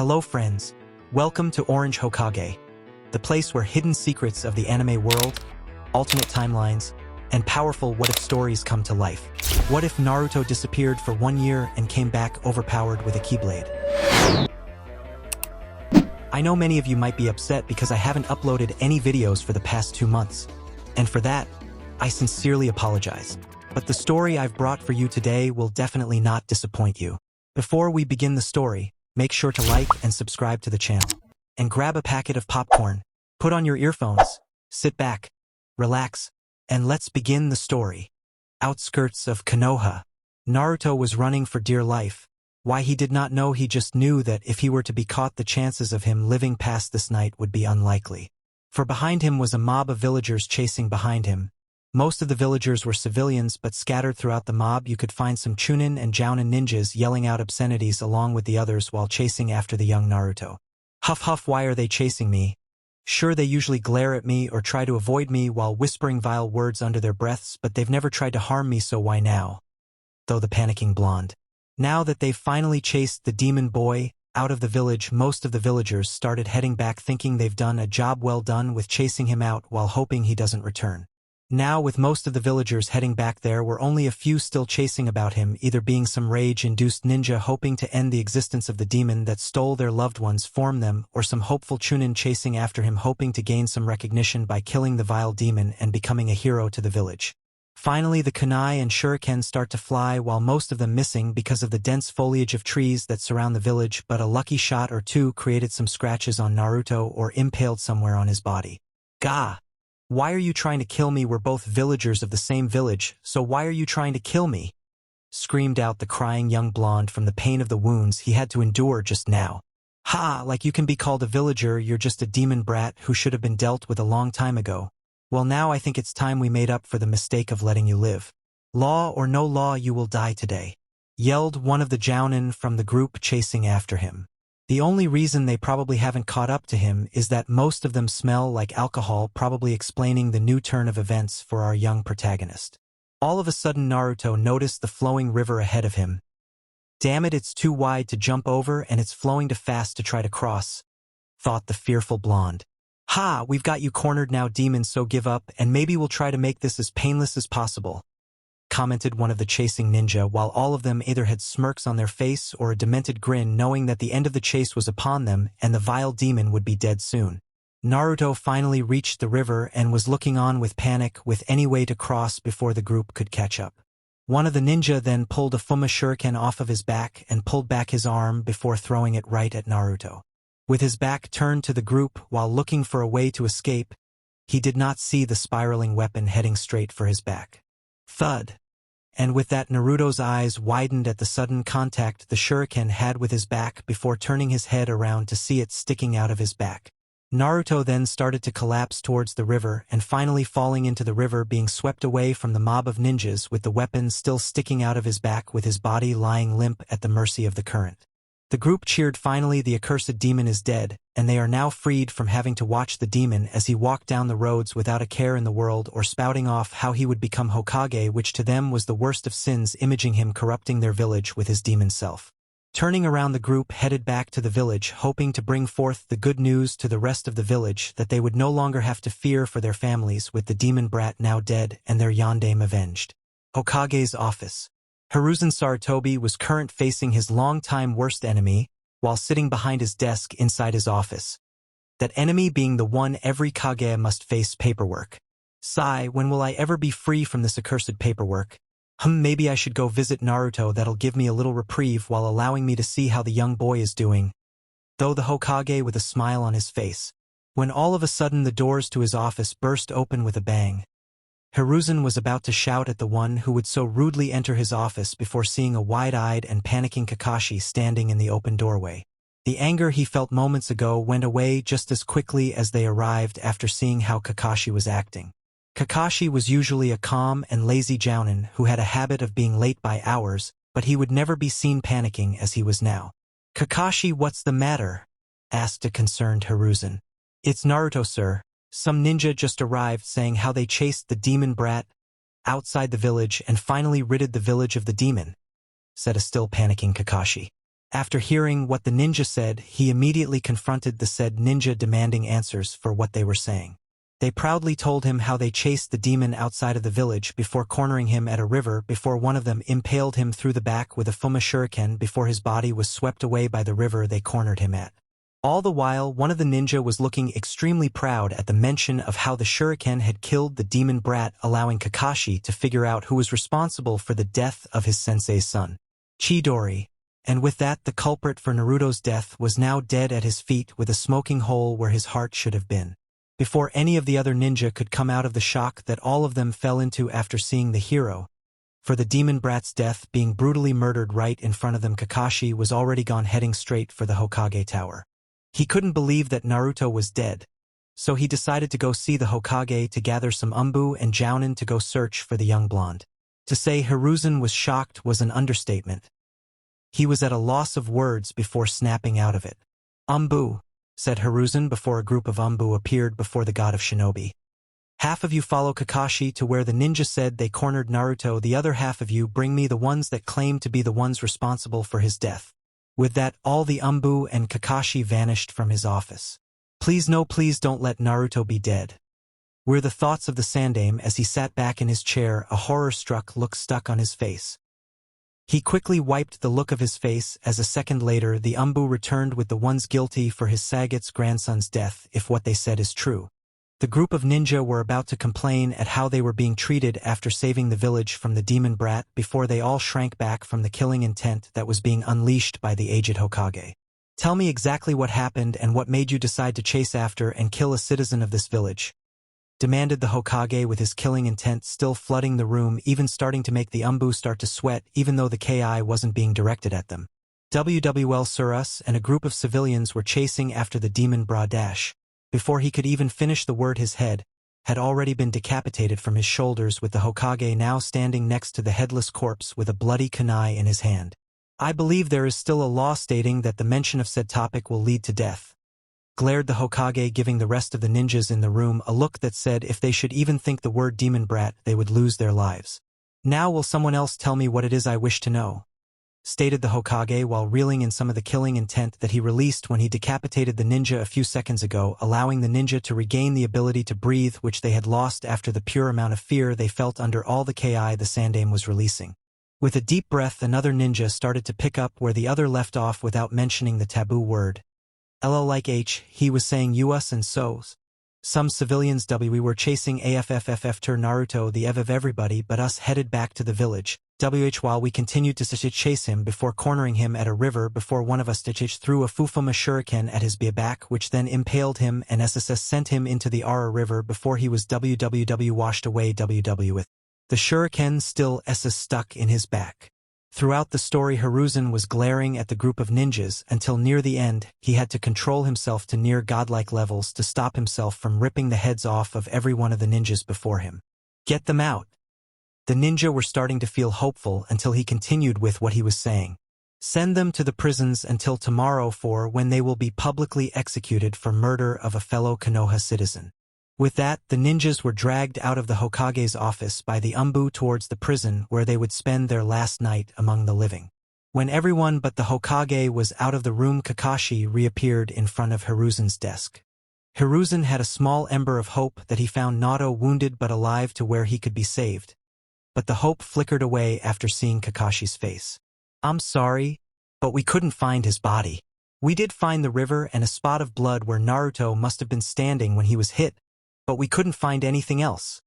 Hello friends, welcome to Orange Hokage, the place where hidden secrets of the anime world, alternate timelines, and powerful what-if stories come to life. What if Naruto disappeared for 1 year and came back overpowered with a Keyblade? I know many of you might be upset because I haven't uploaded any videos for the past 2 months, and for that, I sincerely apologize. But the story I've brought for you today will definitely not disappoint you. Before we begin the story, make sure to like and subscribe to the channel. And grab a packet of popcorn, put on your earphones, sit back, relax, and let's begin the story. Outskirts of Konoha. Naruto was running for dear life. Why he did not know, he just knew that if he were to be caught, the chances of him living past this night would be unlikely. For behind him was a mob of villagers chasing behind him. Most of the villagers were civilians, but scattered throughout the mob you could find some Chunin and Jounin ninjas yelling out obscenities along with the others while chasing after the young Naruto. Huff huff, why are they chasing me? Sure, they usually glare at me or try to avoid me while whispering vile words under their breaths, but they've never tried to harm me, so why now? Though the panicking blonde. Now that they've finally chased the demon boy out of the village, most of the villagers started heading back thinking they've done a job well done with chasing him out while hoping he doesn't return. Now, with most of the villagers heading back, there were only a few still chasing about him, either being some rage-induced ninja hoping to end the existence of the demon that stole their loved ones from them, or some hopeful Chunin chasing after him hoping to gain some recognition by killing the vile demon and becoming a hero to the village. Finally, the kunai and shurikens start to fly, while most of them missing because of the dense foliage of trees that surround the village, but a lucky shot or two created some scratches on Naruto or impaled somewhere on his body. Gah! Why are you trying to kill me? We're both villagers of the same village, so why are you trying to kill me? Screamed out the crying young blonde from the pain of the wounds he had to endure just now. Ha! Like you can be called a villager, you're just a demon brat who should have been dealt with a long time ago. Well, now I think it's time we made up for the mistake of letting you live. Law or no law, you will die today, yelled one of the Jounin from the group chasing after him. The only reason they probably haven't caught up to him is that most of them smell like alcohol, probably explaining the new turn of events for our young protagonist. All of a sudden, Naruto noticed the flowing river ahead of him. Damn it, it's too wide to jump over and it's flowing too fast to try to cross, thought the fearful blonde. Ha, we've got you cornered now, demon, so give up and maybe we'll try to make this as painless as possible, commented one of the chasing ninja, while all of them either had smirks on their face or a demented grin, knowing that the end of the chase was upon them and the vile demon would be dead soon. Naruto finally reached the river and was looking on with panic, with any way to cross before the group could catch up. One of the ninja then pulled a Fuma shuriken off of his back and pulled back his arm before throwing it right at Naruto. With his back turned to the group while looking for a way to escape, he did not see the spiraling weapon heading straight for his back. Thud. And with that, Naruto's eyes widened at the sudden contact the shuriken had with his back before turning his head around to see it sticking out of his back. Naruto then started to collapse towards the river and finally falling into the river, being swept away from the mob of ninjas with the weapon still sticking out of his back, with his body lying limp at the mercy of the current. The group cheered. Finally, the accursed demon is dead, and they are now freed from having to watch the demon as he walked down the roads without a care in the world, or spouting off how he would become Hokage, which to them was the worst of sins, imaging him corrupting their village with his demon self. Turning around, the group headed back to the village, hoping to bring forth the good news to the rest of the village that they would no longer have to fear for their families with the demon brat now dead and their yondaime avenged. Hokage's office. Hiruzen Sarutobi was current facing his long-time worst enemy while sitting behind his desk inside his office. That enemy being the one every Kage must face: paperwork. Sigh, when will I ever be free from this accursed paperwork? Maybe I should go visit Naruto, that'll give me a little reprieve while allowing me to see how the young boy is doing. Though the Hokage with a smile on his face. When all of a sudden the doors to his office burst open with a bang. Hiruzen was about to shout at the one who would so rudely enter his office before seeing a wide-eyed and panicking Kakashi standing in the open doorway. The anger he felt moments ago went away just as quickly as they arrived after seeing how Kakashi was acting. Kakashi was usually a calm and lazy Jounin who had a habit of being late by hours, but he would never be seen panicking as he was now. "Kakashi, what's the matter?" asked a concerned Hiruzen. "It's Naruto, sir. Some ninja just arrived saying how they chased the demon brat outside the village and finally ridded the village of the demon," said a still panicking Kakashi. After hearing what the ninja said, he immediately confronted the said ninja, demanding answers for what they were saying. They proudly told him how they chased the demon outside of the village before cornering him at a river, before one of them impaled him through the back with a Fuma shuriken before his body was swept away by the river they cornered him at. All the while, one of the ninja was looking extremely proud at the mention of how the shuriken had killed the demon brat, allowing Kakashi to figure out who was responsible for the death of his sensei's son, Chidori. And with that, the culprit for Naruto's death was now dead at his feet with a smoking hole where his heart should have been. Before any of the other ninja could come out of the shock that all of them fell into after seeing the hero, for the demon brat's death being brutally murdered right in front of them, Kakashi was already gone, heading straight for the Hokage tower. He couldn't believe that Naruto was dead, so he decided to go see the Hokage to gather some umbu and jounin to go search for the young blonde. To say Hiruzen was shocked was an understatement. He was at a loss of words before snapping out of it. "Umbu," said Hiruzen before a group of umbu appeared before the god of shinobi. "Half of you follow Kakashi to where the ninja said they cornered Naruto, the other half of you bring me the ones that claim to be the ones responsible for his death." With that, all the umbu and Kakashi vanished from his office. "Please no, please don't let Naruto be dead," were the thoughts of the sandaime as he sat back in his chair, a horror-struck look stuck on his face. He quickly wiped the look of his face as a second later the umbu returned with the ones guilty for his Sagat's grandson's death, if what they said is true. The group of ninja were about to complain at how they were being treated after saving the village from the demon brat before they all shrank back from the killing intent that was being unleashed by the aged Hokage. "Tell me exactly what happened and what made you decide to chase after and kill a citizen of this village," demanded the Hokage, with his killing intent still flooding the room, even starting to make the umbu start to sweat even though the ki wasn't being directed at them. WWL Surus and a group of civilians were chasing after the demon bra dash. Before he could even finish the word, his head had already been decapitated from his shoulders, with the Hokage now standing next to the headless corpse with a bloody kunai in his hand. "I believe there is still a law stating that the mention of said topic will lead to death," glared the Hokage, giving the rest of the ninjas in the room a look that said if they should even think the word demon brat, they would lose their lives. "Now will someone else tell me what it is I wish to know?" stated the Hokage while reeling in some of the killing intent that he released when he decapitated the ninja a few seconds ago, allowing the ninja to regain the ability to breathe, which they had lost after the pure amount of fear they felt under all the ki the sandaime was releasing. With a deep breath, another ninja started to pick up where the other left off without mentioning the taboo word. Like he was saying us and so's. Some civilians we were chasing AFFFF to Naruto, the ev of everybody but us, headed back to the village. While we continued to chase him before cornering him at a river before one of us threw a Fufuma shuriken at his back, which then impaled him and SSS sent him into the Ara river before he was washed away with the shuriken still stuck in his back. Throughout the story, Hiruzen was glaring at the group of ninjas until near the end he had to control himself to near godlike levels to stop himself from ripping the heads off of every one of the ninjas before him. "Get them out." The ninja were starting to feel hopeful until he continued with what he was saying. "Send them to the prisons until tomorrow, for when they will be publicly executed for murder of a fellow Konoha citizen." With that, the ninjas were dragged out of the Hokage's office by the umbu towards the prison where they would spend their last night among the living. When everyone but the Hokage was out of the room, Kakashi reappeared in front of Hiruzen's desk. Hiruzen had a small ember of hope that he found Naruto wounded but alive to where he could be saved. But the hope flickered away after seeing Kakashi's face. "I'm sorry, but we couldn't find his body. We did find the river and a spot of blood where Naruto must have been standing when he was hit, but we couldn't find anything else,"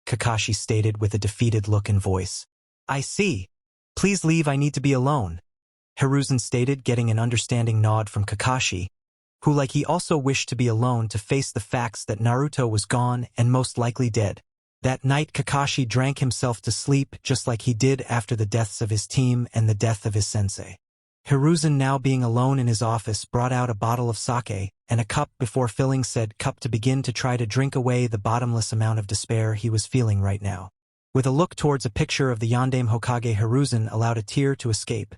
Kakashi stated with a defeated look and voice. "I see. Please leave, I need to be alone," Hiruzen stated, getting an understanding nod from Kakashi, who he also wished to be alone to face the facts that Naruto was gone and most likely dead. That night, Kakashi drank himself to sleep just like he did after the deaths of his team and the death of his sensei. Hiruzen, now being alone in his office, brought out a bottle of sake and a cup before filling said cup to begin to try to drink away the bottomless amount of despair he was feeling right now. With a look towards a picture of the Yondaime Hokage, Hiruzen allowed a tear to escape.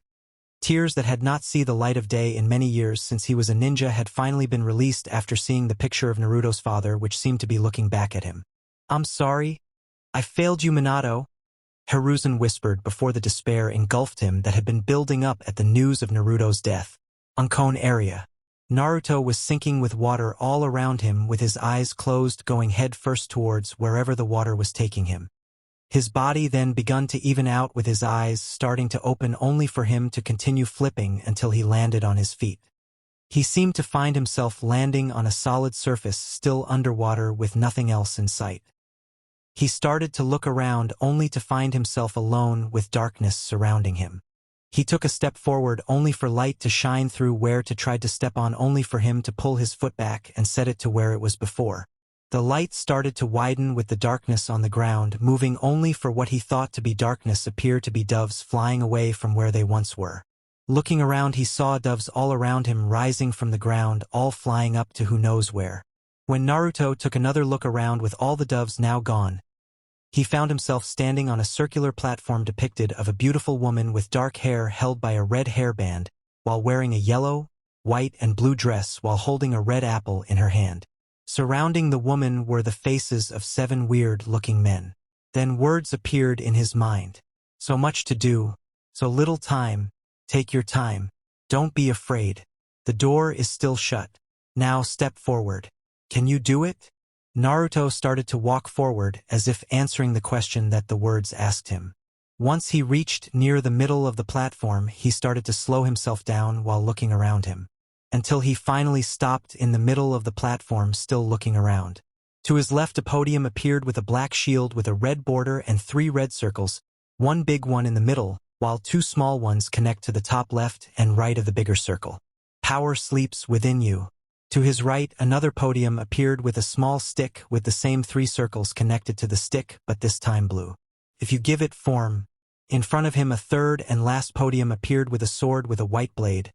Tears that had not seen the light of day in many years since he was a ninja had finally been released after seeing the picture of Naruto's father, which seemed to be looking back at him. "I'm sorry. I failed you, Minato," Hiruzen whispered before the despair engulfed him that had been building up at the news of Naruto's death. Unknown area. Naruto was sinking with water all around him with his eyes closed going head first towards wherever the water was taking him. His body then begun to even out with his eyes starting to open only for him to continue flipping until he landed on his feet. He seemed to find himself landing on a solid surface still underwater with nothing else in sight. He started to look around only to find himself alone with darkness surrounding him. He took a step forward only for light to shine through where to try to step on only for him to pull his foot back and set it to where it was before. The light started to widen with the darkness on the ground, moving only for what he thought to be darkness appeared to be doves flying away from where they once were. Looking around he saw doves all around him rising from the ground, all flying up to who knows where. When Naruto took another look around with all the doves now gone, he found himself standing on a circular platform depicted of a beautiful woman with dark hair held by a red hairband, while wearing a yellow, white and blue dress while holding a red apple in her hand. Surrounding the woman were the faces of 7 weird-looking men. Then words appeared in his mind. So much to do, so little time, take your time, don't be afraid. The door is still shut. Now step forward. Can you do it? Naruto started to walk forward as if answering the question that the words asked him. Once he reached near the middle of the platform, he started to slow himself down while looking around him, until he finally stopped in the middle of the platform still looking around. To his left a podium appeared with a black shield with a red border and 3 red circles, 1 big one in the middle, while 2 small ones connect to the top left and right of the bigger circle. Power sleeps within you. To his right, another podium appeared with a small stick with the same 3 circles connected to the stick, but this time blue. If you give it form. In front of him a third and last podium appeared with a sword with a white blade,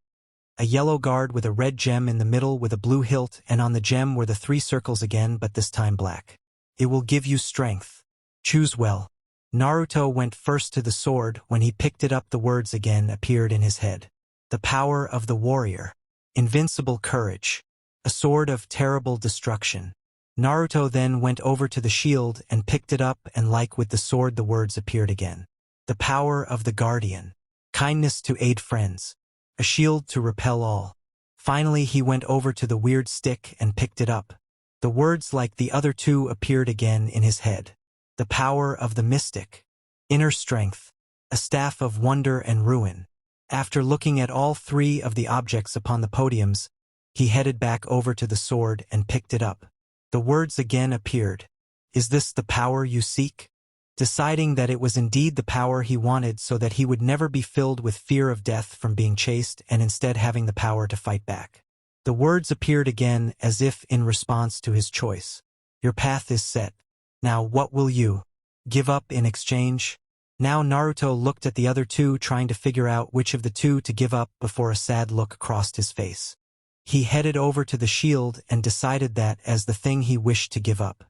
a yellow guard with a red gem in the middle with a blue hilt, and on the gem were the 3 circles again, but this time black. It will give you strength. Choose well. Naruto went first to the sword. When he picked it up, the words again appeared in his head. The power of the warrior. Invincible courage. A sword of terrible destruction. Naruto then went over to the shield and picked it up, and like with the sword the words appeared again. The power of the guardian. Kindness to aid friends. A shield to repel all. Finally he went over to the weird stick and picked it up. The words like the other 2 appeared again in his head. The power of the mystic. Inner strength. A staff of wonder and ruin. After looking at all 3 of the objects upon the podiums, he headed back over to the sword and picked it up. The words again appeared. Is this the power you seek? Deciding that it was indeed the power he wanted so that he would never be filled with fear of death from being chased and instead having the power to fight back. The words appeared again as if in response to his choice. Your path is set. Now what will you give up in exchange? Now Naruto looked at the other 2 trying to figure out which of the 2 to give up before a sad look crossed his face. He headed over to the shield and decided that as the thing he wished to give up.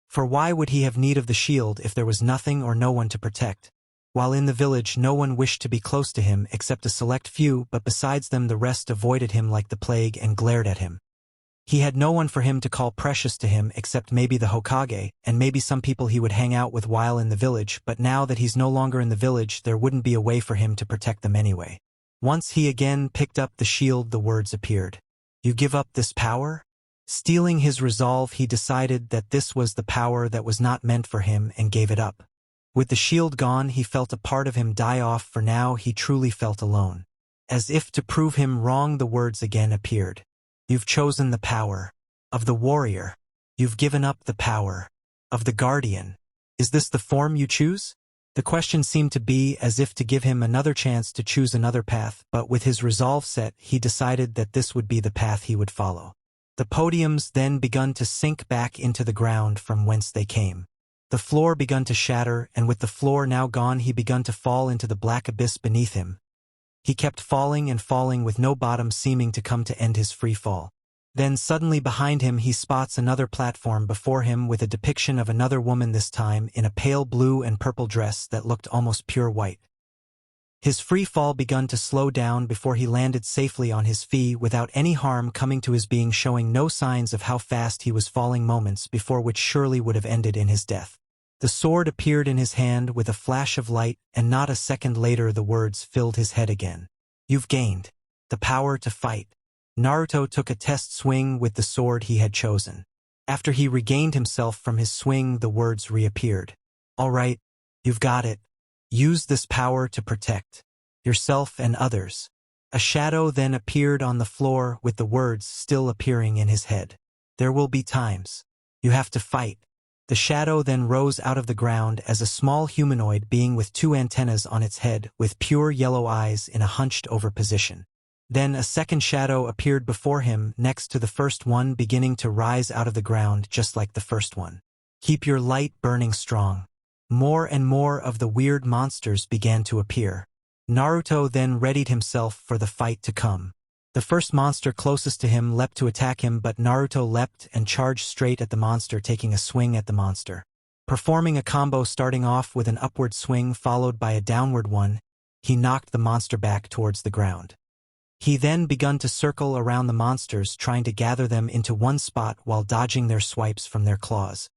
For why would he have need of the shield if there was nothing or no one to protect? While in the village no one wished to be close to him except a select few, but besides them the rest avoided him like the plague and glared at him. He had no one for him to call precious to him except maybe the Hokage, and maybe some people he would hang out with while in the village, but now that he's no longer in the village there wouldn't be a way for him to protect them anyway. Once he again picked up the shield the words appeared. You give up this power? Stealing his resolve he decided that this was the power that was not meant for him and gave it up. With the shield gone he felt a part of him die off, for now he truly felt alone. As if to prove him wrong the words again appeared. You've chosen the power of the warrior. You've given up the power of the guardian. Is this the form you choose? The question seemed to be as if to give him another chance to choose another path, but with his resolve set he decided that this would be the path he would follow. The podiums then begun to sink back into the ground from whence they came. The floor begun to shatter, and with the floor now gone he begun to fall into the black abyss beneath him. He kept falling and falling with no bottom seeming to come to end his free fall. Then suddenly behind him he spots another platform before him with a depiction of another woman, this time in a pale blue and purple dress that looked almost pure white. His free fall begun to slow down before he landed safely on his feet without any harm coming to his being, showing no signs of how fast he was falling, moments before which surely would have ended in his death. The sword appeared in his hand with a flash of light, and not a second later the words filled his head again. You've gained the power to fight. Naruto took a test swing with the sword he had chosen. After he regained himself from his swing, the words reappeared. All right, you've got it. Use this power to protect yourself and others. A shadow then appeared on the floor with the words still appearing in his head. There will be times you have to fight. The shadow then rose out of the ground as a small humanoid being with two antennas on its head with pure yellow eyes in a hunched-over position. Then a second shadow appeared before him next to the first one, beginning to rise out of the ground just like the first one. Keep your light burning strong. More and more of the weird monsters began to appear. Naruto then readied himself for the fight to come. The first monster closest to him leapt to attack him, but Naruto leapt and charged straight at the monster, taking a swing at the monster. Performing a combo starting off with an upward swing followed by a downward one, he knocked the monster back towards the ground. He then begun to circle around the monsters, trying to gather them into one spot while dodging their swipes from their claws.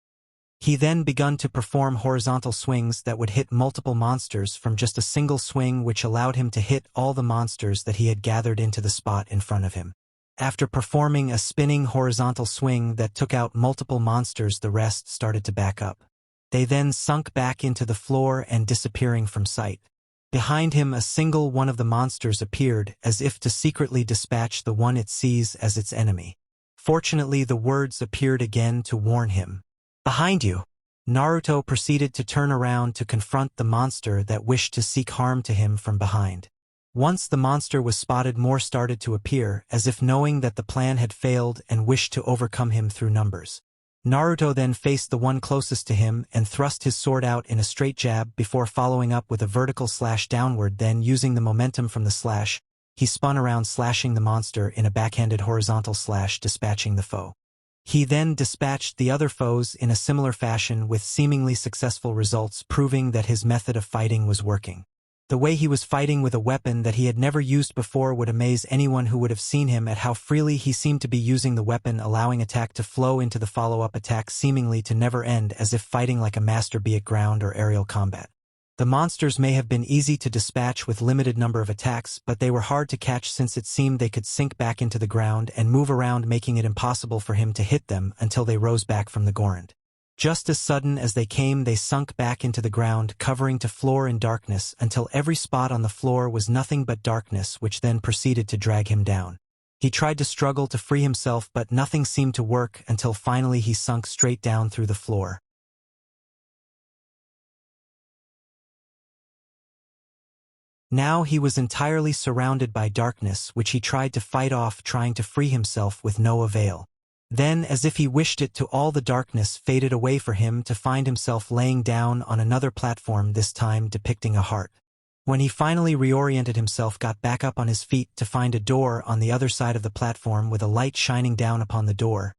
He then begun to perform horizontal swings that would hit multiple monsters from just a single swing, which allowed him to hit all the monsters that he had gathered into the spot in front of him. After performing a spinning horizontal swing that took out multiple monsters, the rest started to back up. They then sunk back into the floor and disappearing from sight. Behind him, a single one of the monsters appeared, as if to secretly dispatch the one it sees as its enemy. Fortunately, the words appeared again to warn him. Behind you! Naruto proceeded to turn around to confront the monster that wished to seek harm to him from behind. Once the monster was spotted, more started to appear, as if knowing that the plan had failed and wished to overcome him through numbers. Naruto then faced the one closest to him and thrust his sword out in a straight jab before following up with a vertical slash downward. Then, using the momentum from the slash, he spun around, slashing the monster in a backhanded horizontal slash, dispatching the foe. He then dispatched the other foes in a similar fashion with seemingly successful results, proving that his method of fighting was working. The way he was fighting with a weapon that he had never used before would amaze anyone who would have seen him at how freely he seemed to be using the weapon, allowing attack to flow into the follow-up attack, seemingly to never end, as if fighting like a master, be it ground or aerial combat. The monsters may have been easy to dispatch with limited number of attacks, but they were hard to catch since it seemed they could sink back into the ground and move around, making it impossible for him to hit them until they rose back from the ground. Just as sudden as they came, they sunk back into the ground, covering to floor in darkness until every spot on the floor was nothing but darkness, which then proceeded to drag him down. He tried to struggle to free himself, but nothing seemed to work until finally he sunk straight down through the floor. Now he was entirely surrounded by darkness, which he tried to fight off, trying to free himself with no avail. Then, as if he wished it to, all the darkness faded away for him to find himself laying down on another platform, this time depicting a heart. When he finally reoriented himself, got back up on his feet to find a door on the other side of the platform with a light shining down upon the door.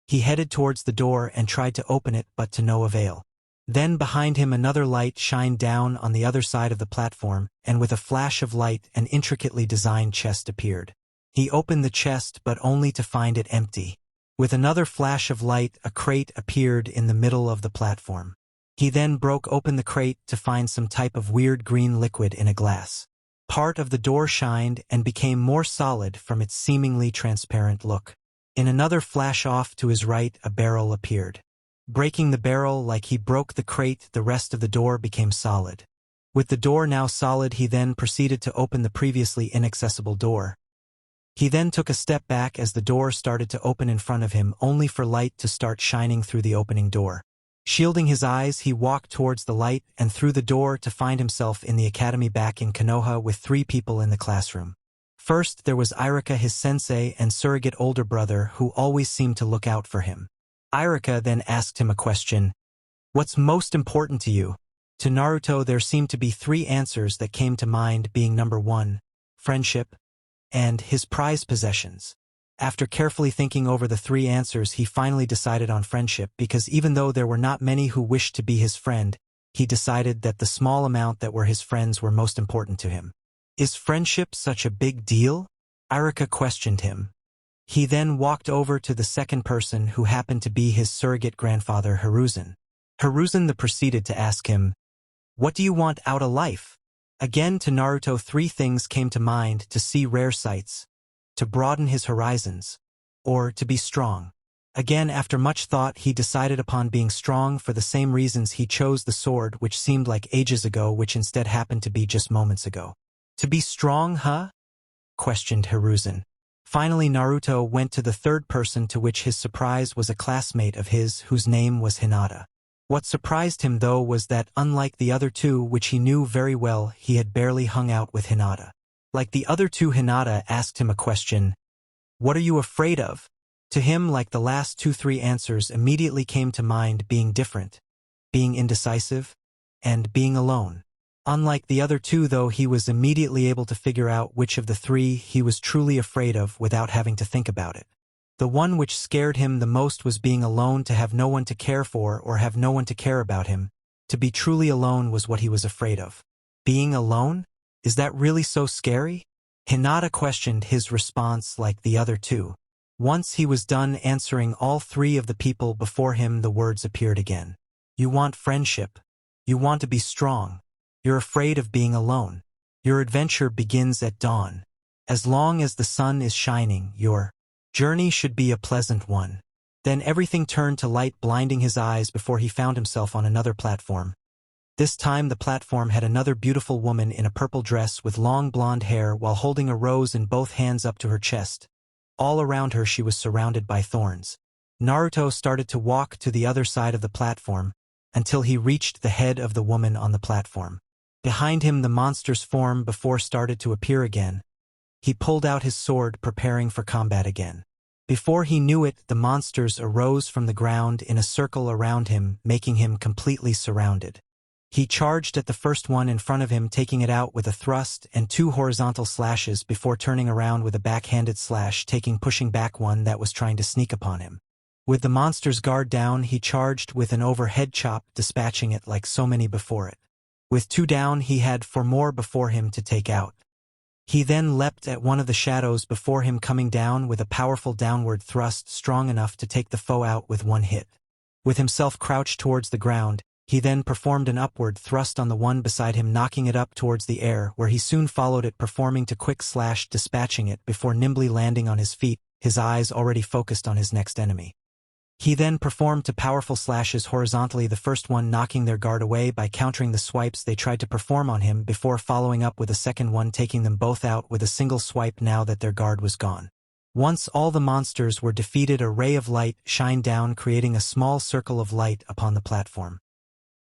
He headed towards the door and tried to open it, but to no avail. Then behind him another light shined down on the other side of the platform, and with a flash of light an intricately designed chest appeared. He opened the chest, but only to find it empty. With another flash of light, a crate appeared in the middle of the platform. He then broke open the crate to find some type of weird green liquid in a glass. Part of the door shined and became more solid from its seemingly transparent look. In another flash off to his right, a barrel appeared. Breaking the barrel like he broke the crate, the rest of the door became solid. With the door now solid, he then proceeded to open the previously inaccessible door. He then took a step back as the door started to open in front of him, only for light to start shining through the opening door. Shielding his eyes, he walked towards the light and through the door to find himself in the academy back in Konoha with 3 people in the classroom. First, there was Iruka, his sensei and surrogate older brother, who always seemed to look out for him. Iruka then asked him a question. "What's most important to you?" To Naruto, there seemed to be 3 answers that came to mind, being number 1, friendship, and his prized possessions. After carefully thinking over the 3 answers, he finally decided on friendship, because even though there were not many who wished to be his friend, he decided that the small amount that were his friends were most important to him. "Is friendship such a big deal?" Iruka questioned him. He then walked over to the second person, who happened to be his surrogate grandfather, Hiruzen. Hiruzen then proceeded to ask him, "What do you want out of life?" Again to Naruto 3 things came to mind: to see rare sights, to broaden his horizons, or to be strong. Again, after much thought, he decided upon being strong for the same reasons he chose the sword, which seemed like ages ago, which instead happened to be just moments ago. "To be strong, huh?" questioned Hiruzen. Finally, Naruto went to the third person, to which his surprise was a classmate of his whose name was Hinata. What surprised him, though, was that, unlike the other two, which he knew very well, he had barely hung out with Hinata. Like the other two, Hinata asked him a question: "What are you afraid of?" To him, like the last 2-3 answers, immediately came to mind: being different, being indecisive, and being alone. Unlike the other two, though, he was immediately able to figure out which of the 3 he was truly afraid of without having to think about it. The one which scared him the most was being alone, to have no one to care for or have no one to care about him. To be truly alone was what he was afraid of. Being alone? Is that really so scary? Hinata questioned his response like the other two. Once he was done answering all 3 of the people before him, the words appeared again. "You want friendship. You want to be strong. You're afraid of being alone. Your adventure begins at dawn. As long as the sun is shining, your journey should be a pleasant one." Then everything turned to light, blinding his eyes before he found himself on another platform. This time the platform had another beautiful woman in a purple dress with long blonde hair, while holding a rose in both hands up to her chest. All around her she was surrounded by thorns. Naruto started to walk to the other side of the platform, until he reached the head of the woman on the platform. Behind him the monster's form before started to appear again. He pulled out his sword, preparing for combat again. Before he knew it, the monsters arose from the ground in a circle around him, making him completely surrounded. He charged at the first one in front of him, taking it out with a thrust and 2 horizontal slashes before turning around with a backhanded slash, pushing back one that was trying to sneak upon him. With the monster's guard down, he charged with an overhead chop, dispatching it like so many before it. With 2 down, he had 4 more before him to take out. He then leapt at one of the shadows before him, coming down with a powerful downward thrust strong enough to take the foe out with 1 hit. With himself crouched towards the ground, he then performed an upward thrust on the one beside him, knocking it up towards the air, where he soon followed it, performing to quick slash, dispatching it before nimbly landing on his feet, his eyes already focused on his next enemy. He then performed 2 powerful slashes horizontally, the first one knocking their guard away by countering the swipes they tried to perform on him, before following up with a second one, taking them both out with a single swipe now that their guard was gone. Once all the monsters were defeated, a ray of light shined down, creating a small circle of light upon the platform.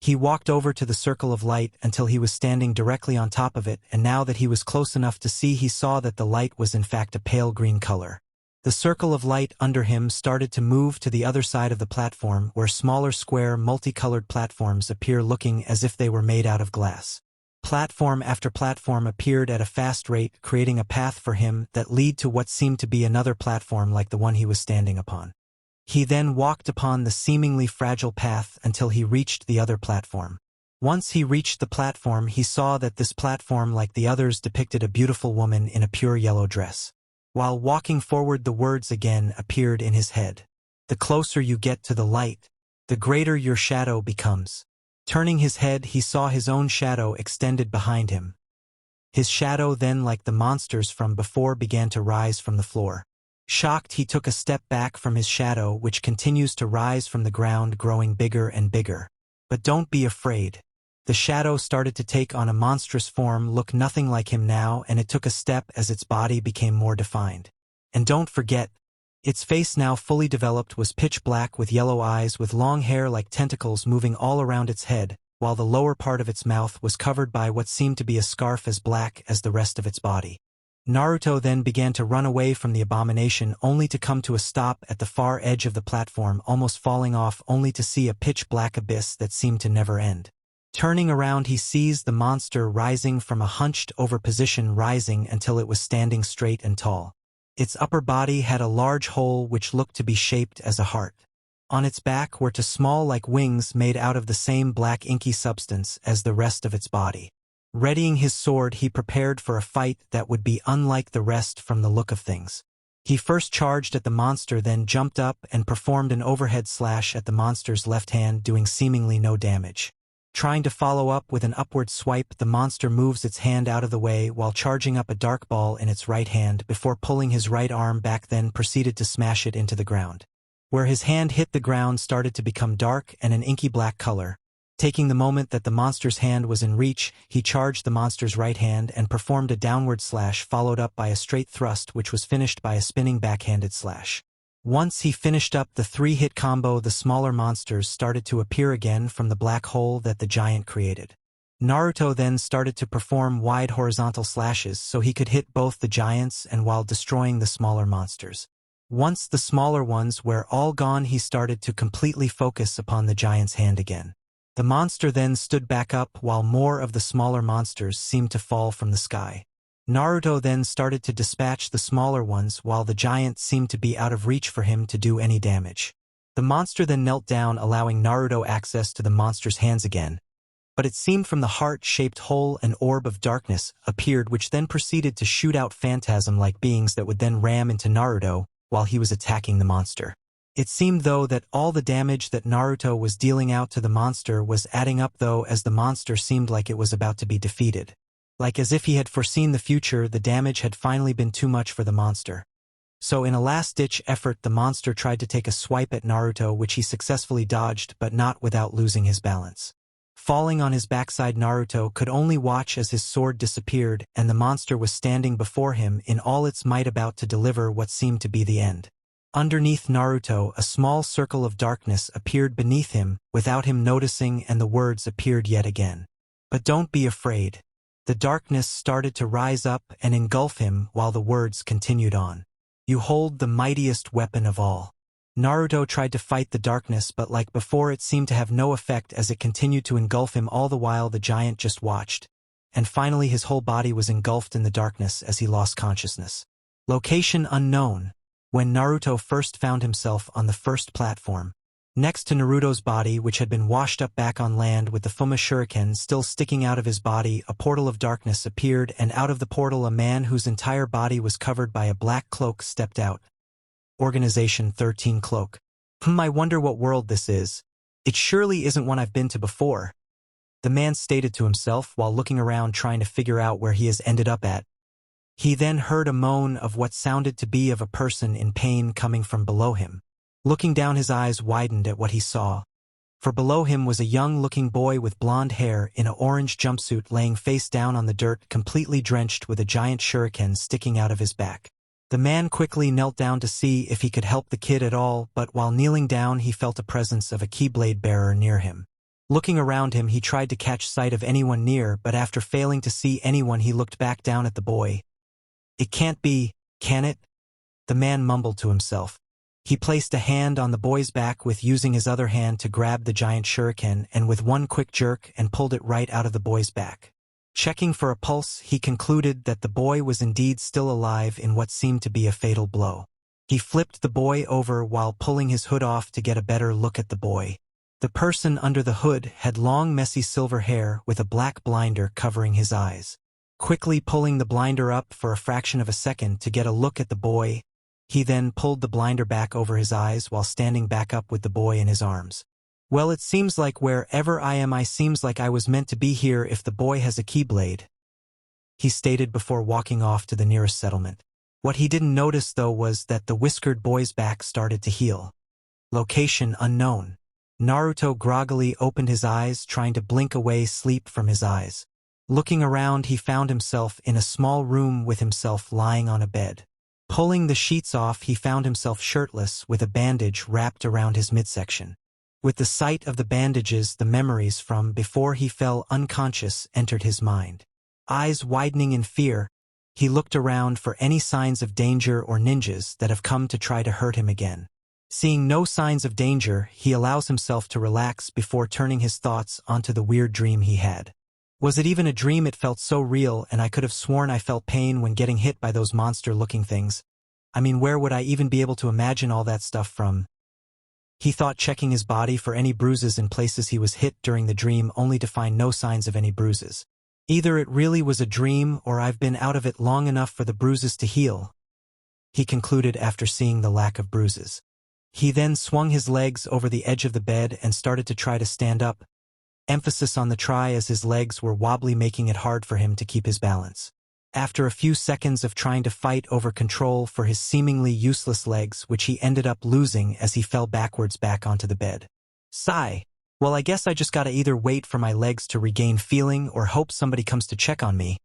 He walked over to the circle of light until he was standing directly on top of it, and now that he was close enough to see, he saw that the light was in fact a pale green color. The circle of light under him started to move to the other side of the platform, where smaller square multicolored platforms appear, looking as if they were made out of glass. Platform after platform appeared at a fast rate, creating a path for him that led to what seemed to be another platform like the one he was standing upon. He then walked upon the seemingly fragile path until he reached the other platform. Once he reached the platform, he saw that this platform, like the others, depicted a beautiful woman in a pure yellow dress. While walking forward, the words again appeared in his head. "The closer you get to the light, the greater your shadow becomes." Turning his head, he saw his own shadow extended behind him. His shadow then, like the monsters from before, began to rise from the floor. Shocked, he took a step back from his shadow, which continues to rise from the ground, growing bigger and bigger. But don't be afraid. The shadow started to take on a monstrous form, look nothing like him now, and it took a step as its body became more defined. And don't forget, its face, now fully developed, was pitch black with yellow eyes, with long hair like tentacles moving all around its head, while the lower part of its mouth was covered by what seemed to be a scarf as black as the rest of its body. Naruto then began to run away from the abomination, only to come to a stop at the far edge of the platform, almost falling off, only to see a pitch-black abyss that seemed to never end. Turning around, he sees the monster rising from a hunched-over position, rising until it was standing straight and tall. Its upper body had a large hole which looked to be shaped as a heart. On its back were 2 small like wings made out of the same black inky substance as the rest of its body. Readying his sword, he prepared for a fight that would be unlike the rest from the look of things. He first charged at the monster, then jumped up and performed an overhead slash at the monster's left hand, doing seemingly no damage. Trying to follow up with an upward swipe, the monster moves its hand out of the way while charging up a dark ball in its right hand before pulling his right arm back, then proceeded to smash it into the ground. Where his hand hit the ground started to become dark and an inky black color. Taking the moment that the monster's hand was in reach, he charged the monster's right hand and performed a downward slash followed up by a straight thrust, which was finished by a spinning backhanded slash. Once he finished up the 3-hit combo, the smaller monsters started to appear again from the black hole that the giant created. Naruto then started to perform wide horizontal slashes so he could hit both the giants and while destroying the smaller monsters. Once the smaller ones were all gone, he started to completely focus upon the giant's hand again. The monster then stood back up while more of the smaller monsters seemed to fall from the sky. Naruto then started to dispatch the smaller ones while the giant seemed to be out of reach for him to do any damage. The monster then knelt down, allowing Naruto access to the monster's hands again. But it seemed from the heart-shaped hole an orb of darkness appeared, which then proceeded to shoot out phantasm-like beings that would then ram into Naruto while he was attacking the monster. It seemed though that all the damage that Naruto was dealing out to the monster was adding up, though, as the monster seemed like it was about to be defeated. Like as if he had foreseen the future, the damage had finally been too much for the monster. So in a last-ditch effort, the monster tried to take a swipe at Naruto, which he successfully dodged, but not without losing his balance. Falling on his backside, Naruto could only watch as his sword disappeared and the monster was standing before him in all its might, about to deliver what seemed to be the end. Underneath Naruto, a small circle of darkness appeared beneath him without him noticing, and the words appeared yet again. "But don't be afraid." The darkness started to rise up and engulf him while the words continued on. "You hold the mightiest weapon of all." Naruto tried to fight the darkness, but like before, it seemed to have no effect as it continued to engulf him. All the while the giant just watched. And finally his whole body was engulfed in the darkness as he lost consciousness. Location unknown. When Naruto first found himself on the first platform, next to Naruto's body, which had been washed up back on land with the Fuma Shuriken still sticking out of his body, a portal of darkness appeared, and out of the portal a man whose entire body was covered by a black cloak stepped out. Organization 13 cloak. I wonder what world this is. It surely isn't one I've been to before," the man stated to himself while looking around trying to figure out where he has ended up at. He then heard a moan of what sounded to be of a person in pain coming from below him. Looking down, his eyes widened at what he saw. For below him was a young-looking boy with blonde hair in an orange jumpsuit laying face down on the dirt, completely drenched, with a giant shuriken sticking out of his back. The man quickly knelt down to see if he could help the kid at all, but while kneeling down he felt a presence of a Keyblade bearer near him. Looking around him, he tried to catch sight of anyone near, but after failing to see anyone, he looked back down at the boy. "It can't be, can it?" the man mumbled to himself. He placed a hand on the boy's back with using his other hand to grab the giant shuriken, and with one quick jerk and pulled it right out of the boy's back. Checking for a pulse, he concluded that the boy was indeed still alive in what seemed to be a fatal blow. He flipped the boy over while pulling his hood off to get a better look at the boy. The person under the hood had long, messy silver hair with a black blinder covering his eyes. Quickly pulling the blinder up for a fraction of a second to get a look at the boy, he then pulled the blinder back over his eyes while standing back up with the boy in his arms. "Well, it seems like wherever I am, I seems like I was meant to be here if the boy has a Keyblade," he stated before walking off to the nearest settlement. What he didn't notice, though, was that the whiskered boy's back started to heal. Location unknown. Naruto groggily opened his eyes, trying to blink away sleep from his eyes. Looking around, he found himself in a small room with himself lying on a bed. Pulling the sheets off, he found himself shirtless with a bandage wrapped around his midsection. With the sight of the bandages, the memories from before he fell unconscious entered his mind. Eyes widening in fear, he looked around for any signs of danger or ninjas that have come to try to hurt him again. Seeing no signs of danger, he allows himself to relax before turning his thoughts onto the weird dream he had. Was it even a dream? It felt so real, and I could have sworn I felt pain when getting hit by those monster-looking things. I mean, where would I even be able to imagine all that stuff from? He thought, checking his body for any bruises in places he was hit during the dream, only to find no signs of any bruises. Either it really was a dream, or I've been out of it long enough for the bruises to heal. he concluded after seeing the lack of bruises. He then swung his legs over the edge of the bed and started to try to stand up, emphasis on the try as his legs were wobbly, making it hard for him to keep his balance. After a few seconds of trying to fight over control for his seemingly useless legs, which he ended up losing as he fell backwards back onto the bed. Sigh. Well, I guess I just gotta either wait for my legs to regain feeling or hope somebody comes to check on me.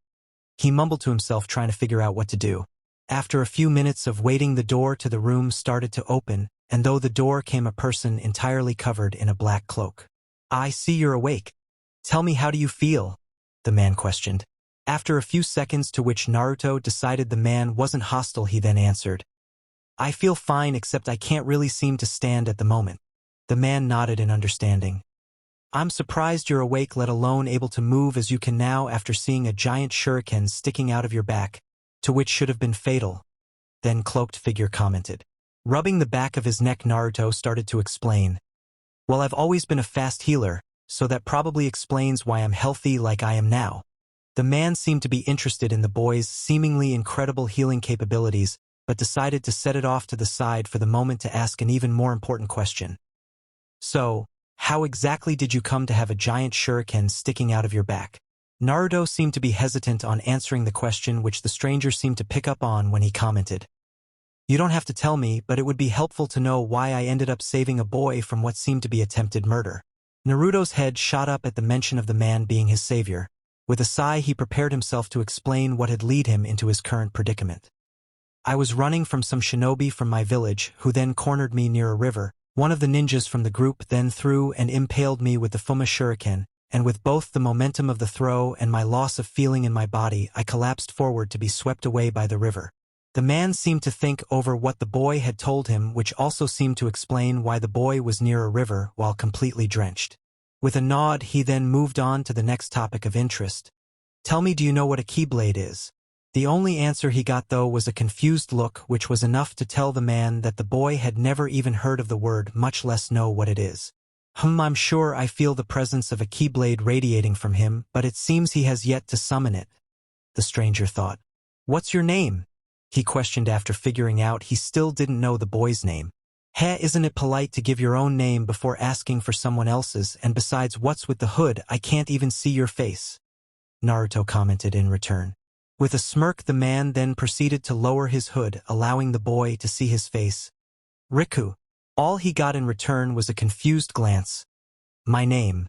He mumbled to himself, trying to figure out what to do. After a few minutes of waiting, the door to the room started to open, and though the door came a person entirely covered in a black cloak. I see you're awake. Tell me, how do you feel? The man questioned. After a few seconds, to which Naruto decided the man wasn't hostile, he then answered, I feel fine, except I can't really seem to stand at the moment. The man nodded in understanding. I'm surprised you're awake, let alone able to move as you can now after seeing a giant shuriken sticking out of your back, to which should have been fatal. Then cloaked figure commented. Rubbing the back of his neck, Naruto started to explain. Well, I've always been a fast healer, so that probably explains why I'm healthy like I am now. The man seemed to be interested in the boy's seemingly incredible healing capabilities, but decided to set it off to the side for the moment to ask an even more important question. So, how exactly did you come to have a giant shuriken sticking out of your back? Naruto seemed to be hesitant on answering the question, which the stranger seemed to pick up on when he commented. You don't have to tell me, but it would be helpful to know why I ended up saving a boy from what seemed to be attempted murder. Naruto's head shot up at the mention of the man being his savior. With a sigh, he prepared himself to explain what had led him into his current predicament. I was running from some shinobi from my village, who then cornered me near a river. One of the ninjas from the group then threw and impaled me with the Fuma shuriken, and with both the momentum of the throw and my loss of feeling in my body, I collapsed forward to be swept away by the river. The man seemed to think over what the boy had told him, which also seemed to explain why the boy was near a river while completely drenched. With a nod, he then moved on to the next topic of interest. Tell me, do you know what a Keyblade is? The only answer he got, though, was a confused look, which was enough to tell the man that the boy had never even heard of the word, much less know what it is. I'm sure I feel the presence of a Keyblade radiating from him, but it seems he has yet to summon it. The stranger thought. What's your name? He questioned after figuring out he still didn't know the boy's name. Isn't it polite to give your own name before asking for someone else's, and besides, what's with the hood? I can't even see your face. Naruto commented in return. With a smirk, the man then proceeded to lower his hood, allowing the boy to see his face. Riku. All he got in return was a confused glance. My name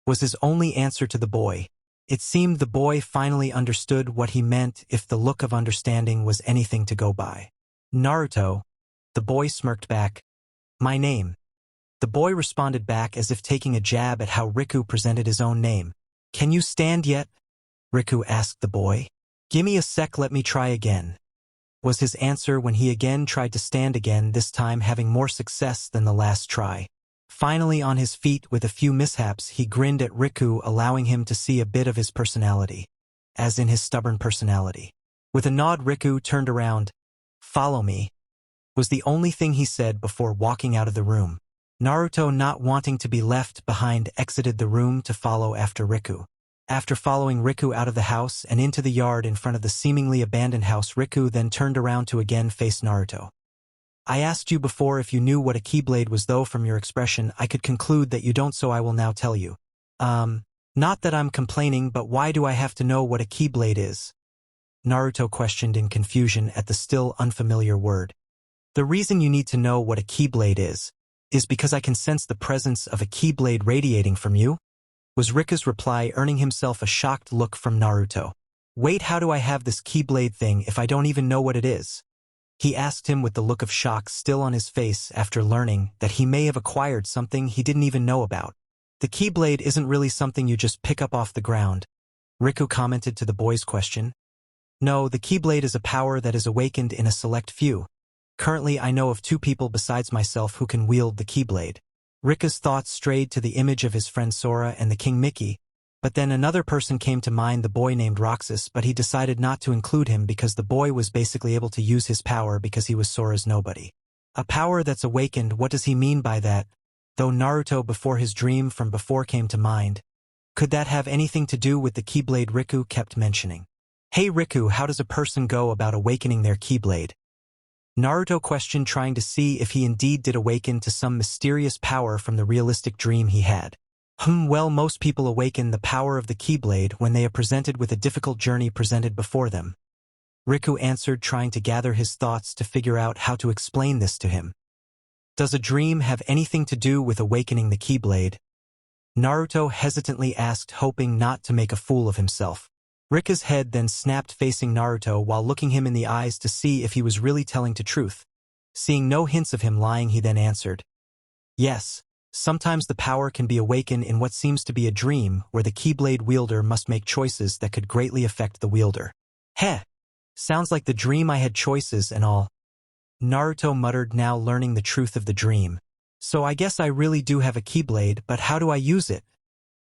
was his only answer to the boy. It seemed the boy finally understood what he meant, if the look of understanding was anything to go by. Naruto. The boy smirked back. My name. The boy responded back as if taking a jab at how Riku presented his own name. Can you stand yet? Riku asked the boy. Gimme a sec, let me try again, was his answer when he again tried to stand again, this time having more success than the last try. Finally on his feet with a few mishaps, he grinned at Riku, allowing him to see a bit of his personality, as in his stubborn personality. With a nod, Riku turned around. Follow me, was the only thing he said before walking out of the room. Naruto, not wanting to be left behind, exited the room to follow after Riku. After following Riku out of the house and into the yard in front of the seemingly abandoned house, Riku then turned around to again face Naruto. I asked you before if you knew what a Keyblade was, though from your expression I could conclude that you don't, so I will now tell you. Not that I'm complaining, but why do I have to know what a Keyblade is? Naruto questioned in confusion at the still unfamiliar word. The reason you need to know what a Keyblade is because I can sense the presence of a Keyblade radiating from you, was Riku's reply, earning himself a shocked look from Naruto. Wait, how do I have this Keyblade thing if I don't even know what it is? He asked him with the look of shock still on his face after learning that he may have acquired something he didn't even know about. The Keyblade isn't really something you just pick up off the ground, Riku commented to the boy's question. No, the Keyblade is a power that is awakened in a select few. Currently I know of 2 people besides myself who can wield the Keyblade. Riku's thoughts strayed to the image of his friend Sora and the King Mickey, but then another person came to mind, the boy named Roxas, but he decided not to include him because the boy was basically able to use his power because he was Sora's nobody. A power that's awakened, what does he mean by that? Though Naruto before his dream from before came to mind. Could that have anything to do with the Keyblade Riku kept mentioning? Hey Riku, how does a person go about awakening their Keyblade? Naruto questioned, trying to see if he indeed did awaken to some mysterious power from the realistic dream he had. Well, most people awaken the power of the Keyblade when they are presented with a difficult journey presented before them. Riku answered, trying to gather his thoughts to figure out how to explain this to him. Does a dream have anything to do with awakening the Keyblade? Naruto hesitantly asked, hoping not to make a fool of himself. Riku's head then snapped, facing Naruto while looking him in the eyes to see if he was really telling the truth. Seeing no hints of him lying, he then answered, "Yes, sometimes the power can be awakened in what seems to be a dream, where the Keyblade wielder must make choices that could greatly affect the wielder." "Heh, sounds like the dream I had choices and all," Naruto muttered, now learning the truth of the dream. "So I guess I really do have a Keyblade, but how do I use it?"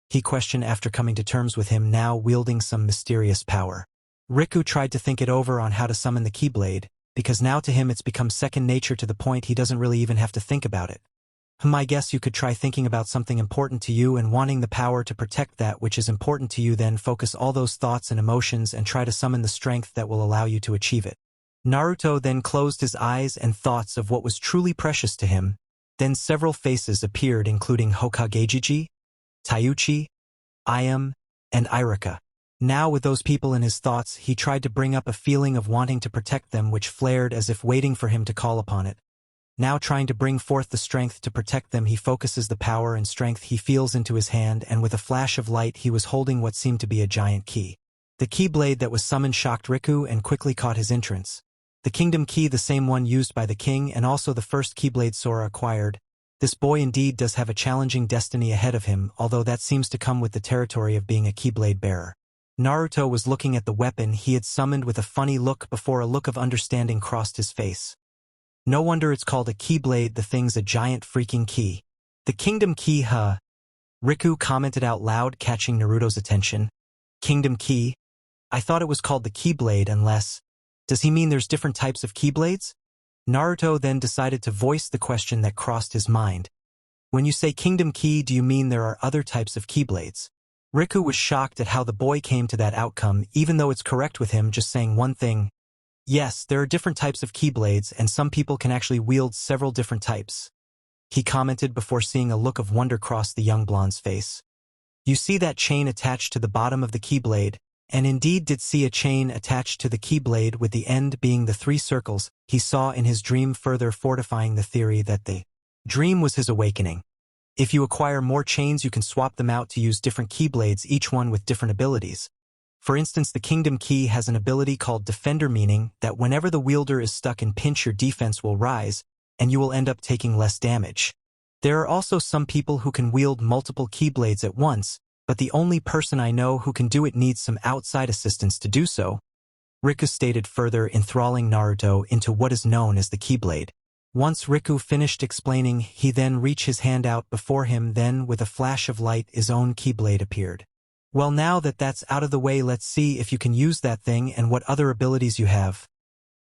he questioned after coming to terms with him now wielding some mysterious power. Riku tried to think it over on how to summon the Keyblade, because now to him it's become second nature to the point he doesn't really even have to think about it. I guess you could try thinking about something important to you and wanting the power to protect that which is important to you, then focus all those thoughts and emotions and try to summon the strength that will allow you to achieve it. Naruto then closed his eyes and thoughts of what was truly precious to him. Then several faces appeared, including Hokage, Taiuchi, Ayam, and Irika. Now with those people in his thoughts, he tried to bring up a feeling of wanting to protect them which flared as if waiting for him to call upon it. Now trying to bring forth the strength to protect them, he focuses the power and strength he feels into his hand, and with a flash of light he was holding what seemed to be a giant key. The Keyblade that was summoned shocked Riku and quickly caught his entrance. The Kingdom Key, the same one used by the king and also the first Keyblade Sora acquired. This boy indeed does have a challenging destiny ahead of him, although that seems to come with the territory of being a Keyblade bearer. Naruto was looking at the weapon he had summoned with a funny look before a look of understanding crossed his face. No wonder it's called a Keyblade, the thing's a giant freaking key. The Kingdom Key, huh? Riku commented out loud, catching Naruto's attention. Kingdom Key? I thought it was called the Keyblade, unless... Does he mean there's different types of Keyblades? Naruto then decided to voice the question that crossed his mind. When you say Kingdom Key, do you mean there are other types of Keyblades? Riku was shocked at how the boy came to that outcome, even though it's correct with him just saying one thing. Yes, there are different types of Keyblades, and some people can actually wield several different types, he commented before seeing a look of wonder cross the young blonde's face. You see that chain attached to the bottom of the Keyblade, and indeed did see a chain attached to the Keyblade, with the end being the 3 circles he saw in his dream, further fortifying the theory that the dream was his awakening. If you acquire more chains, you can swap them out to use different Keyblades, each one with different abilities. For instance, the Kingdom Key has an ability called Defender, meaning that whenever the wielder is stuck in pinch, your defense will rise, and you will end up taking less damage. There are also some people who can wield multiple Keyblades at once, but the only person I know who can do it needs some outside assistance to do so, Riku stated, further enthralling Naruto into what is known as the Keyblade. Once Riku finished explaining, he then reached his hand out before him, then with a flash of light his own Keyblade appeared. Well, now that that's out of the way, let's see if you can use that thing and what other abilities you have,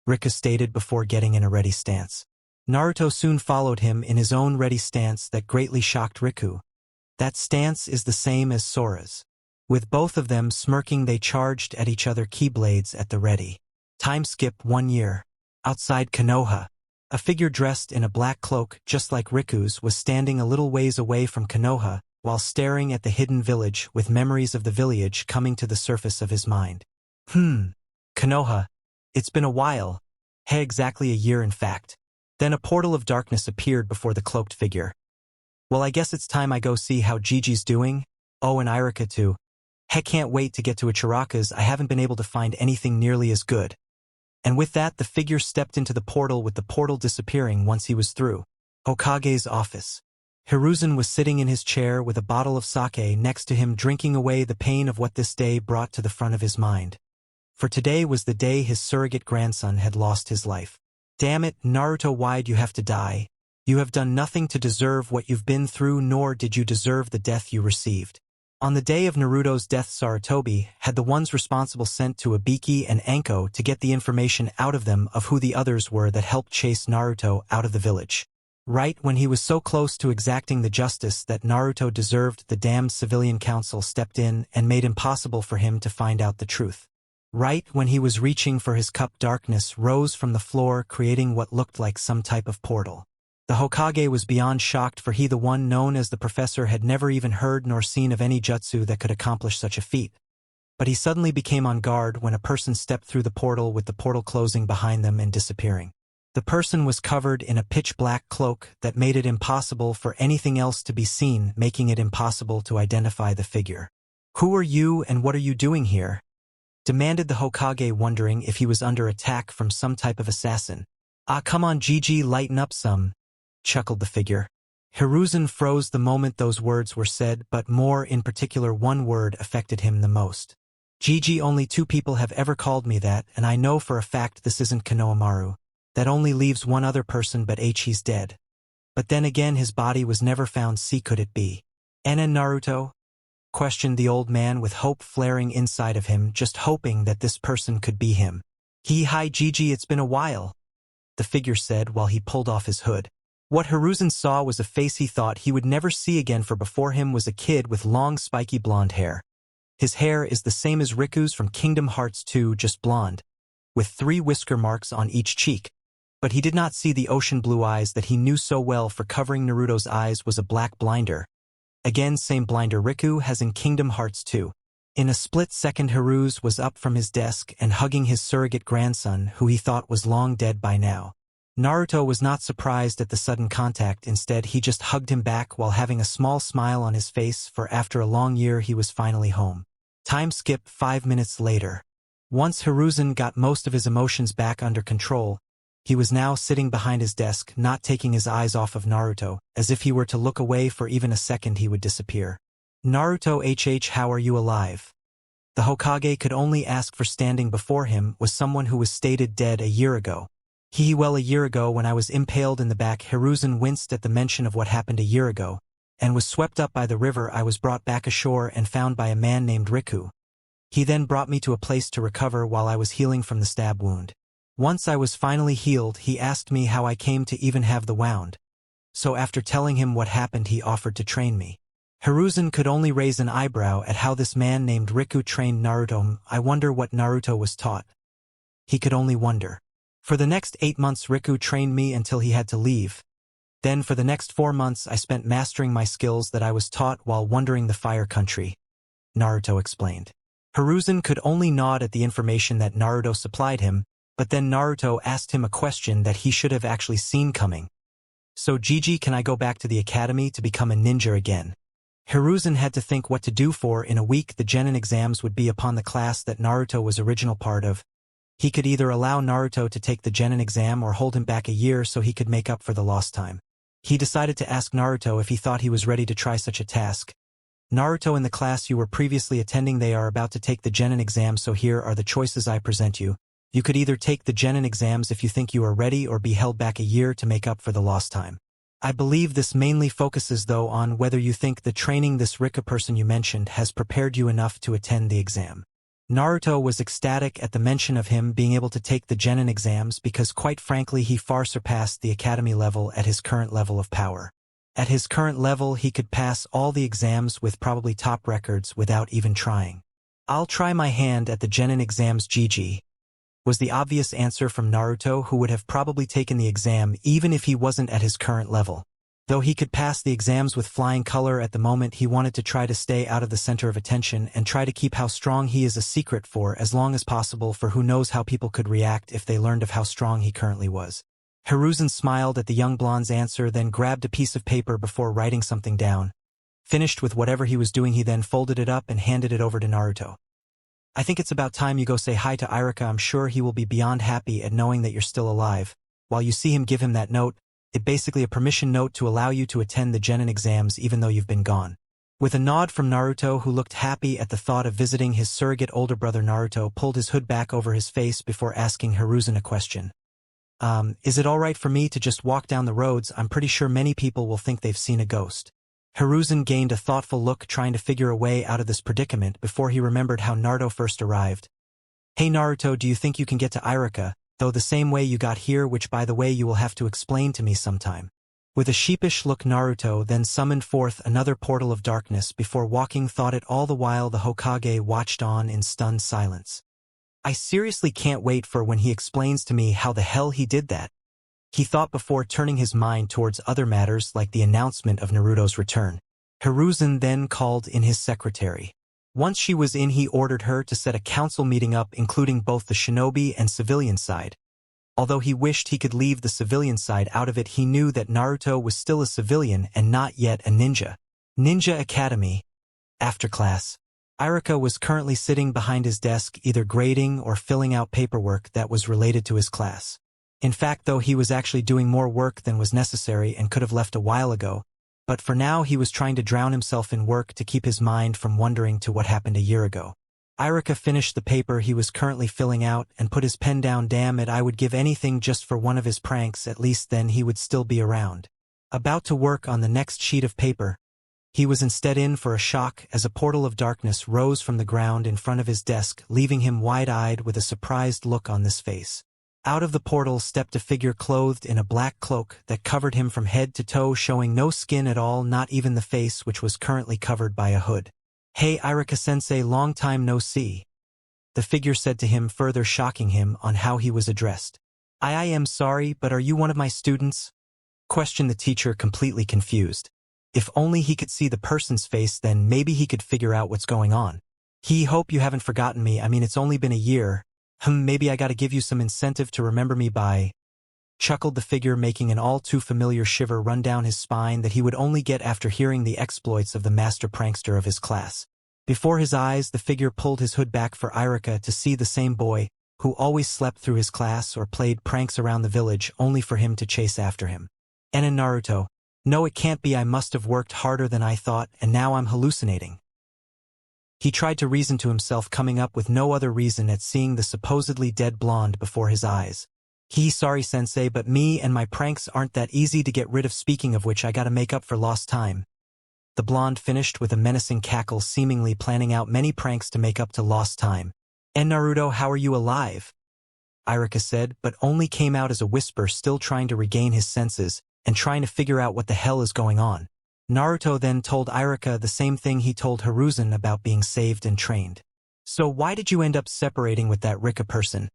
Riku stated before getting in a ready stance. Naruto soon followed him in his own ready stance that greatly shocked Riku. That stance is the same as Sora's. With both of them smirking, they charged at each other, Keyblades at the ready. Time skip 1 year. Outside Konoha, a figure dressed in a black cloak just like Riku's was standing a little ways away from Konoha while staring at the hidden village, with memories of the village coming to the surface of his mind. Konoha. It's been a while. Hey, exactly a year in fact. Then a portal of darkness appeared before the cloaked figure. Well, I guess it's time I go see how Gigi's doing. Oh, and Irika too. Heck, can't wait to get to Ichiraka's. I haven't been able to find anything nearly as good. And with that, the figure stepped into the portal, with the portal disappearing once he was through. Hokage's office. Hiruzen was sitting in his chair with a bottle of sake next to him, drinking away the pain of what this day brought to the front of his mind. For today was the day his surrogate grandson had lost his life. Damn it, Naruto, why'd you have to die? You have done nothing to deserve what you've been through, nor did you deserve the death you received. On the day of Naruto's death, Sarutobi had the ones responsible sent to Ibiki and Anko to get the information out of them of who the others were that helped chase Naruto out of the village. Right when he was so close to exacting the justice that Naruto deserved, the damned civilian council stepped in and made impossible for him to find out the truth. Right when he was reaching for his cup, darkness rose from the floor, creating what looked like some type of portal. The Hokage was beyond shocked, for he, the one known as the Professor, had never even heard nor seen of any jutsu that could accomplish such a feat. But he suddenly became on guard when a person stepped through the portal, with the portal closing behind them and disappearing. The person was covered in a pitch-black cloak that made it impossible for anything else to be seen, making it impossible to identify the figure. "Who are you and what are you doing here?" demanded the Hokage, wondering if he was under attack from some type of assassin. "Ah, come on, Gigi, lighten up some," chuckled the figure. Hiruzen froze the moment those words were said, but more in particular one word affected him the most. "Gigi, only 2 people have ever called me that, and I know for a fact this isn't Konohamaru. That only leaves one other person, but he's dead. But then again, his body was never found. See, could it be Enen Naruto?" questioned the old man, with hope flaring inside of him, just hoping that this person could be him. "Hi Gigi, it's been a while," the figure said while he pulled off his hood. What Hiruzen saw was a face he thought he would never see again, for before him was a kid with long spiky blonde hair. His hair is the same as Riku's from Kingdom Hearts 2, just blonde, with 3 whisker marks on each cheek. But he did not see the ocean blue eyes that he knew so well, for covering Naruto's eyes was a black blinder. Again, same blinder Riku has in Kingdom Hearts 2. In a split second, Hiruzen was up from his desk and hugging his surrogate grandson, who he thought was long dead by now. Naruto was not surprised at the sudden contact. Instead, he just hugged him back while having a small smile on his face, for after a long year he was finally home. Time skip 5 minutes later. Once Hiruzen got most of his emotions back under control, he was now sitting behind his desk, not taking his eyes off of Naruto, as if he were to look away for even a second he would disappear. "Naruto, how are you alive?" The Hokage could only ask, for standing before him was someone who was stated dead a year ago. Well, a year ago, when I was impaled in the back." Hiruzen winced at the mention of what happened a year ago, and was swept up by the river. "I was brought back ashore and found by a man named Riku. He then brought me to a place to recover while I was healing from the stab wound. Once I was finally healed, he asked me how I came to even have the wound. So after telling him what happened, he offered to train me." Hiruzen could only raise an eyebrow at how this man named Riku trained Naruto. I wonder what Naruto was taught. He could only wonder. "For the next 8 months Riku trained me until he had to leave. Then for the next 4 months I spent mastering my skills that I was taught while wandering the fire country," Naruto explained. Hiruzen could only nod at the information that Naruto supplied him, but then Naruto asked him a question that he should have actually seen coming. "So Gigi, can I go back to the academy to become a ninja again?" Hiruzen had to think what to do, for in a week the Genin exams would be upon the class that Naruto was original part of. He could either allow Naruto to take the Genin exam or hold him back a year so he could make up for the lost time. He decided to ask Naruto if he thought he was ready to try such a task. "Naruto, in the class you were previously attending, they are about to take the Genin exam, so here are the choices I present you. You could either take the Genin exams if you think you are ready, or be held back a year to make up for the lost time. I believe this mainly focuses though on whether you think the training this Riku person you mentioned has prepared you enough to attend the exam." Naruto was ecstatic at the mention of him being able to take the Genin exams, because quite frankly he far surpassed the academy level at his current level of power. At his current level he could pass all the exams with probably top records without even trying. "I'll try my hand at the Genin exams, Gigi," was the obvious answer from Naruto, who would have probably taken the exam even if he wasn't at his current level. Though he could pass the exams with flying color, at the moment he wanted to try to stay out of the center of attention and try to keep how strong he is a secret for as long as possible, for who knows how people could react if they learned of how strong he currently was. Hiruzen smiled at the young blonde's answer, then grabbed a piece of paper before writing something down. Finished with whatever he was doing, he then folded it up and handed it over to Naruto. "I think it's about time you go say hi to Irika. I'm sure he will be beyond happy at knowing that you're still alive. While you see him, give him that note. It's basically a permission note to allow you to attend the Genin exams even though you've been gone." With a nod from Naruto, who looked happy at the thought of visiting his surrogate older brother, Naruto pulled his hood back over his face before asking Hiruzen a question. Is it alright for me to just walk down the roads? I'm pretty sure many people will think they've seen a ghost." Hiruzen gained a thoughtful look, trying to figure a way out of this predicament before he remembered how Naruto first arrived. "Hey Naruto, do you think you can get to Irika, though the same way you got here, which by the way you will have to explain to me sometime?" With a sheepish look, Naruto then summoned forth another portal of darkness before walking thought it. All the while the Hokage watched on in stunned silence. I seriously can't wait for when he explains to me how the hell he did that. He thought before turning his mind towards other matters like the announcement of Naruto's return. Hiruzen then called in his secretary. Once she was in, he ordered her to set a council meeting up including both the shinobi and civilian side. Although he wished he could leave the civilian side out of it, he knew that Naruto was still a civilian and not yet a ninja. Ninja Academy. After class. Iruka was currently sitting behind his desk either grading or filling out paperwork that was related to his class. In fact, though, he was actually doing more work than was necessary and could have left a while ago, but for now he was trying to drown himself in work to keep his mind from wondering to what happened a year ago. Iruka finished the paper he was currently filling out and put his pen down. Damn it, I would give anything just for one of his pranks, at least then he would still be around. About to work on the next sheet of paper, he was instead in for a shock as a portal of darkness rose from the ground in front of his desk, leaving him wide-eyed with a surprised look on his face. Out of the portal stepped a figure clothed in a black cloak that covered him from head to toe, showing no skin at all, not even the face, which was currently covered by a hood. "Hey, Iruka-sensei, long time no see," the figure said to him, further shocking him on how he was addressed. I am sorry, but are you one of my students?" questioned the teacher, completely confused. If only he could see the person's face, then maybe he could figure out what's going on. Hope you haven't forgotten me. I mean, it's only been a year. Maybe I gotta give you some incentive to remember me by," chuckled the figure, making an all-too-familiar shiver run down his spine that he would only get after hearing the exploits of the master prankster of his class. Before his eyes, the figure pulled his hood back for Iruka to see the same boy who always slept through his class or played pranks around the village only for him to chase after him. "And in Naruto. No, it can't be. I must have worked harder than I thought, and now I'm hallucinating." He tried to reason to himself, coming up with no other reason at seeing the supposedly dead blonde before his eyes. Sorry sensei, but me and my pranks aren't that easy to get rid of. Speaking of which, I gotta make up for lost time." The blonde finished with a menacing cackle, seemingly planning out many pranks to make up to lost time. "And Naruto, how are you alive?" Iruka said, but only came out as a whisper, still trying to regain his senses and trying to figure out what the hell is going on. Naruto then told Iruka the same thing he told Hiruzen about being saved and trained. "So why did you end up separating with that Riku person?"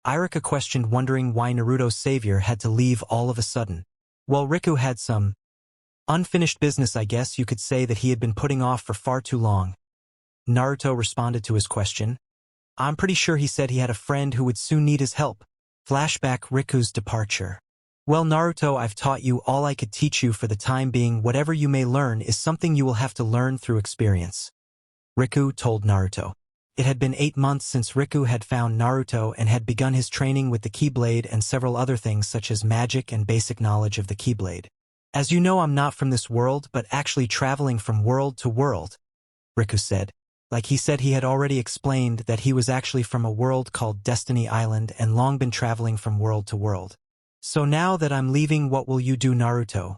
Iruka questioned, wondering why Naruto's savior had to leave all of a sudden. "Well, Riku had some unfinished business, I guess you could say, that he had been putting off for far too long." Naruto responded to his question. "I'm pretty sure he said he had a friend who would soon need his help." Flashback: Riku's departure. "Well, Naruto, I've taught you all I could teach you for the time being. Whatever you may learn is something you will have to learn through experience," Riku told Naruto. It had been 8 months since Riku had found Naruto and had begun his training with the Keyblade and several other things such as magic and basic knowledge of the Keyblade. "As you know, I'm not from this world, but actually traveling from world to world," Riku said. Like he said, he had already explained that he was actually from a world called Destiny Island and long been traveling from world to world. "So now that I'm leaving, what will you do, Naruto?"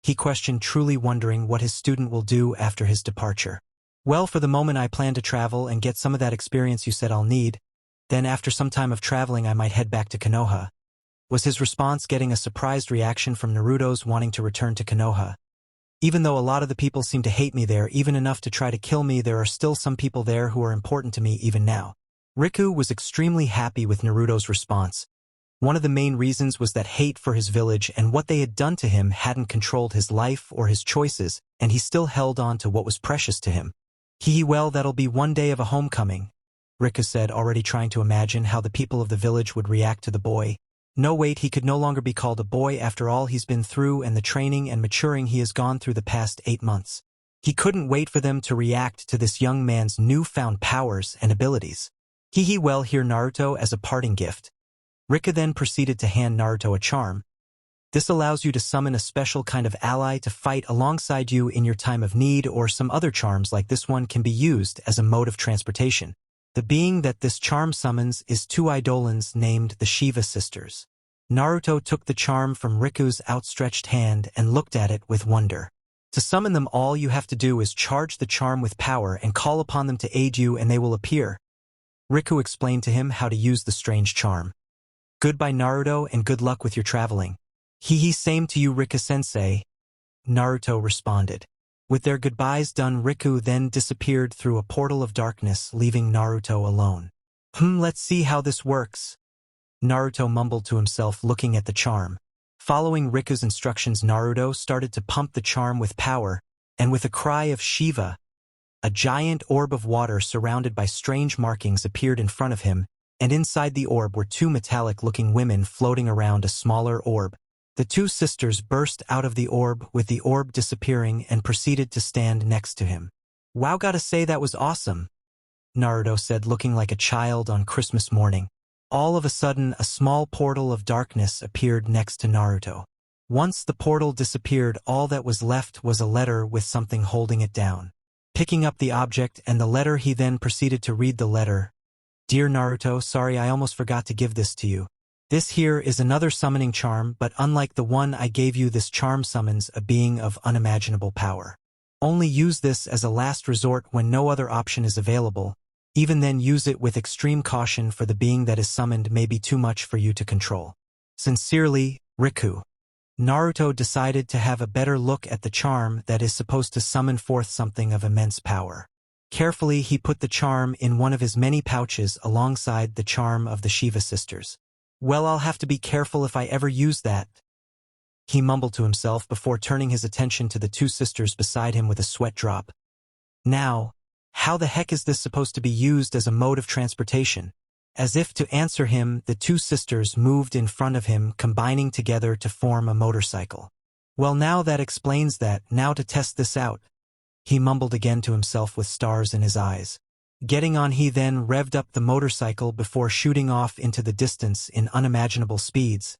he questioned, truly wondering what his student will do after his departure. "Well, for the moment I plan to travel and get some of that experience you said I'll need. Then after some time of traveling I might head back to Konoha," was his response, getting a surprised reaction from Naruto's wanting to return to Konoha. "Even though a lot of the people seem to hate me there, even enough to try to kill me, there are still some people there who are important to me even now." Riku was extremely happy with Naruto's response. One of the main reasons was that hate for his village and what they had done to him hadn't controlled his life or his choices, and he still held on to what was precious to him. Well, that'll be one day of a homecoming," Riku said, already trying to imagine how the people of the village would react to the boy. No, wait, he could no longer be called a boy after all he's been through and the training and maturing he has gone through the past 8 months. He couldn't wait for them to react to this young man's newfound powers and abilities. Well, here Naruto, as a parting gift. Riku then proceeded to hand Naruto a charm. This allows you to summon a special kind of ally to fight alongside you in your time of need, or some other charms like this one can be used as a mode of transportation. The being that this charm summons is 2 Eidolons named the Shiva Sisters. Naruto took the charm from Riku's outstretched hand and looked at it with wonder. To summon them, all you have to do is charge the charm with power and call upon them to aid you and they will appear. Riku explained to him how to use the strange charm. "Goodbye, Naruto, and good luck with your traveling." Same to you, Riku-sensei," Naruto responded. With their goodbyes done, Riku then disappeared through a portal of darkness, leaving Naruto alone. Let's see how this works. Naruto mumbled to himself, looking at the charm. Following Riku's instructions, Naruto started to pump the charm with power, and with a cry of Shiva, a giant orb of water surrounded by strange markings appeared in front of him, and inside the orb were two metallic-looking women floating around a smaller orb. The two sisters burst out of the orb, with the orb disappearing, and proceeded to stand next to him. Wow, gotta say that was awesome, Naruto said, looking like a child on Christmas morning. All of a sudden, a small portal of darkness appeared next to Naruto. Once the portal disappeared, all that was left was a letter with something holding it down. Picking up the object and the letter, he then proceeded to read the letter. Dear Naruto, sorry, I almost forgot to give this to you. This here is another summoning charm, but unlike the one I gave you, this charm summons a being of unimaginable power. Only use this as a last resort when no other option is available. Even then, use it with extreme caution, for the being that is summoned may be too much for you to control. Sincerely, Riku. Naruto decided to have a better look at the charm that is supposed to summon forth something of immense power. Carefully, he put the charm in one of his many pouches alongside the charm of the Shiva sisters. Well, I'll have to be careful if I ever use that, he mumbled to himself before turning his attention to the two sisters beside him with a sweat drop. Now, how the heck is this supposed to be used as a mode of transportation? As if to answer him, the two sisters moved in front of him, combining together to form a motorcycle. Well, now that explains that. Now to test this out, he mumbled again to himself with stars in his eyes. Getting on, he then revved up the motorcycle before shooting off into the distance in unimaginable speeds.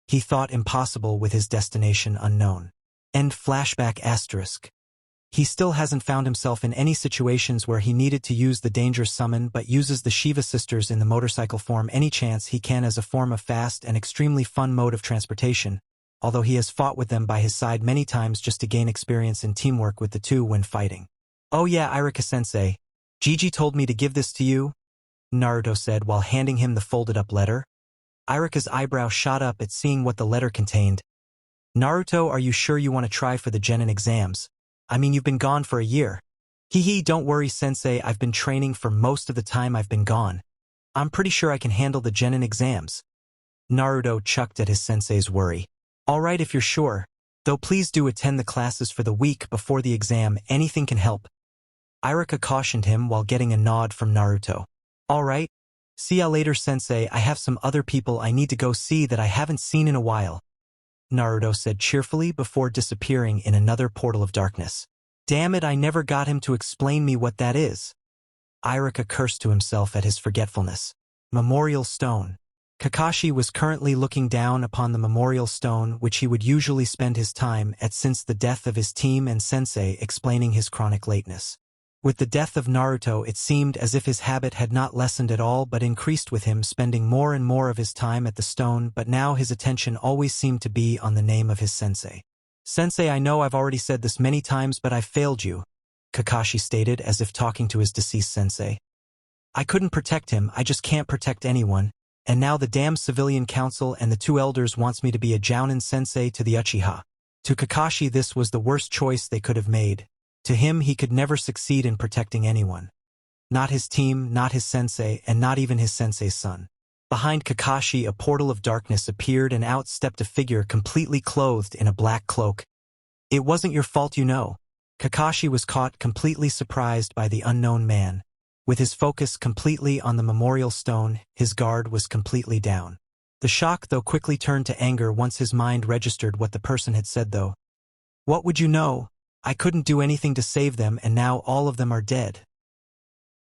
He thought impossible with his destination unknown. End flashback asterisk. He still hasn't found himself in any situations where he needed to use the dangerous summon, but uses the Shiva sisters in the motorcycle form any chance he can as a form of fast and extremely fun mode of transportation, although he has fought with them by his side many times just to gain experience in teamwork with the two when fighting. Oh yeah, Iruka-sensei, Gigi told me to give this to you, Naruto said while handing him the folded-up letter. Iruka's eyebrow shot up at seeing what the letter contained. Naruto, are you sure you want to try for the Genin exams? I mean, you've been gone for a year. Hee, don't worry, sensei, I've been training for most of the time I've been gone. I'm pretty sure I can handle the Genin exams. Naruto chucked at his sensei's worry. Alright, if you're sure. Though please do attend the classes for the week before the exam, anything can help. Iruka cautioned him while getting a nod from Naruto. Alright. See ya later, sensei, I have some other people I need to go see that I haven't seen in a while, Naruto said cheerfully before disappearing in another portal of darkness. Damn it, I never got him to explain me what that is. Iruka cursed to himself at his forgetfulness. Memorial Stone. Kakashi was currently looking down upon the Memorial Stone, which he would usually spend his time at since the death of his team and sensei, explaining his chronic lateness. With the death of Naruto, it seemed as if his habit had not lessened at all but increased, with him spending more and more of his time at the stone, but now his attention always seemed to be on the name of his sensei. Sensei, I know I've already said this many times, but I've failed you, Kakashi stated as if talking to his deceased sensei. I couldn't protect him, I just can't protect anyone, and now the damn civilian council and the two elders wants me to be a Jounin sensei to the Uchiha. To Kakashi, this was the worst choice they could have made. To him, he could never succeed in protecting anyone. Not his team, not his sensei, and not even his sensei's son. Behind Kakashi, a portal of darkness appeared and out stepped a figure completely clothed in a black cloak. It wasn't your fault, you know. Kakashi was caught completely surprised by the unknown man. With his focus completely on the Memorial Stone, his guard was completely down. The shock, though, quickly turned to anger once his mind registered what the person had said, though. What would you know? I couldn't do anything to save them, and now all of them are dead,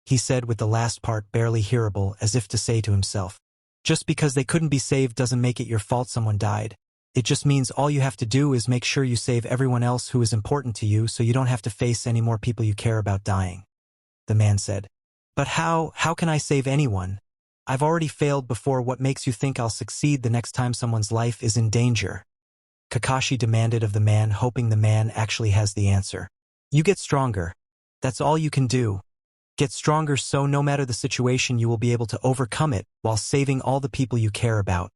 he said with the last part barely hearable, as if to say to himself. Just because they couldn't be saved doesn't make it your fault someone died. It just means all you have to do is make sure you save everyone else who is important to you so you don't have to face any more people you care about dying, the man said. But how can I save anyone? I've already failed before. What makes you think I'll succeed the next time someone's life is in danger? Kakashi demanded of the man, hoping the man actually has the answer. You get stronger. That's all you can do. Get stronger so no matter the situation you will be able to overcome it while saving all the people you care about,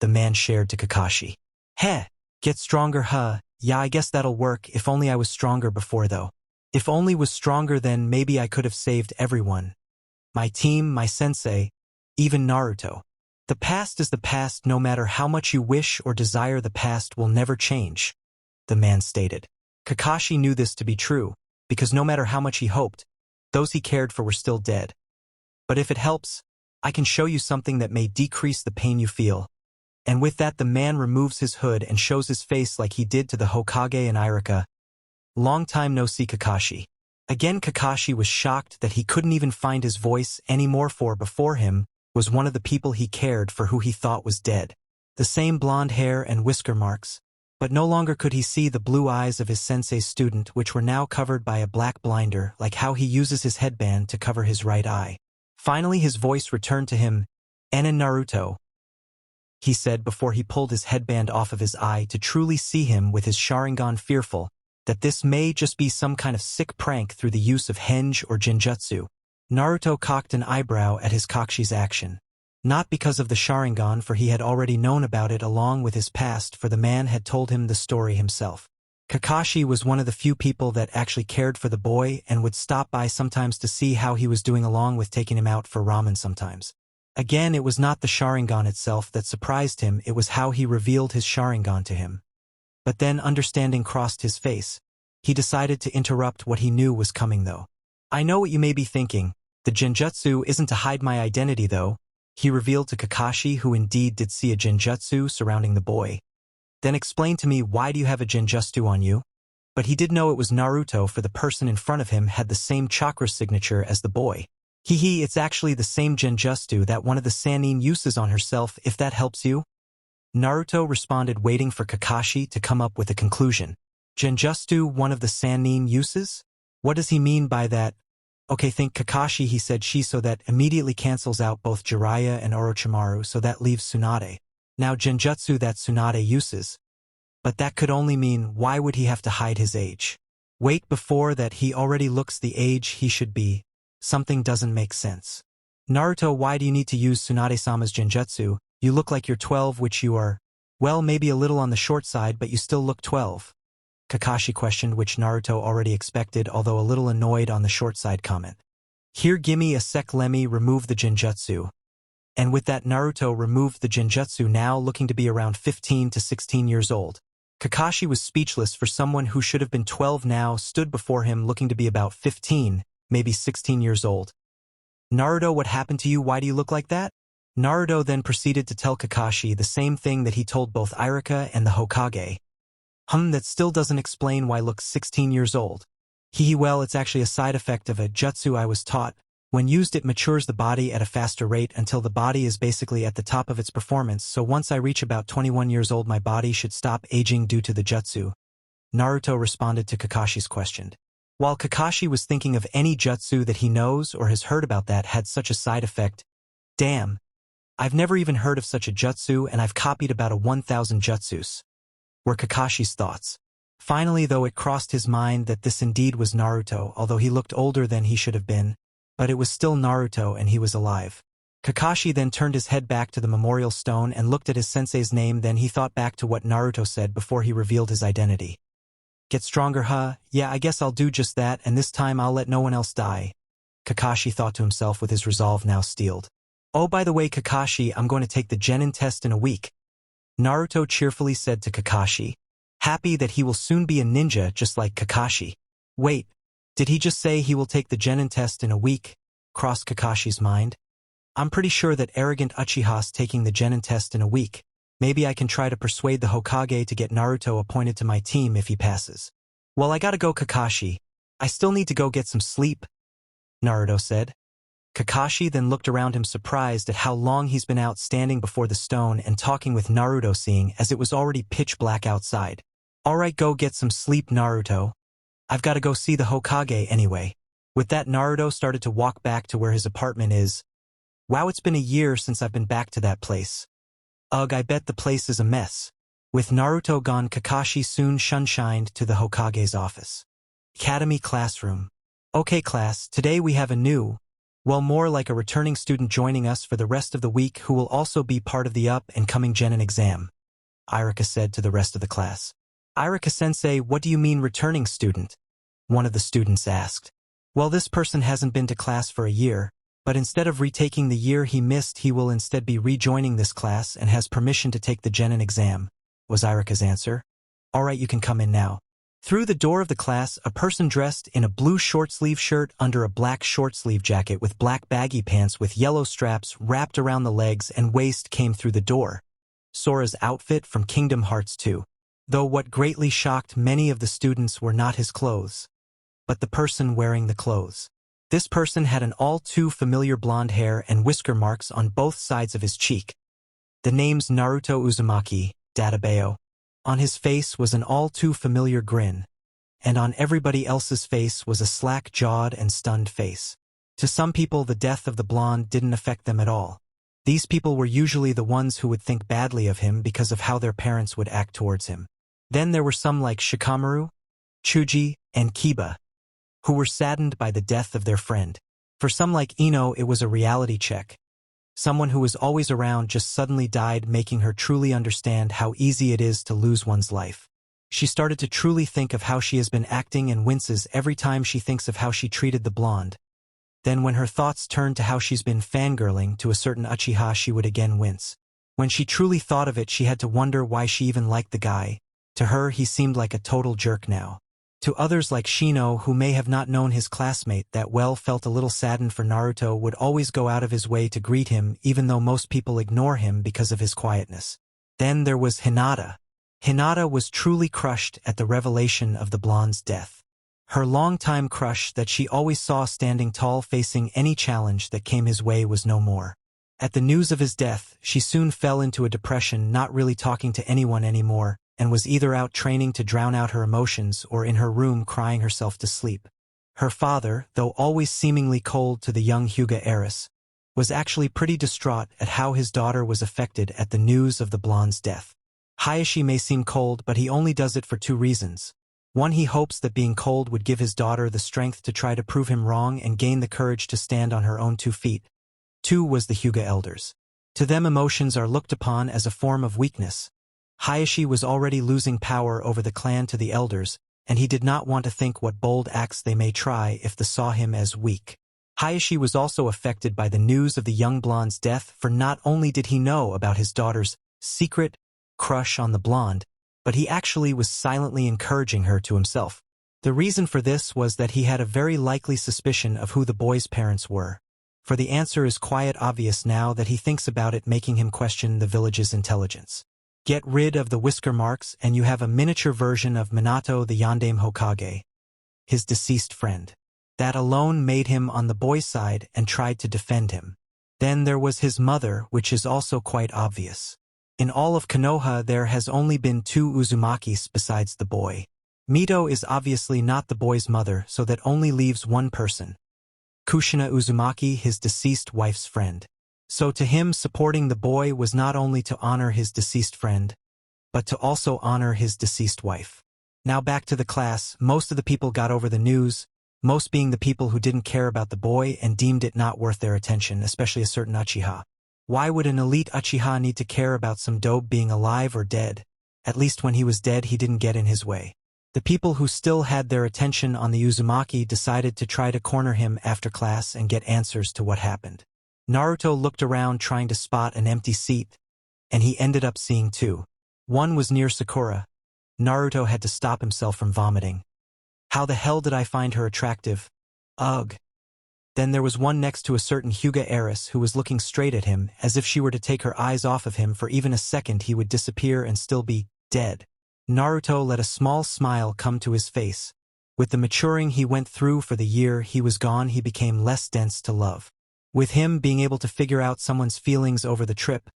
the man shared to Kakashi. Heh, get stronger, huh? Yeah, I guess that'll work. If only I was stronger before, though. If only was stronger, then maybe I could have saved everyone. my team, my sensei, even Naruto. The past is the past. No matter how much you wish or desire, the past will never change, the man stated. Kakashi knew this to be true, because no matter how much he hoped, those he cared for were still dead. But if it helps, I can show you something that may decrease the pain you feel. And with that, the man removes his hood and shows his face like he did to the Hokage and Irika. Long time no see, Kakashi. Again, Kakashi was shocked that he couldn't even find his voice anymore, for before him was one of the people he cared for, who he thought was dead. The same blonde hair and whisker marks, but no longer could he see the blue eyes of his sensei's student, which were now covered by a black blinder, like how he uses his headband to cover his right eye. Finally his voice returned to him. "Enin Naruto," he said before he pulled his headband off of his eye to truly see him with his Sharingan, fearful that this may just be some kind of sick prank through the use of henge or genjutsu. Naruto cocked an eyebrow at his Kakashi's action. Not because of the Sharingan, for he had already known about it along with his past, for the man had told him the story himself. Kakashi was one of the few people that actually cared for the boy and would stop by sometimes to see how he was doing, along with taking him out for ramen sometimes. Again, it was not the Sharingan itself that surprised him, it was how he revealed his Sharingan to him. But then understanding crossed his face. He decided to interrupt what he knew was coming, though. "I know what you may be thinking. The genjutsu isn't to hide my identity, though," he revealed to Kakashi, who indeed did see a genjutsu surrounding the boy. "Then explain to me, why do you have a genjutsu on you?" But he did know it was Naruto, for the person in front of him had the same chakra signature as the boy. It's actually the same genjutsu that one of the Sannin uses on herself, if that helps you." Naruto responded, waiting for Kakashi to come up with a conclusion. "Genjutsu, one of the Sannin uses? What does he mean by that?" "Okay, think Kakashi," he said. So that immediately cancels out both Jiraiya and Orochimaru, so that leaves Tsunade. Now genjutsu that Tsunade uses. But that could only mean, why would he have to hide his age? Wait, before that he already looks the age he should be. Something doesn't make sense. "Naruto, why do you need to use Tsunade-sama's genjutsu? You look like you're 12, which you are. Well, maybe a little on the short side, but you still look 12. Kakashi questioned, which Naruto already expected, although a little annoyed on the short side comment. "Here, gimme a sec, lemme remove the genjutsu." And with that, Naruto removed the genjutsu, now looking to be around 15 to 16 years old. Kakashi was speechless, for someone who should have been 12 now stood before him looking to be about 15, maybe 16 years old. "Naruto, what happened to you? Why do you look like that?" Naruto then proceeded to tell Kakashi the same thing that he told both Irika and the Hokage. That still doesn't explain why I look 16 years old. Well, it's actually a side effect of a jutsu I was taught. When used, it matures the body at a faster rate until the body is basically at the top of its performance, so once I reach about 21 years old, my body should stop aging due to the jutsu. Naruto responded to Kakashi's question. While Kakashi was thinking of any jutsu that he knows or has heard about that had such a side effect. Damn. I've never even heard of such a jutsu, and I've copied about 1,000 jutsus, were Kakashi's thoughts. Finally, though, it crossed his mind that this indeed was Naruto, although he looked older than he should have been. But it was still Naruto, and he was alive. Kakashi then turned his head back to the memorial stone and looked at his sensei's name. Then he thought back to what Naruto said before he revealed his identity. "Get stronger, huh? Yeah, I guess I'll do just that, and this time I'll let no one else die," Kakashi thought to himself, with his resolve now steeled. "Oh, by the way, Kakashi, I'm going to take the Genin test in a week," Naruto cheerfully said to Kakashi, happy that he will soon be a ninja just like Kakashi. Wait, did he just say he will take the Genin test in a week? Crossed Kakashi's mind. I'm pretty sure that arrogant Uchiha's taking the Genin test in a week. Maybe I can try to persuade the Hokage to get Naruto appointed to my team if he passes. Well, I gotta go, Kakashi. I still need to go get some sleep, Naruto said. Kakashi then looked around him, surprised at how long he's been out standing before the stone and talking with Naruto, seeing as it was already pitch black outside. Alright, go get some sleep, Naruto. I've gotta go see the Hokage anyway. With that, Naruto started to walk back to where his apartment is. Wow, it's been a year since I've been back to that place. Ugh, I bet the place is a mess. With Naruto gone, Kakashi soon sunshined to the Hokage's office. Academy classroom. Okay, class, today we have a new, well, more like a returning student joining us for the rest of the week, who will also be part of the up-and-coming Genin exam, Irika said to the rest of the class. Irika-sensei, what do you mean returning student? One of the students asked. Well, this person hasn't been to class for a year. But instead of retaking the year he missed, he will instead be rejoining this class and has permission to take the Genin exam, was Irika's answer. Alright, you can come in now. Through the door of the class, a person dressed in a blue short-sleeve shirt under a black short-sleeve jacket with black baggy pants with yellow straps wrapped around the legs and waist came through the door. Sora's outfit from Kingdom Hearts 2. Though what greatly shocked many of the students were not his clothes, but the person wearing the clothes. This person had an all too familiar blonde hair and whisker marks on both sides of his cheek. The name's Naruto Uzumaki, Databeo. On his face was an all too familiar grin, and on everybody else's face was a slack-jawed and stunned face. To some people, the death of the blonde didn't affect them at all. These people were usually the ones who would think badly of him because of how their parents would act towards him. Then there were some like Shikamaru, Chuji, and Kiba, who were saddened by the death of their friend. For some like Ino, it was a reality check. Someone who was always around just suddenly died, making her truly understand how easy it is to lose one's life. She started to truly think of how she has been acting and winces every time she thinks of how she treated the blonde. Then when her thoughts turned to how she's been fangirling to a certain Uchiha, she would again wince. When she truly thought of it, she had to wonder why she even liked the guy. To her, he seemed like a total jerk now. To others like Shino, who may have not known his classmate that well, felt a little saddened for Naruto, would always go out of his way to greet him even though most people ignore him because of his quietness. Then there was Hinata. Hinata was truly crushed at the revelation of the blonde's death. Her longtime crush that she always saw standing tall facing any challenge that came his way was no more. At the news of his death, she soon fell into a depression, not really talking to anyone anymore, and was either out training to drown out her emotions or in her room crying herself to sleep. Her father, though always seemingly cold to the young Hyuga heiress, was actually pretty distraught at how his daughter was affected at the news of the blonde's death. Hayashi may seem cold, but he only does it for two reasons. One, he hopes that being cold would give his daughter the strength to try to prove him wrong and gain the courage to stand on her own 2 feet. Two was the Hyuga elders. To them, emotions are looked upon as a form of weakness. Hayashi was already losing power over the clan to the elders, and he did not want to think what bold acts they may try if they saw him as weak. Hayashi was also affected by the news of the young blonde's death, for not only did he know about his daughter's secret crush on the blonde, but he actually was silently encouraging her to himself. The reason for this was that he had a very likely suspicion of who the boy's parents were. For the answer is quite obvious now that he thinks about it, making him question the village's intelligence. Get rid of the whisker marks and you have a miniature version of Minato the Yondaime Hokage, his deceased friend. That alone made him on the boy's side and tried to defend him. Then there was his mother, which is also quite obvious. In all of Konoha there has only been 2 Uzumakis besides the boy. Mito is obviously not the boy's mother, so that only leaves one person. Kushina Uzumaki, his deceased wife's friend. So to him, supporting the boy was not only to honor his deceased friend, but to also honor his deceased wife. Now back to the class. Most of the people got over the news, most being the people who didn't care about the boy and deemed it not worth their attention, especially a certain Uchiha. Why would an elite Uchiha need to care about some dope being alive or dead? At least when he was dead, he didn't get in his way. The people who still had their attention on the Uzumaki decided to try to corner him after class and get answers to what happened. Naruto looked around trying to spot an empty seat, and he ended up seeing 2. One was near Sakura. Naruto had to stop himself from vomiting. How the hell did I find her attractive? Ugh. Then there was one next to a certain Hyuga heiress who was looking straight at him, as if she were to take her eyes off of him for even a second he would disappear and still be dead. Naruto let a small smile come to his face. With the maturing he went through for the year he was gone, he became less dense to love. With him being able to figure out someone's feelings over the trip,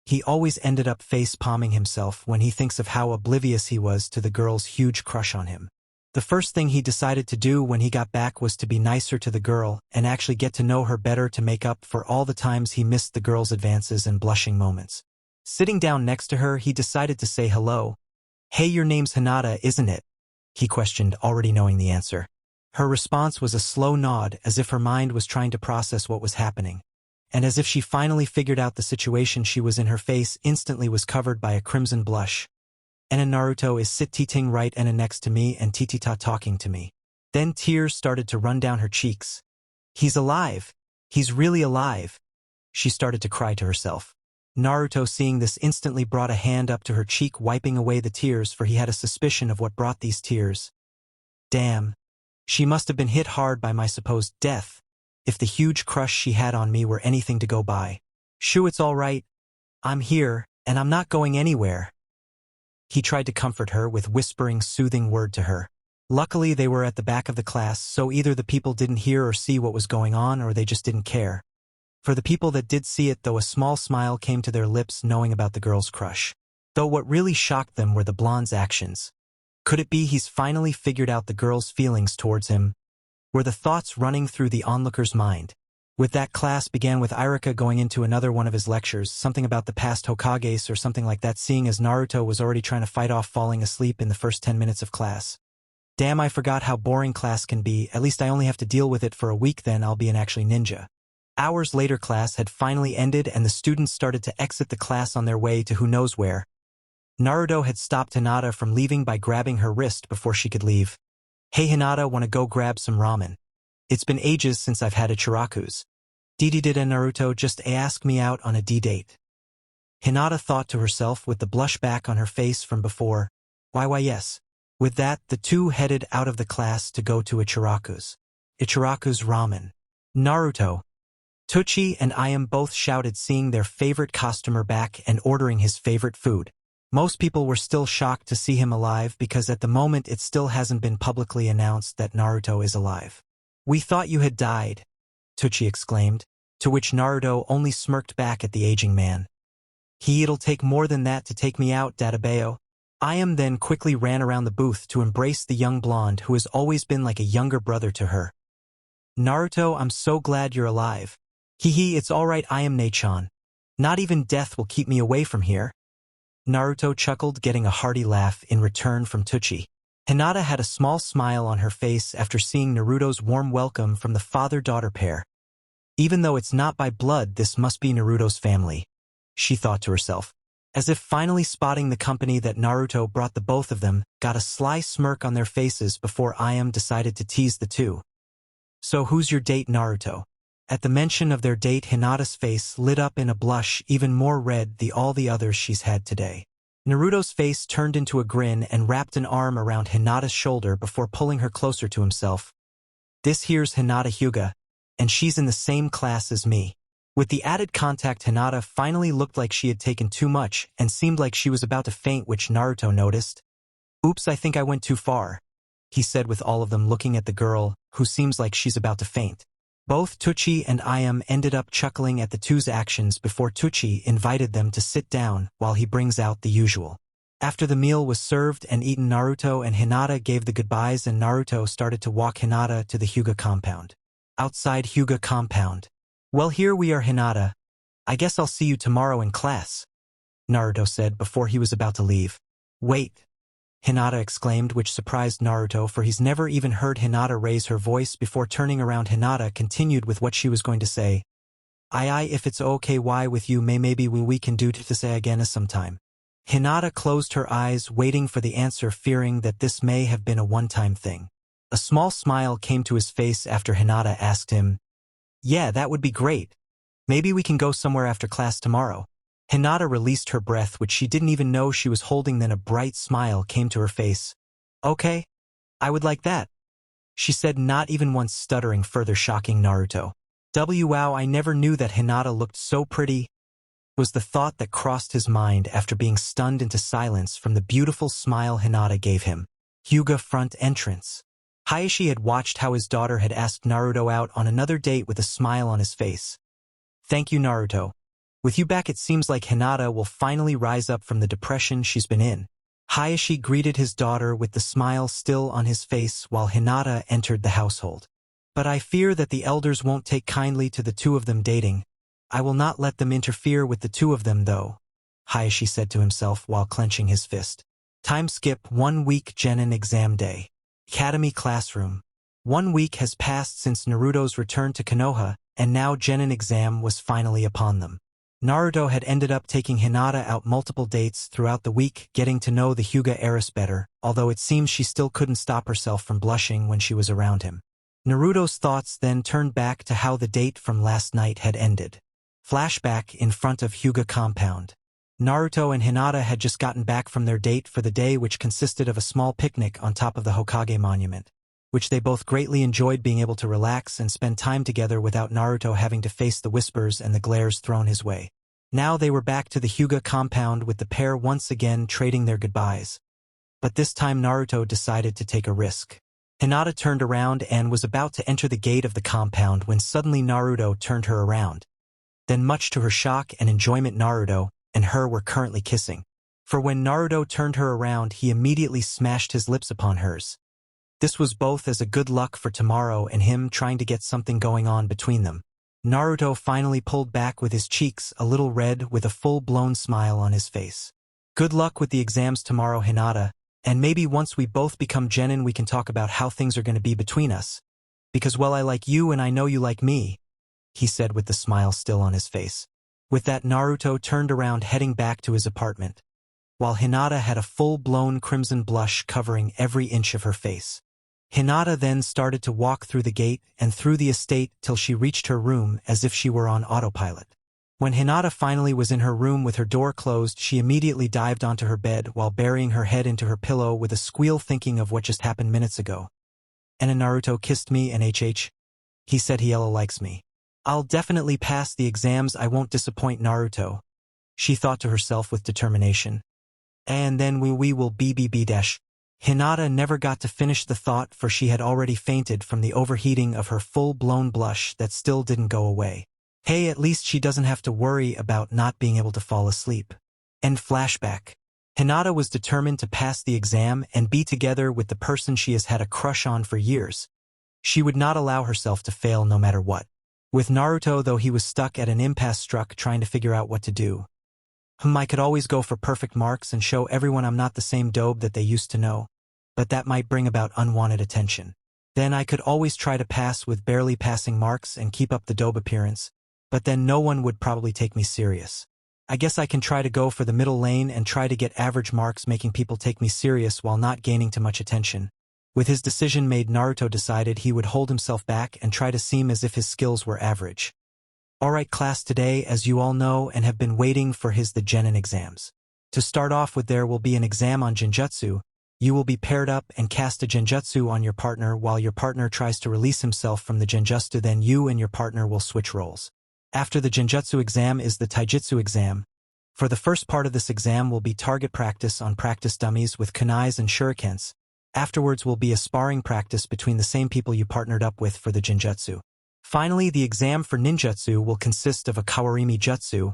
he always ended up face-palming himself when he thinks of how oblivious he was to the girl's huge crush on him. The first thing he decided to do when he got back was to be nicer to the girl and actually get to know her better to make up for all the times he missed the girl's advances and blushing moments. Sitting down next to her, he decided to say hello. "Hey, your name's Hinata, isn't it?" he questioned, already knowing the answer. Her response was a slow nod, as if her mind was trying to process what was happening. And as if she finally figured out the situation she was in, her face instantly was covered by a crimson blush. "And Naruto is sitting right and next to me and Titita talking to me." Then tears started to run down her cheeks. "He's alive. He's really alive. She started to cry to herself. Naruto, seeing this, instantly brought a hand up to her cheek, wiping away the tears, for he had a suspicion of what brought these tears. Damn. She must have been hit hard by my supposed death, if the huge crush she had on me were anything to go by. Shoo, it's all right. I'm here, and I'm not going anywhere. He tried to comfort her with whispering soothing word to her. Luckily, they were at the back of the class, so either the people didn't hear or see what was going on, or they just didn't care. For the people that did see it, though, a small smile came to their lips knowing about the girl's crush. Though what really shocked them were the blonde's actions. Could it be he's finally figured out the girl's feelings towards him? Were the thoughts running through the onlooker's mind? With that, class began with Iruka going into another one of his lectures, something about the past Hokages or something like that, seeing as Naruto was already trying to fight off falling asleep in the first 10 minutes of class. Damn, I forgot how boring class can be. At least I only have to deal with it for a week, then I'll be an actually ninja. Hours later, class had finally ended and the students started to exit the class on their way to who knows where. Naruto had stopped Hinata from leaving by grabbing her wrist before she could leave. Hey Hinata, wanna go grab some ramen? It's been ages since I've had a chiraku's. Did Naruto just ask me out on a D-date? Hinata thought to herself with the blush back on her face from before. Why yes. With that, the two headed out of the class to go to Ichiraku's. Ichiraku's ramen. Naruto. Tucci and Ayam both shouted, seeing their favorite customer back and ordering his favorite food. Most people were still shocked to see him alive because at the moment it still hasn't been publicly announced that Naruto is alive. We thought you had died, Tucci exclaimed, to which Naruto only smirked back at the aging man. It'll take more than that to take me out, Databeo. Ayam then quickly ran around the booth to embrace the young blonde who has always been like a younger brother to her. Naruto, I'm so glad you're alive. It's alright, Ayam-ne-chan. Not even death will keep me away from here. Naruto chuckled, getting a hearty laugh in return from Tucci. Hinata had a small smile on her face after seeing Naruto's warm welcome from the father-daughter pair. Even though it's not by blood, this must be Naruto's family, she thought to herself. As if finally spotting the company that Naruto brought the both of them, got a sly smirk on their faces before Ayam decided to tease the two. So who's your date, Naruto? At the mention of their date, Hinata's face lit up in a blush even more red than all the others she's had today. Naruto's face turned into a grin and wrapped an arm around Hinata's shoulder before pulling her closer to himself. This here's Hinata Hyuga, and she's in the same class as me. With the added contact, Hinata finally looked like she had taken too much and seemed like she was about to faint, which Naruto noticed. Oops, I think I went too far, he said, with all of them looking at the girl, who seems like she's about to faint. Both Tucci and Ayam ended up chuckling at the two's actions before Tucci invited them to sit down while he brings out the usual. After the meal was served and eaten, Naruto and Hinata gave the goodbyes and Naruto started to walk Hinata to the Hyuga compound. Outside Hyuga compound. Well, here we are, Hinata. I guess I'll see you tomorrow in class, Naruto said before he was about to leave. Wait, Hinata exclaimed, which surprised Naruto, for he's never even heard Hinata raise her voice before. Turning around, Hinata continued with what she was going to say. If it's okay with you, maybe we can do to say again sometime. Hinata closed her eyes, waiting for the answer, fearing that this may have been a one-time thing. A small smile came to his face after Hinata asked him, Yeah, that would be great. Maybe we can go somewhere after class tomorrow. Hinata released her breath, which she didn't even know she was holding, then a bright smile came to her face. Okay, I would like that, she said, not even once stuttering, further shocking Naruto. Wow, I never knew that Hinata looked so pretty, was the thought that crossed his mind after being stunned into silence from the beautiful smile Hinata gave him. Hyuga front entrance. Hayashi had watched how his daughter had asked Naruto out on another date with a smile on his face. Thank you, Naruto. With you back, it seems like Hinata will finally rise up from the depression she's been in. Hayashi greeted his daughter with the smile still on his face while Hinata entered the household. But I fear that the elders won't take kindly to the two of them dating. I will not let them interfere with the two of them, though, Hayashi said to himself while clenching his fist. Time skip 1 week. Genin exam day. Academy classroom. 1 week has passed since Naruto's return to Konoha, and now Genin exam was finally upon them. Naruto had ended up taking Hinata out multiple dates throughout the week, getting to know the Hyuga heiress better, although it seems she still couldn't stop herself from blushing when she was around him. Naruto's thoughts then turned back to how the date from last night had ended. Flashback in front of Hyuga compound. Naruto and Hinata had just gotten back from their date for the day, which consisted of a small picnic on top of the Hokage monument, which they both greatly enjoyed, being able to relax and spend time together without Naruto having to face the whispers and the glares thrown his way. Now they were back to the Hyuga compound with the pair once again trading their goodbyes. But this time Naruto decided to take a risk. Hinata turned around and was about to enter the gate of the compound when suddenly Naruto turned her around. Then, much to her shock and enjoyment, Naruto and her were currently kissing. For when Naruto turned her around, he immediately smashed his lips upon hers. This was both as a good luck for tomorrow and him trying to get something going on between them. Naruto finally pulled back with his cheeks a little red with a full-blown smile on his face. Good luck with the exams tomorrow, Hinata. And maybe once we both become Genin, we can talk about how things are going to be between us. Because, well, I like you and I know you like me, he said with the smile still on his face. With that, Naruto turned around heading back to his apartment, while Hinata had a full-blown crimson blush covering every inch of her face. Hinata then started to walk through the gate and through the estate till she reached her room as if she were on autopilot. When Hinata finally was in her room with her door closed, she immediately dived onto her bed while burying her head into her pillow with a squeal, thinking of what just happened minutes ago. And Naruto kissed me and he said he likes me. I'll definitely pass the exams, I won't disappoint Naruto, she thought to herself with determination. And then we will BBB-. Hinata never got to finish the thought, for she had already fainted from the overheating of her full-blown blush that still didn't go away. Hey, at least she doesn't have to worry about not being able to fall asleep. End flashback. Hinata was determined to pass the exam and be together with the person she has had a crush on for years. She would not allow herself to fail no matter what. With Naruto, though, he was stuck at an impasse, struck trying to figure out what to do. I could always go for perfect marks and show everyone I'm not the same dope that they used to know, but that might bring about unwanted attention. Then I could always try to pass with barely passing marks and keep up the dope appearance, but then no one would probably take me serious. I guess I can try to go for the middle lane and try to get average marks, making people take me serious while not gaining too much attention. With his decision made, Naruto decided he would hold himself back and try to seem as if his skills were average. Alright class, today, as you all know and have been waiting for, the Genin exams. To start off with, there will be an exam on Genjutsu. You will be paired up and cast a Genjutsu on your partner while your partner tries to release himself from the Genjutsu. Then you and your partner will switch roles. After the Genjutsu exam is the Taijutsu exam. For the first part of this exam will be target practice on practice dummies with kunais and shurikens. Afterwards will be a sparring practice between the same people you partnered up with for the Genjutsu. Finally, the exam for ninjutsu will consist of a Kawarimi Jutsu,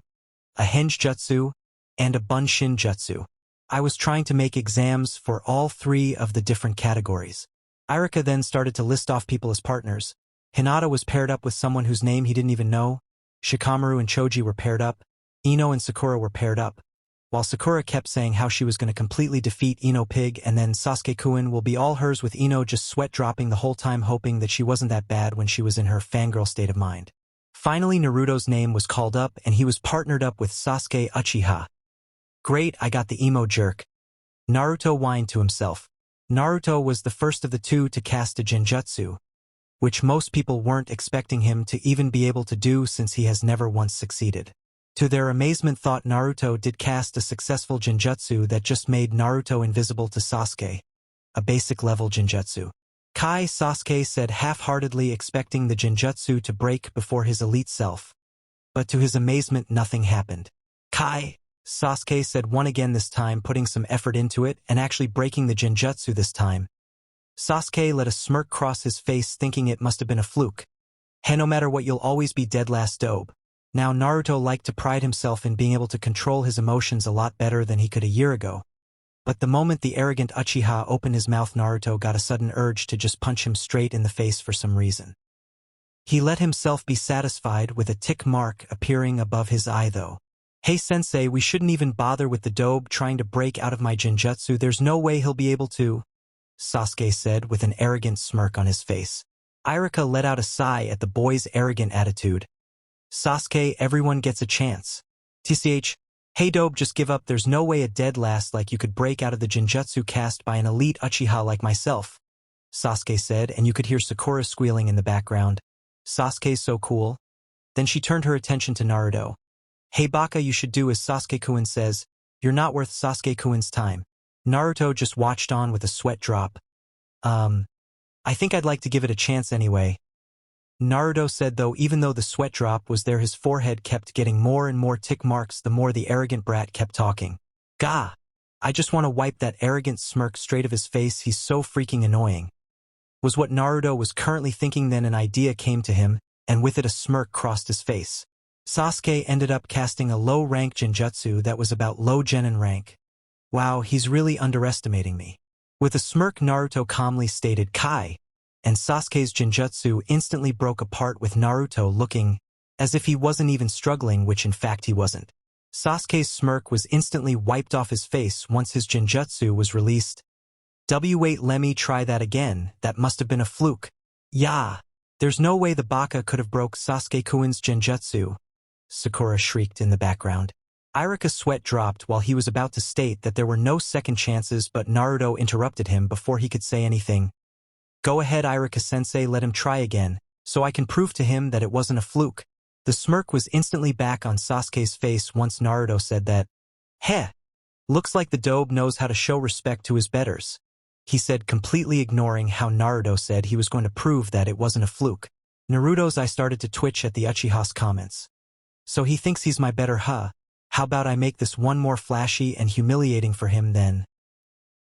a Henge Jutsu, and a Bunshin Jutsu. I was trying to make exams for all three of the different categories. Irika then started to list off people as partners. Hinata was paired up with someone whose name he didn't even know. Shikamaru and Choji were paired up. Ino and Sakura were paired up, while Sakura kept saying how she was going to completely defeat Ino Pig, and then Sasuke-kun will be all hers, with Ino just sweat dropping the whole time, hoping that she wasn't that bad when she was in her fangirl state of mind. Finally, Naruto's name was called up and he was partnered up with Sasuke Uchiha. Great, I got the emo jerk, Naruto whined to himself. Naruto was the first of the two to cast a Genjutsu, which most people weren't expecting him to even be able to do since he has never once succeeded. To their amazement, thought Naruto did cast a successful Genjutsu that just made Naruto invisible to Sasuke, a basic level Genjutsu. Kai, Sasuke said half-heartedly, expecting the Genjutsu to break before his elite self. But to his amazement, nothing happened. Kai, Sasuke said one again, this time putting some effort into it and actually breaking the Genjutsu this time. Sasuke let a smirk cross his face, thinking it must have been a fluke. Hey, no matter what, you'll always be dead last dope. Now Naruto liked to pride himself in being able to control his emotions a lot better than he could a year ago. But the moment the arrogant Uchiha opened his mouth, Naruto got a sudden urge to just punch him straight in the face for some reason. He let himself be satisfied with a tick mark appearing above his eye though. Hey sensei, we shouldn't even bother with the dobe trying to break out of my Genjutsu. There's no way he'll be able to, Sasuke said with an arrogant smirk on his face. Irika let out a sigh at the boy's arrogant attitude. Sasuke, everyone gets a chance. TCH, hey dope, just give up. There's no way a dead last like you could break out of the Genjutsu cast by an elite Uchiha like myself. Sasuke said, and you could hear Sakura squealing in the background. Sasuke's so cool. Then she turned her attention to Naruto. Hey Baka, you should do as Sasuke-kun says. You're not worth Sasuke-kun's time. Naruto just watched on with a sweat drop. I think I'd like to give it a chance anyway. Naruto said, though even though the sweat drop was there, his forehead kept getting more and more tick marks the more the arrogant brat kept talking. Gah! I just want to wipe that arrogant smirk straight of his face, he's so freaking annoying. Was what Naruto was currently thinking. Then an idea came to him, and with it a smirk crossed his face. Sasuke ended up casting a low-rank genjutsu that was about low Genin rank. Wow, he's really underestimating me. With a smirk Naruto calmly stated Kai, and Sasuke's genjutsu instantly broke apart with Naruto looking as if he wasn't even struggling, which in fact he wasn't. Sasuke's smirk was instantly wiped off his face once his genjutsu was released. Wait, let me try that again, that must have been a fluke. Yeah, there's no way the Baka could have broke Sasuke-kun's genjutsu, Sakura shrieked in the background. Iruka's sweat dropped while he was about to state that there were no second chances, but Naruto interrupted him before he could say anything. Go ahead Iruka-sensei, let him try again, so I can prove to him that it wasn't a fluke. The smirk was instantly back on Sasuke's face once Naruto said that. Heh! Looks like the dobe knows how to show respect to his betters, he said, completely ignoring how Naruto said he was going to prove that it wasn't a fluke. Naruto's eye started to twitch at the Uchiha's comments. So he thinks he's my better, huh? How about I make this one more flashy and humiliating for him then?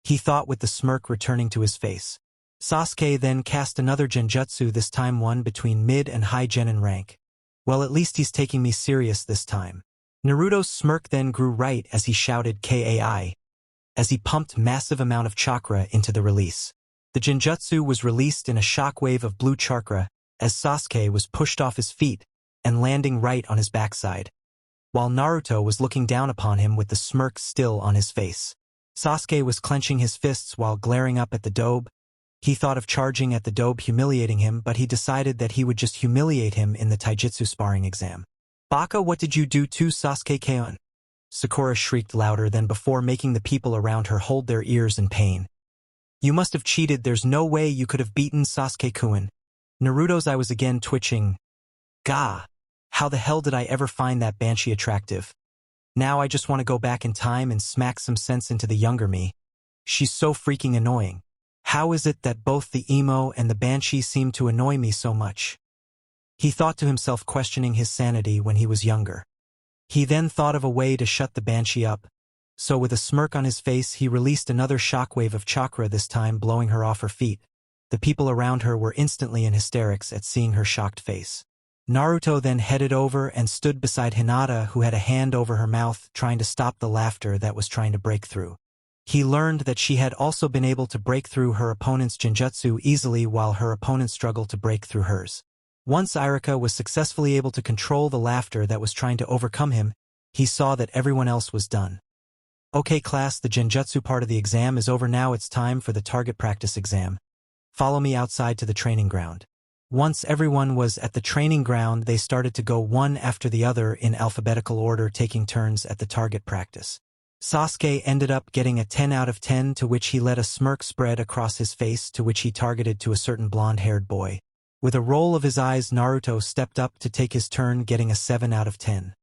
He thought with the smirk returning to his face. Sasuke then cast another genjutsu, this time one between mid and high Genin rank. Well, at least he's taking me serious this time. Naruto's smirk then grew right as he shouted Kai, as he pumped massive amount of chakra into the release. The genjutsu was released in a shockwave of blue chakra as Sasuke was pushed off his feet and landing right on his backside, while Naruto was looking down upon him with the smirk still on his face. Sasuke was clenching his fists while glaring up at the dobe. He thought of charging at the dobe, humiliating him, but he decided that he would just humiliate him in the taijutsu sparring exam. Baka, what did you do to Sasuke-kun? Sakura shrieked louder than before, making the people around her hold their ears in pain. You must have cheated, there's no way you could have beaten Sasuke-kun. Naruto's eye was again twitching. Gah! How the hell did I ever find that banshee attractive? Now I just want to go back in time and smack some sense into the younger me. She's so freaking annoying. How is it that both the emo and the banshee seem to annoy me so much? He thought to himself, questioning his sanity when he was younger. He then thought of a way to shut the banshee up, so with a smirk on his face he released another shockwave of chakra, this time blowing her off her feet. The people around her were instantly in hysterics at seeing her shocked face. Naruto then headed over and stood beside Hinata, who had a hand over her mouth trying to stop the laughter that was trying to break through. He learned that she had also been able to break through her opponent's genjutsu easily while her opponent struggled to break through hers. Once Iruka was successfully able to control the laughter that was trying to overcome him, he saw that everyone else was done. Okay class, the genjutsu part of the exam is over now, it's time for the target practice exam. Follow me outside to the training ground. Once everyone was at the training ground, they started to go one after the other in alphabetical order, taking turns at the target practice. Sasuke ended up getting a 10 out of 10, to which he let a smirk spread across his face, to which he targeted to a certain blonde-haired boy. With a roll of his eyes, Naruto stepped up to take his turn, getting a 7 out of 10.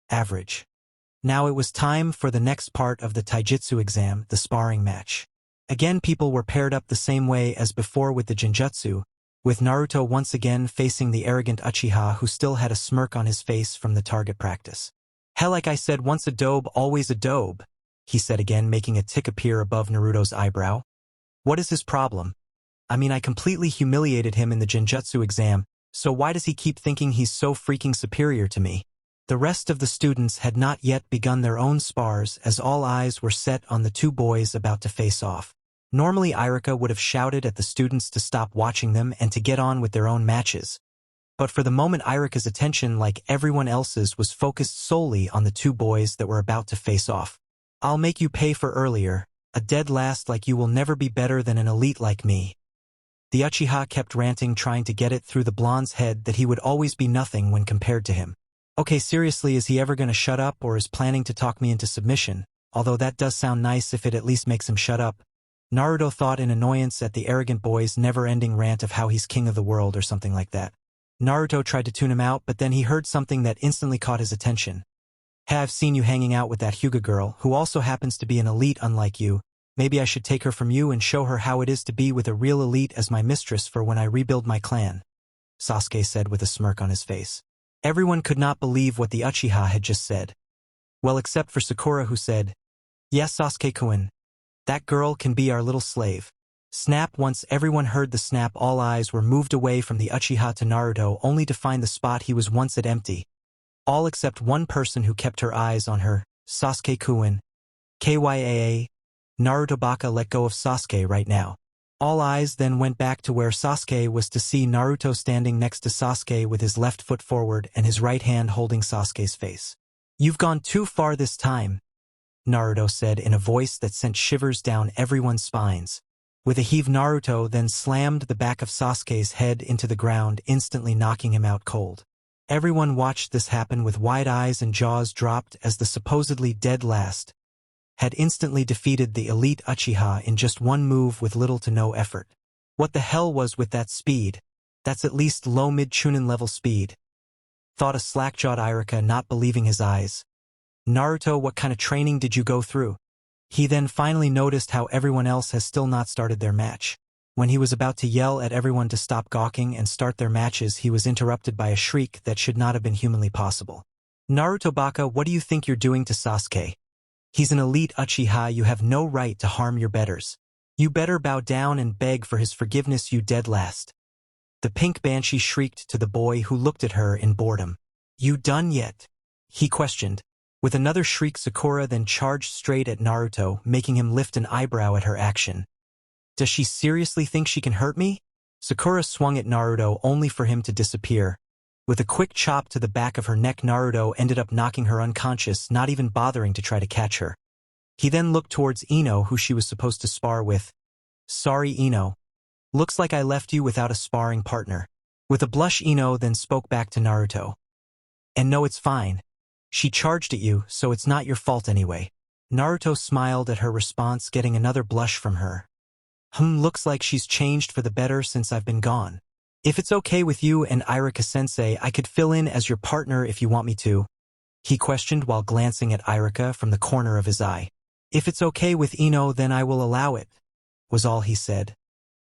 Average. Now it was time for the next part of the taijutsu exam, the sparring match. Again, people were paired up the same way as before with the genjutsu, with Naruto once again facing the arrogant Uchiha, who still had a smirk on his face from the target practice. Hell, like I said, once a dobe, always a dobe, he said again, making a tick appear above Naruto's eyebrow. What is his problem? I mean, I completely humiliated him in the genjutsu exam, so why does he keep thinking he's so freaking superior to me? The rest of the students had not yet begun their own spars, as all eyes were set on the two boys about to face off. Normally Iruka would have shouted at the students to stop watching them and to get on with their own matches. But for the moment Iruka's attention, like everyone else's, was focused solely on the two boys that were about to face off. I'll make you pay for earlier, a dead last like you will never be better than an elite like me. The Uchiha kept ranting, trying to get it through the blonde's head that he would always be nothing when compared to him. Okay, seriously, is he ever gonna shut up, or is planning to talk me into submission? Although that does sound nice if it at least makes him shut up. Naruto thought in annoyance at the arrogant boy's never-ending rant of how he's king of the world or something like that. Naruto tried to tune him out, but then he heard something that instantly caught his attention. "Hey, I've seen you hanging out with that Hyuga girl, who also happens to be an elite unlike you. Maybe I should take her from you and show her how it is to be with a real elite as my mistress for when I rebuild my clan," Sasuke said with a smirk on his face. Everyone could not believe what the Uchiha had just said. Well, except for Sakura, who said, "Yes, Sasuke-kun. That girl can be our little slave." Snap! Once everyone heard the snap, all eyes were moved away from the Uchiha to Naruto, only to find the spot he was once at empty. All except one person who kept her eyes on her, Sasuke-kun. Kyaa. Naruto Baka let go of Sasuke right now. All eyes then went back to where Sasuke was to see Naruto standing next to Sasuke with his left foot forward and his right hand holding Sasuke's face. "You've gone too far this time," Naruto said in a voice that sent shivers down everyone's spines. With a heave, Naruto then slammed the back of Sasuke's head into the ground, instantly knocking him out cold. Everyone watched this happen with wide eyes and jaws dropped as the supposedly dead last had instantly defeated the elite Uchiha in just one move with little to no effort. What the hell was with that speed? That's at least low-mid Chunin level speed, thought a slack-jawed Iruka, not believing his eyes. "Naruto, what kind of training did you go through?" He then finally noticed how everyone else has still not started their match. When he was about to yell at everyone to stop gawking and start their matches, he was interrupted by a shriek that should not have been humanly possible. "Naruto Baka, what do you think you're doing to Sasuke? He's an elite Uchiha. You have no right to harm your betters. You better bow down and beg for his forgiveness, you dead last." The pink banshee shrieked to the boy, who looked at her in boredom. "You done yet?" he questioned. With another shriek, Sakura then charged straight at Naruto, making him lift an eyebrow at her action. "Does she seriously think she can hurt me?" Sakura swung at Naruto, only for him to disappear. With a quick chop to the back of her neck, Naruto ended up knocking her unconscious, not even bothering to try to catch her. He then looked towards Ino, who she was supposed to spar with. "Sorry, Ino. Looks like I left you without a sparring partner." With a blush, Ino then spoke back to Naruto. "And no, it's fine. She charged at you, so it's not your fault anyway." Naruto smiled at her response, getting another blush from her. Looks like she's changed for the better since I've been gone. If it's okay with you and Iruka-sensei, I could fill in as your partner if you want me to," he questioned while glancing at Iruka from the corner of his eye. "If it's okay with Ino, then I will allow it," was all he said.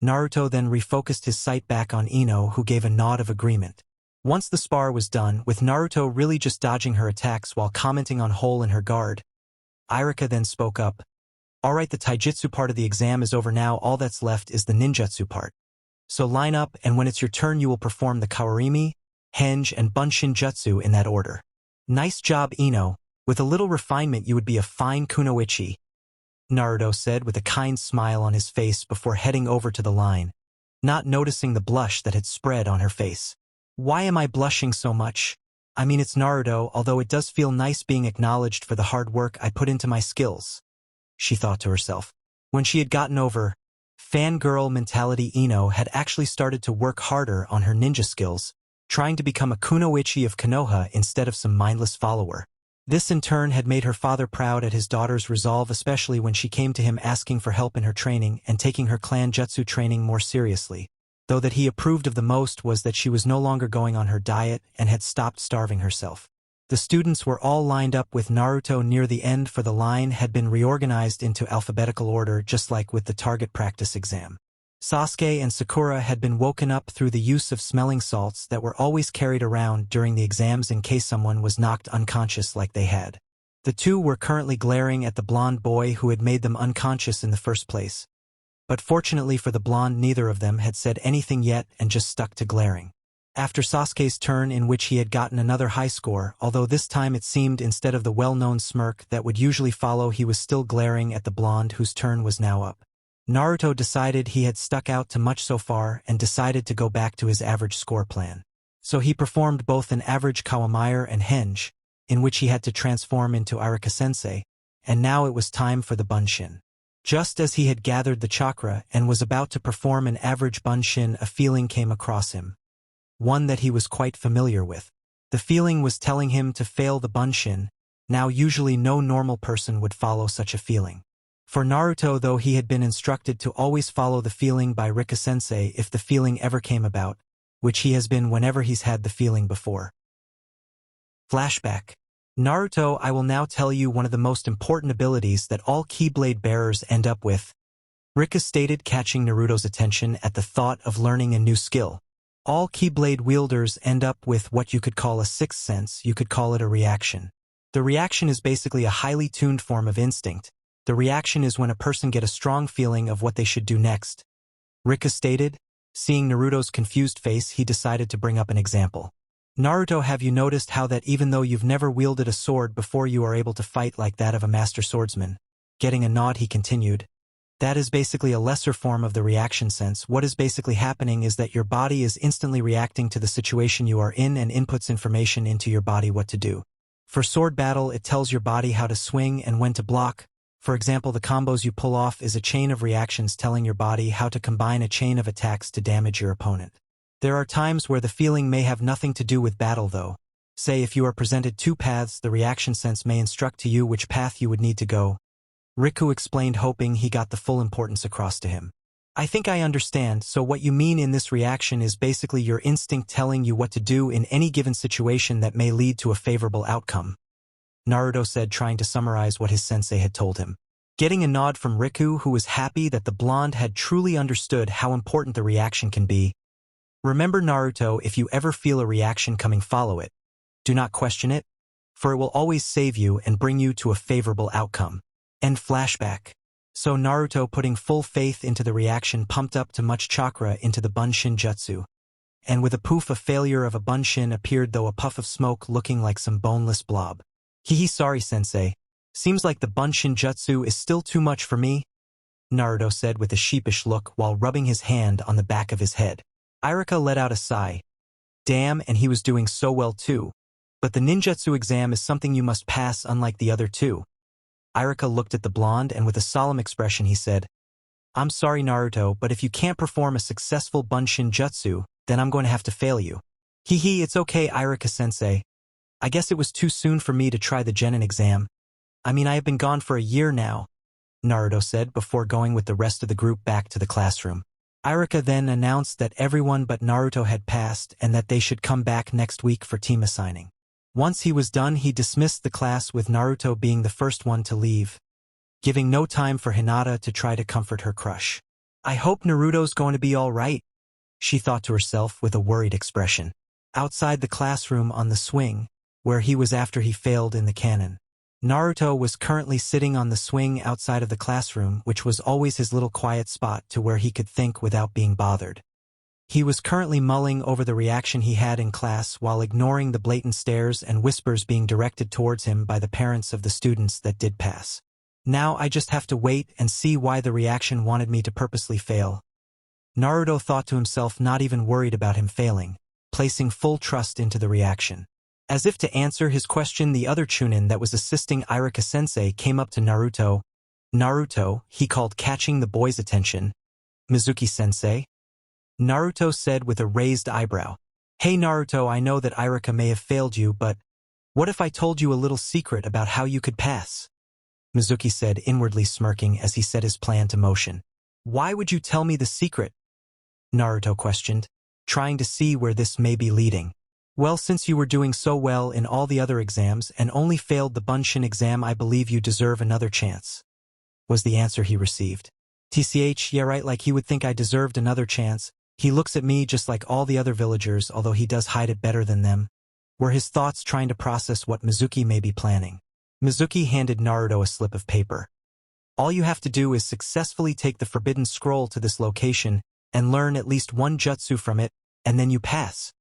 Naruto then refocused his sight back on Ino, who gave a nod of agreement. Once the spar was done, with Naruto really just dodging her attacks while commenting on hole in her guard, Iruka then spoke up. "Alright, the taijutsu part of the exam is over now. All that's left is the ninjutsu part. So line up, and when it's your turn you will perform the kawarimi, henge, and bunshin jutsu in that order." "Nice job, Ino. With a little refinement you would be a fine kunoichi," Naruto said with a kind smile on his face before heading over to the line, not noticing the blush that had spread on her face. "Why am I blushing so much? I mean, it's Naruto, although it does feel nice being acknowledged for the hard work I put into my skills," she thought to herself. When she had gotten over fangirl mentality, Ino had actually started to work harder on her ninja skills, trying to become a kunoichi of Konoha instead of some mindless follower. This in turn had made her father proud at his daughter's resolve, especially when she came to him asking for help in her training and taking her clan jutsu training more seriously. Though that he approved of the most was that she was no longer going on her diet and had stopped starving herself. The students were all lined up with Naruto near the end, for the line had been reorganized into alphabetical order, just like with the target practice exam. Sasuke and Sakura had been woken up through the use of smelling salts that were always carried around during the exams in case someone was knocked unconscious like they had. The two were currently glaring at the blonde boy who had made them unconscious in the first place. But fortunately for the blonde, neither of them had said anything yet and just stuck to glaring. After Sasuke's turn, in which he had gotten another high score, although this time it seemed instead of the well-known smirk that would usually follow, he was still glaring at the blonde whose turn was now up. Naruto decided he had stuck out too much so far and decided to go back to his average score plan. So he performed both an average Kawamire and henge, in which he had to transform into Iruka-sensei, and now it was time for the bunshin. Just as he had gathered the chakra and was about to perform an average bunshin, a feeling came across him. One that he was quite familiar with. The feeling was telling him to fail the bunshin. Now usually no normal person would follow such a feeling. For Naruto, though, he had been instructed to always follow the feeling by Riku-sensei if the feeling ever came about, which he has been whenever he's had the feeling before. Flashback. Naruto, I will now tell you one of the most important abilities that all Keyblade bearers end up with. Riku stated, catching Naruto's attention at the thought of learning a new skill. All Keyblade wielders end up with what you could call a sixth sense, you could call it a reaction. The reaction is basically a highly tuned form of instinct. The reaction is when a person gets a strong feeling of what they should do next. Riku stated. Seeing Naruto's confused face, he decided to bring up an example. Naruto, have you noticed how that even though you've never wielded a sword before, you are able to fight like that of a master swordsman? Getting a nod, he continued. That is basically a lesser form of the reaction sense. What is basically happening is that your body is instantly reacting to the situation you are in and inputs information into your body what to do. For sword battle, it tells your body how to swing and when to block. For example, the combos you pull off is a chain of reactions telling your body how to combine a chain of attacks to damage your opponent. There are times where the feeling may have nothing to do with battle though. Say if you are presented two paths, the reaction sense may instruct to you which path you would need to go. Riku explained, hoping he got the full importance across to him. I think I understand, so what you mean in this reaction is basically your instinct telling you what to do in any given situation that may lead to a favorable outcome. Naruto said, trying to summarize what his sensei had told him. Getting a nod from Riku, who was happy that the blonde had truly understood how important the reaction can be. Remember, Naruto, if you ever feel a reaction coming, follow it. Do not question it, for it will always save you and bring you to a favorable outcome. End flashback. So Naruto, putting full faith into the reaction, pumped up to much chakra into the Bunshin jutsu. And with a poof, a failure of a Bunshin appeared, though a puff of smoke looking like some boneless blob. Hehe, sorry sensei. Seems like the Bunshin jutsu is still too much for me, Naruto said with a sheepish look while rubbing his hand on the back of his head. Iruka let out a sigh. Damn, and he was doing so well too. But the ninjutsu exam is something you must pass, unlike the other two. Iruka looked at the blonde and with a solemn expression he said, I'm sorry Naruto, but if you can't perform a successful Bunshin jutsu, then I'm going to have to fail you. Hehe, it's okay Iruka-sensei. I guess it was too soon for me to try the Genin exam. I mean, I have been gone for a year now, Naruto said before going with the rest of the group back to the classroom. Iruka then announced that everyone but Naruto had passed and that they should come back next week for team assigning. Once he was done, he dismissed the class with Naruto being the first one to leave, giving no time for Hinata to try to comfort her crush. I hope Naruto's going to be all right, she thought to herself with a worried expression. Outside the classroom on the swing, where he was after he failed in the canon, Naruto was currently sitting on the swing outside of the classroom, which was always his little quiet spot to where he could think without being bothered. He was currently mulling over the reaction he had in class while ignoring the blatant stares and whispers being directed towards him by the parents of the students that did pass. Now I just have to wait and see why the reaction wanted me to purposely fail. Naruto thought to himself, not even worried about him failing, placing full trust into the reaction. As if to answer his question, the other Chunin that was assisting Iruka-sensei came up to Naruto. Naruto, he called, catching the boy's attention. Mizuki-sensei? Naruto said with a raised eyebrow. Hey Naruto, I know that Iruka may have failed you, but what if I told you a little secret about how you could pass? Mizuki said, inwardly smirking as he set his plan to motion. Why would you tell me the secret? Naruto questioned, trying to see where this may be leading. Well, since you were doing so well in all the other exams and only failed the Bunshin exam, I believe you deserve another chance, was the answer he received. TCH, yeah right, like he would think I deserved another chance. He looks at me just like all the other villagers, although he does hide it better than them, were his thoughts, trying to process what Mizuki may be planning. Mizuki handed Naruto a slip of paper. All you have to do is successfully take the forbidden scroll to this location and learn at least one jutsu from it, and then you pass,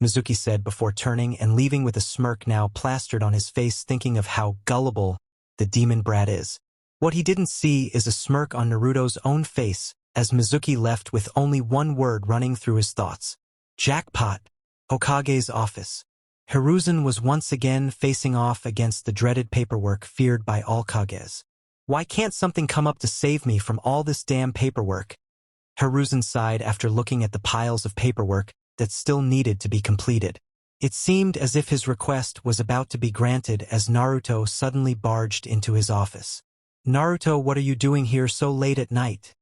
Mizuki said before turning and leaving with a smirk now plastered on his face, thinking of how gullible the demon brat is. What he didn't see is a smirk on Naruto's own face as Mizuki left with only one word running through his thoughts. Jackpot. Hokage's office. Hiruzen was once again facing off against the dreaded paperwork feared by all Kages. Why can't something come up to save me from all this damn paperwork? Hiruzen sighed after looking at the piles of paperwork that still needed to be completed. It seemed as if his request was about to be granted as Naruto suddenly barged into his office. "Naruto, what are you doing here so late at night?"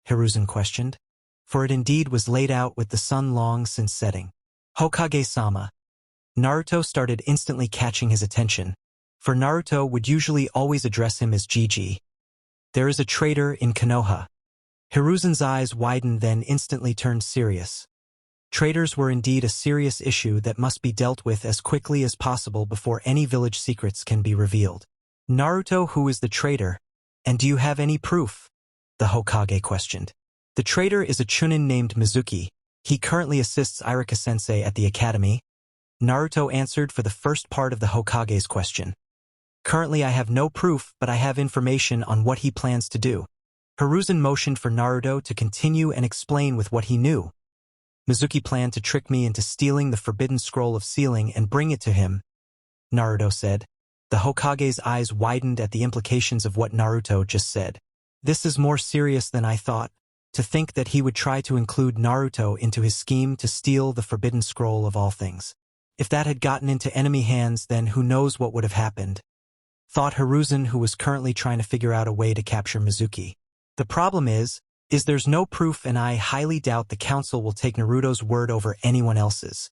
Hiruzen questioned. For it indeed was laid out with the sun long since setting. "Hokage-sama." Naruto started instantly catching his attention, for Naruto would usually always address him as Gigi. "There is a traitor in Konoha." Hiruzen's eyes widened, then instantly turned serious. Traitors were indeed a serious issue that must be dealt with as quickly as possible before any village secrets can be revealed. "Naruto, who is the traitor? And do you have any proof?" the Hokage questioned. "The traitor is a chunin named Mizuki. He currently assists Iruka-sensei at the academy." Naruto answered for the first part of the Hokage's question. "Currently I have no proof, but I have information on what he plans to do." Hiruzen motioned for Naruto to continue and explain with what he knew. "Mizuki planned to trick me into stealing the forbidden scroll of sealing and bring it to him," Naruto said. The Hokage's eyes widened at the implications of what Naruto just said. "This is more serious than I thought. To think that he would try to include Naruto into his scheme to steal the forbidden scroll of all things. If that had gotten into enemy hands, then who knows what would have happened," thought Hiruzen, who was currently trying to figure out a way to capture Mizuki. "The problem is there's no proof, and I highly doubt the council will take Naruto's word over anyone else's,"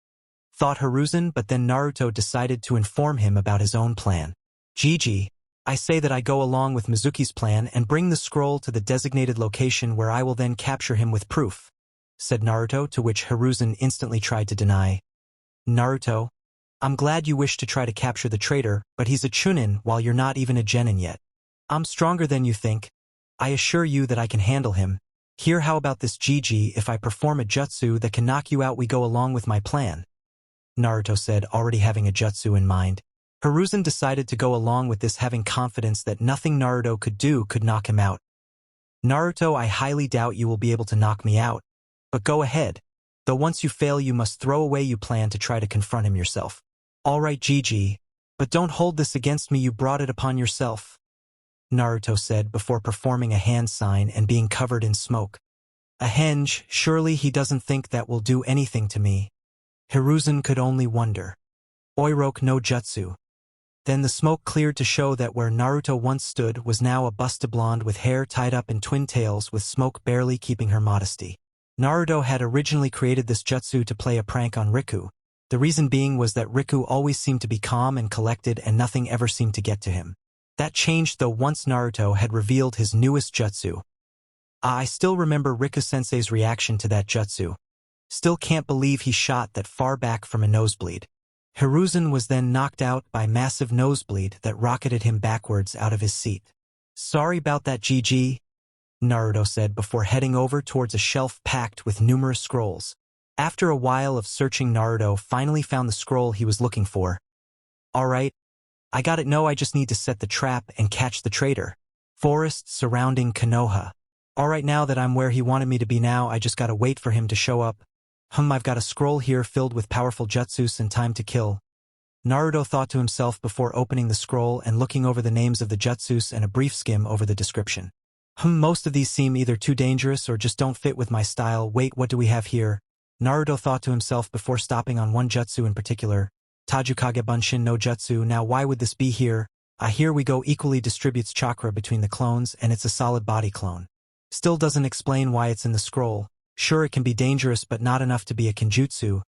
thought Hiruzen, but then Naruto decided to inform him about his own plan. "Gigi, I say that I go along with Mizuki's plan and bring the scroll to the designated location where I will then capture him with proof," said Naruto, to which Hiruzen instantly tried to deny. "Naruto, I'm glad you wish to try to capture the traitor, but he's a chunin while you're not even a genin yet. I'm stronger than you think. I assure you that I can handle him. Here, how about this, Gigi? If I perform a jutsu that can knock you out, we go along with my plan," Naruto said, already having a jutsu in mind. Hiruzen decided to go along with this, having confidence that nothing Naruto could do could knock him out. "Naruto, I highly doubt you will be able to knock me out. But go ahead. Though once you fail, you must throw away your plan to try to confront him yourself." "All right, Gigi. But don't hold this against me, you brought it upon yourself," Naruto said before performing a hand sign and being covered in smoke. "A henge, surely he doesn't think that will do anything to me." Hiruzen could only wonder. "Oiroke no jutsu." Then the smoke cleared to show that where Naruto once stood was now a busty blonde with hair tied up in twin tails, with smoke barely keeping her modesty. Naruto had originally created this jutsu to play a prank on Riku. The reason being was that Riku always seemed to be calm and collected and nothing ever seemed to get to him. That changed though once Naruto had revealed his newest jutsu. I still remember Riku-sensei's reaction to that jutsu. Still can't believe he shot that far back from a nosebleed. Hiruzen was then knocked out by massive nosebleed that rocketed him backwards out of his seat. "Sorry about that, Gigi," Naruto said before heading over towards a shelf packed with numerous scrolls. After a while of searching, Naruto finally found the scroll he was looking for. "All right, I got it. No, I just need to set the trap and catch the traitor. Forests surrounding Konoha. All right, now that I'm where he wanted me to be, now I just gotta wait for him to show up. I've got a scroll here filled with powerful jutsus and time to kill," Naruto thought to himself before opening the scroll and looking over the names of the jutsus and a brief skim over the description. Most of these seem either too dangerous or just don't fit with my style. Wait, what do we have here?" Naruto thought to himself before stopping on one jutsu in particular. "Tajukage Bunshin no Jutsu. Now why would this be here? Here we go. Equally distributes chakra between the clones, and it's a solid body clone. Still doesn't explain why it's in the scroll. Sure, it can be dangerous, but not enough to be a kenjutsu.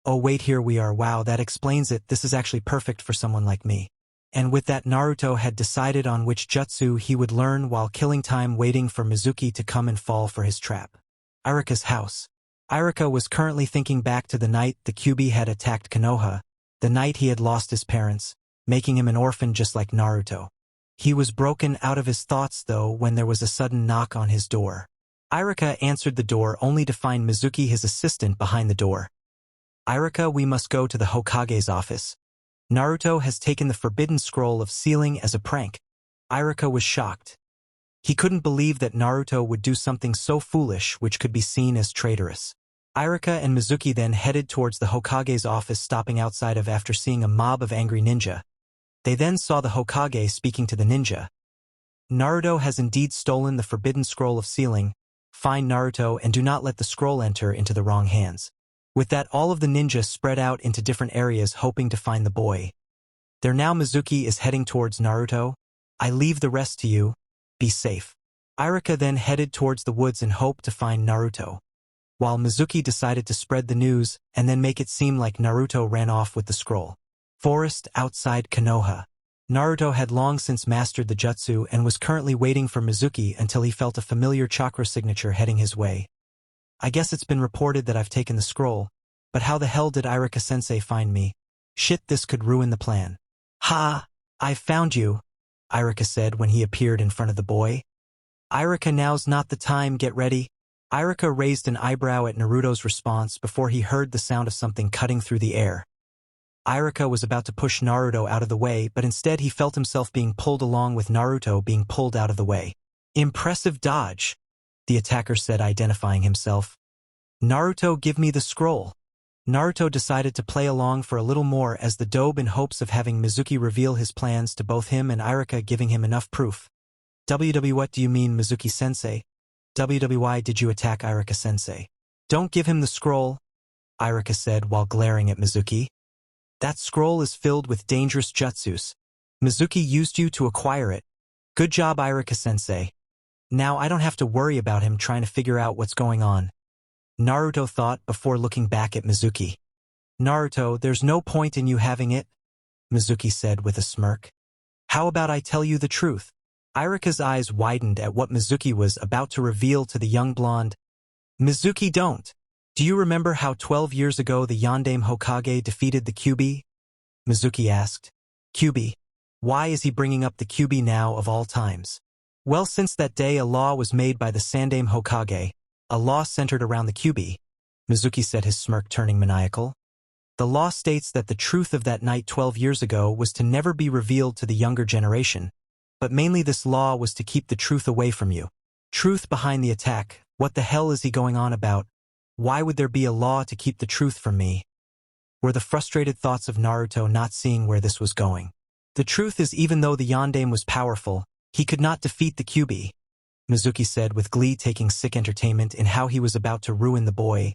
Oh wait, here we are. Wow, that explains it. This is actually perfect for someone like me." And with that, Naruto had decided on which jutsu he would learn while killing time waiting for Mizuki to come and fall for his trap. Iruka's house. Iruka was currently thinking back to the night the Kyuubi had attacked Konoha, the night he had lost his parents, making him an orphan just like Naruto. He was broken out of his thoughts though when there was a sudden knock on his door. Iruka answered the door only to find Mizuki, his assistant, behind the door. "Iruka, we must go to the Hokage's office. Naruto has taken the forbidden scroll of sealing as a prank." Iruka was shocked. He couldn't believe that Naruto would do something so foolish which could be seen as traitorous. Iruka and Mizuki then headed towards the Hokage's office, stopping outside of after seeing a mob of angry ninja. They then saw the Hokage speaking to the ninja. "Naruto has indeed stolen the forbidden scroll of sealing. Find Naruto and do not let the scroll enter into the wrong hands." With that, all of the ninja spread out into different areas hoping to find the boy. There now Mizuki is heading towards Naruto. "I leave the rest to you." Be safe. Irika then headed towards the woods in hope to find Naruto, while Mizuki decided to spread the news and then make it seem like Naruto ran off with the scroll. Forest outside Konoha. Naruto had long since mastered the jutsu and was currently waiting for Mizuki until he felt a familiar chakra signature heading his way. I guess it's been reported that I've taken the scroll, but how the hell did Irika-sensei find me? Shit, this could ruin the plan. Ha! I've found you, Irika said when he appeared in front of the boy. Irika, now's not the time, get ready. Irika raised an eyebrow at Naruto's response before he heard the sound of something cutting through the air. Irika was about to push Naruto out of the way, but instead he felt himself being pulled along with Naruto being pulled out of the way. Impressive dodge, the attacker said, identifying himself. Naruto, give me the scroll. Naruto decided to play along for a little more as the dobe in hopes of having Mizuki reveal his plans to both him and Irika, giving him enough proof. What do you mean, Mizuki-sensei? Why did you attack Irika-sensei? Don't give him the scroll, Irika said while glaring at Mizuki. That scroll is filled with dangerous jutsus. Mizuki used you to acquire it. Good job, Irika-sensei. Now I don't have to worry about him trying to figure out what's going on, Naruto thought before looking back at Mizuki. Naruto, there's no point in you having it, Mizuki said with a smirk. How about I tell you the truth? Irika's eyes widened at what Mizuki was about to reveal to the young blonde. Mizuki, don't. Do you remember how 12 years ago the Yondaime Hokage defeated the Kyuubi? Mizuki asked. Kyuubi? Why is he bringing up the Kyuubi now of all times? Well, since that day a law was made by the Sandaime Hokage, a law centered around the Kyuubi, Mizuki said, his smirk turning maniacal. The law states that the truth of that night 12 years ago was to never be revealed to the younger generation, but mainly this law was to keep the truth away from you. Truth behind the attack, what the hell is he going on about? Why would there be a law to keep the truth from me? Were the frustrated thoughts of Naruto not seeing where this was going. The truth is, even though the Yondaime was powerful, he could not defeat the Kyuubi, Mizuki said with glee, taking sick entertainment in how he was about to ruin the boy.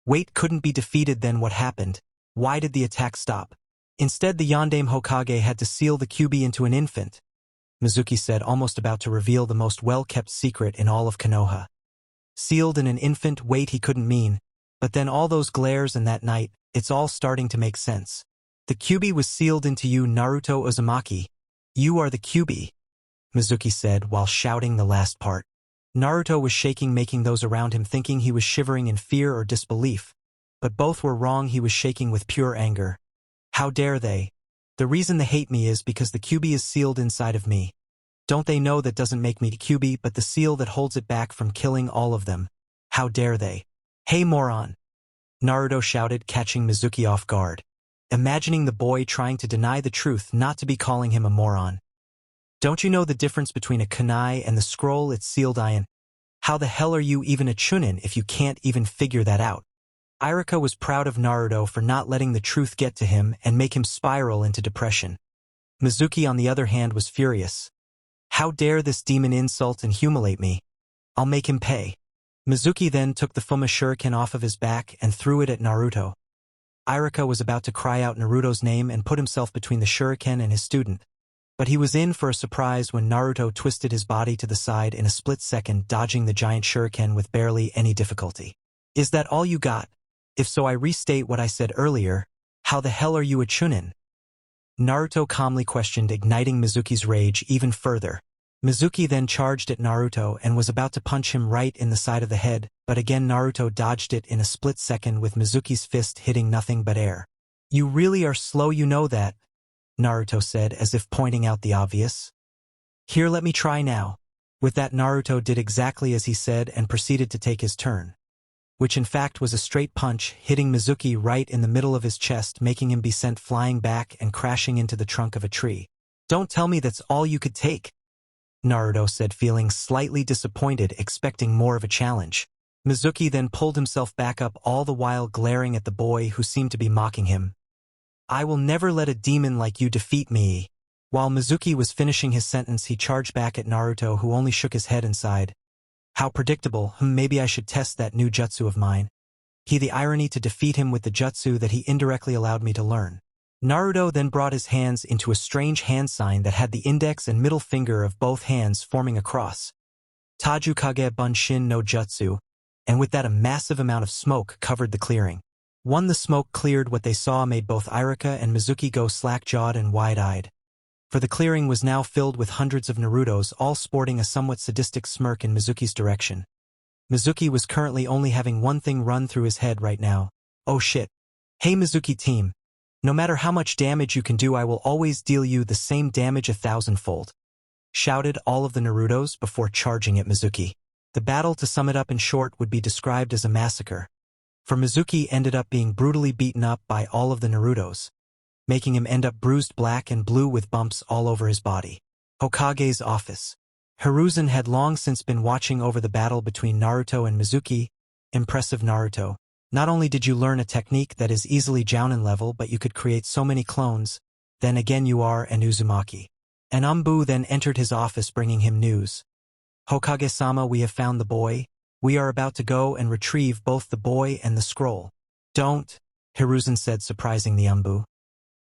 Wait, couldn't be defeated, then what happened? Why did the attack stop? Instead, the Yondaime Hokage had to seal the Kyuubi into an infant, Mizuki said, almost about to reveal the most well-kept secret in all of Konoha. Sealed in an infant? Wait, he couldn't mean. But then all those glares and that night, it's all starting to make sense. The Kyuubi was sealed into you, Naruto Uzumaki. You are the Kyuubi, Mizuki said while shouting the last part. Naruto was shaking, making those around him thinking he was shivering in fear or disbelief. But both were wrong, he was shaking with pure anger. How dare they? The reason they hate me is because the Kyuubi is sealed inside of me. Don't they know that doesn't make me the Kyuubi, but the seal that holds it back from killing all of them? How dare they? Hey, moron! Naruto shouted, catching Mizuki off guard, imagining the boy trying to deny the truth, not to be calling him a moron. Don't you know the difference between a kunai and the scroll it's sealed in? How the hell are you even a chunin if you can't even figure that out? Irika was proud of Naruto for not letting the truth get to him and make him spiral into depression. Mizuki, on the other hand, was furious. How dare this demon insult and humiliate me? I'll make him pay. Mizuki then took the Fuma shuriken off of his back and threw it at Naruto. Irika was about to cry out Naruto's name and put himself between the shuriken and his student, but he was in for a surprise when Naruto twisted his body to the side in a split second, dodging the giant shuriken with barely any difficulty. Is that all you got? If so, I restate what I said earlier. How the hell are you a chunin? Naruto calmly questioned, igniting Mizuki's rage even further. Mizuki then charged at Naruto and was about to punch him right in the side of the head, but again Naruto dodged it in a split second with Mizuki's fist hitting nothing but air. You really are slow, you know that, Naruto said, as if pointing out the obvious. Here, let me try now. With that, Naruto did exactly as he said and proceeded to take his turn, which in fact was a straight punch, hitting Mizuki right in the middle of his chest, making him be sent flying back and crashing into the trunk of a tree. Don't tell me that's all you could take, Naruto said, feeling slightly disappointed, expecting more of a challenge. Mizuki then pulled himself back up, all the while glaring at the boy who seemed to be mocking him. I will never let a demon like you defeat me. While Mizuki was finishing his sentence, he charged back at Naruto, who only shook his head and sighed. How predictable. Maybe I should test that new jutsu of mine. The irony to defeat him with the jutsu that he indirectly allowed me to learn. Naruto then brought his hands into a strange hand sign that had the index and middle finger of both hands forming a cross. Tajukage Bunshin no Jutsu, and with that a massive amount of smoke covered the clearing. The smoke cleared, what they saw made both Irika and Mizuki go slack-jawed and wide-eyed. For the clearing was now filled with hundreds of Narutos, all sporting a somewhat sadistic smirk in Mizuki's direction. Mizuki was currently only having one thing run through his head right now. Oh shit. Hey Mizuki team. No matter how much damage you can do, I will always deal you the same damage 1,000-fold. Shouted all of the Narutos before charging at Mizuki. The battle, to sum it up in short, would be described as a massacre. For Mizuki ended up being brutally beaten up by all of the Narutos, making him end up bruised black and blue with bumps all over his body. Hokage's office. Hiruzen had long since been watching over the battle between Naruto and Mizuki. Impressive Naruto. Not only did you learn a technique that is easily Jounin level, but you could create so many clones. Then again you are an Uzumaki. An Umbu then entered his office bringing him news. Hokage-sama, we have found the boy. We are about to go and retrieve both the boy and the scroll. Don't, Hiruzen said, surprising the Umbu.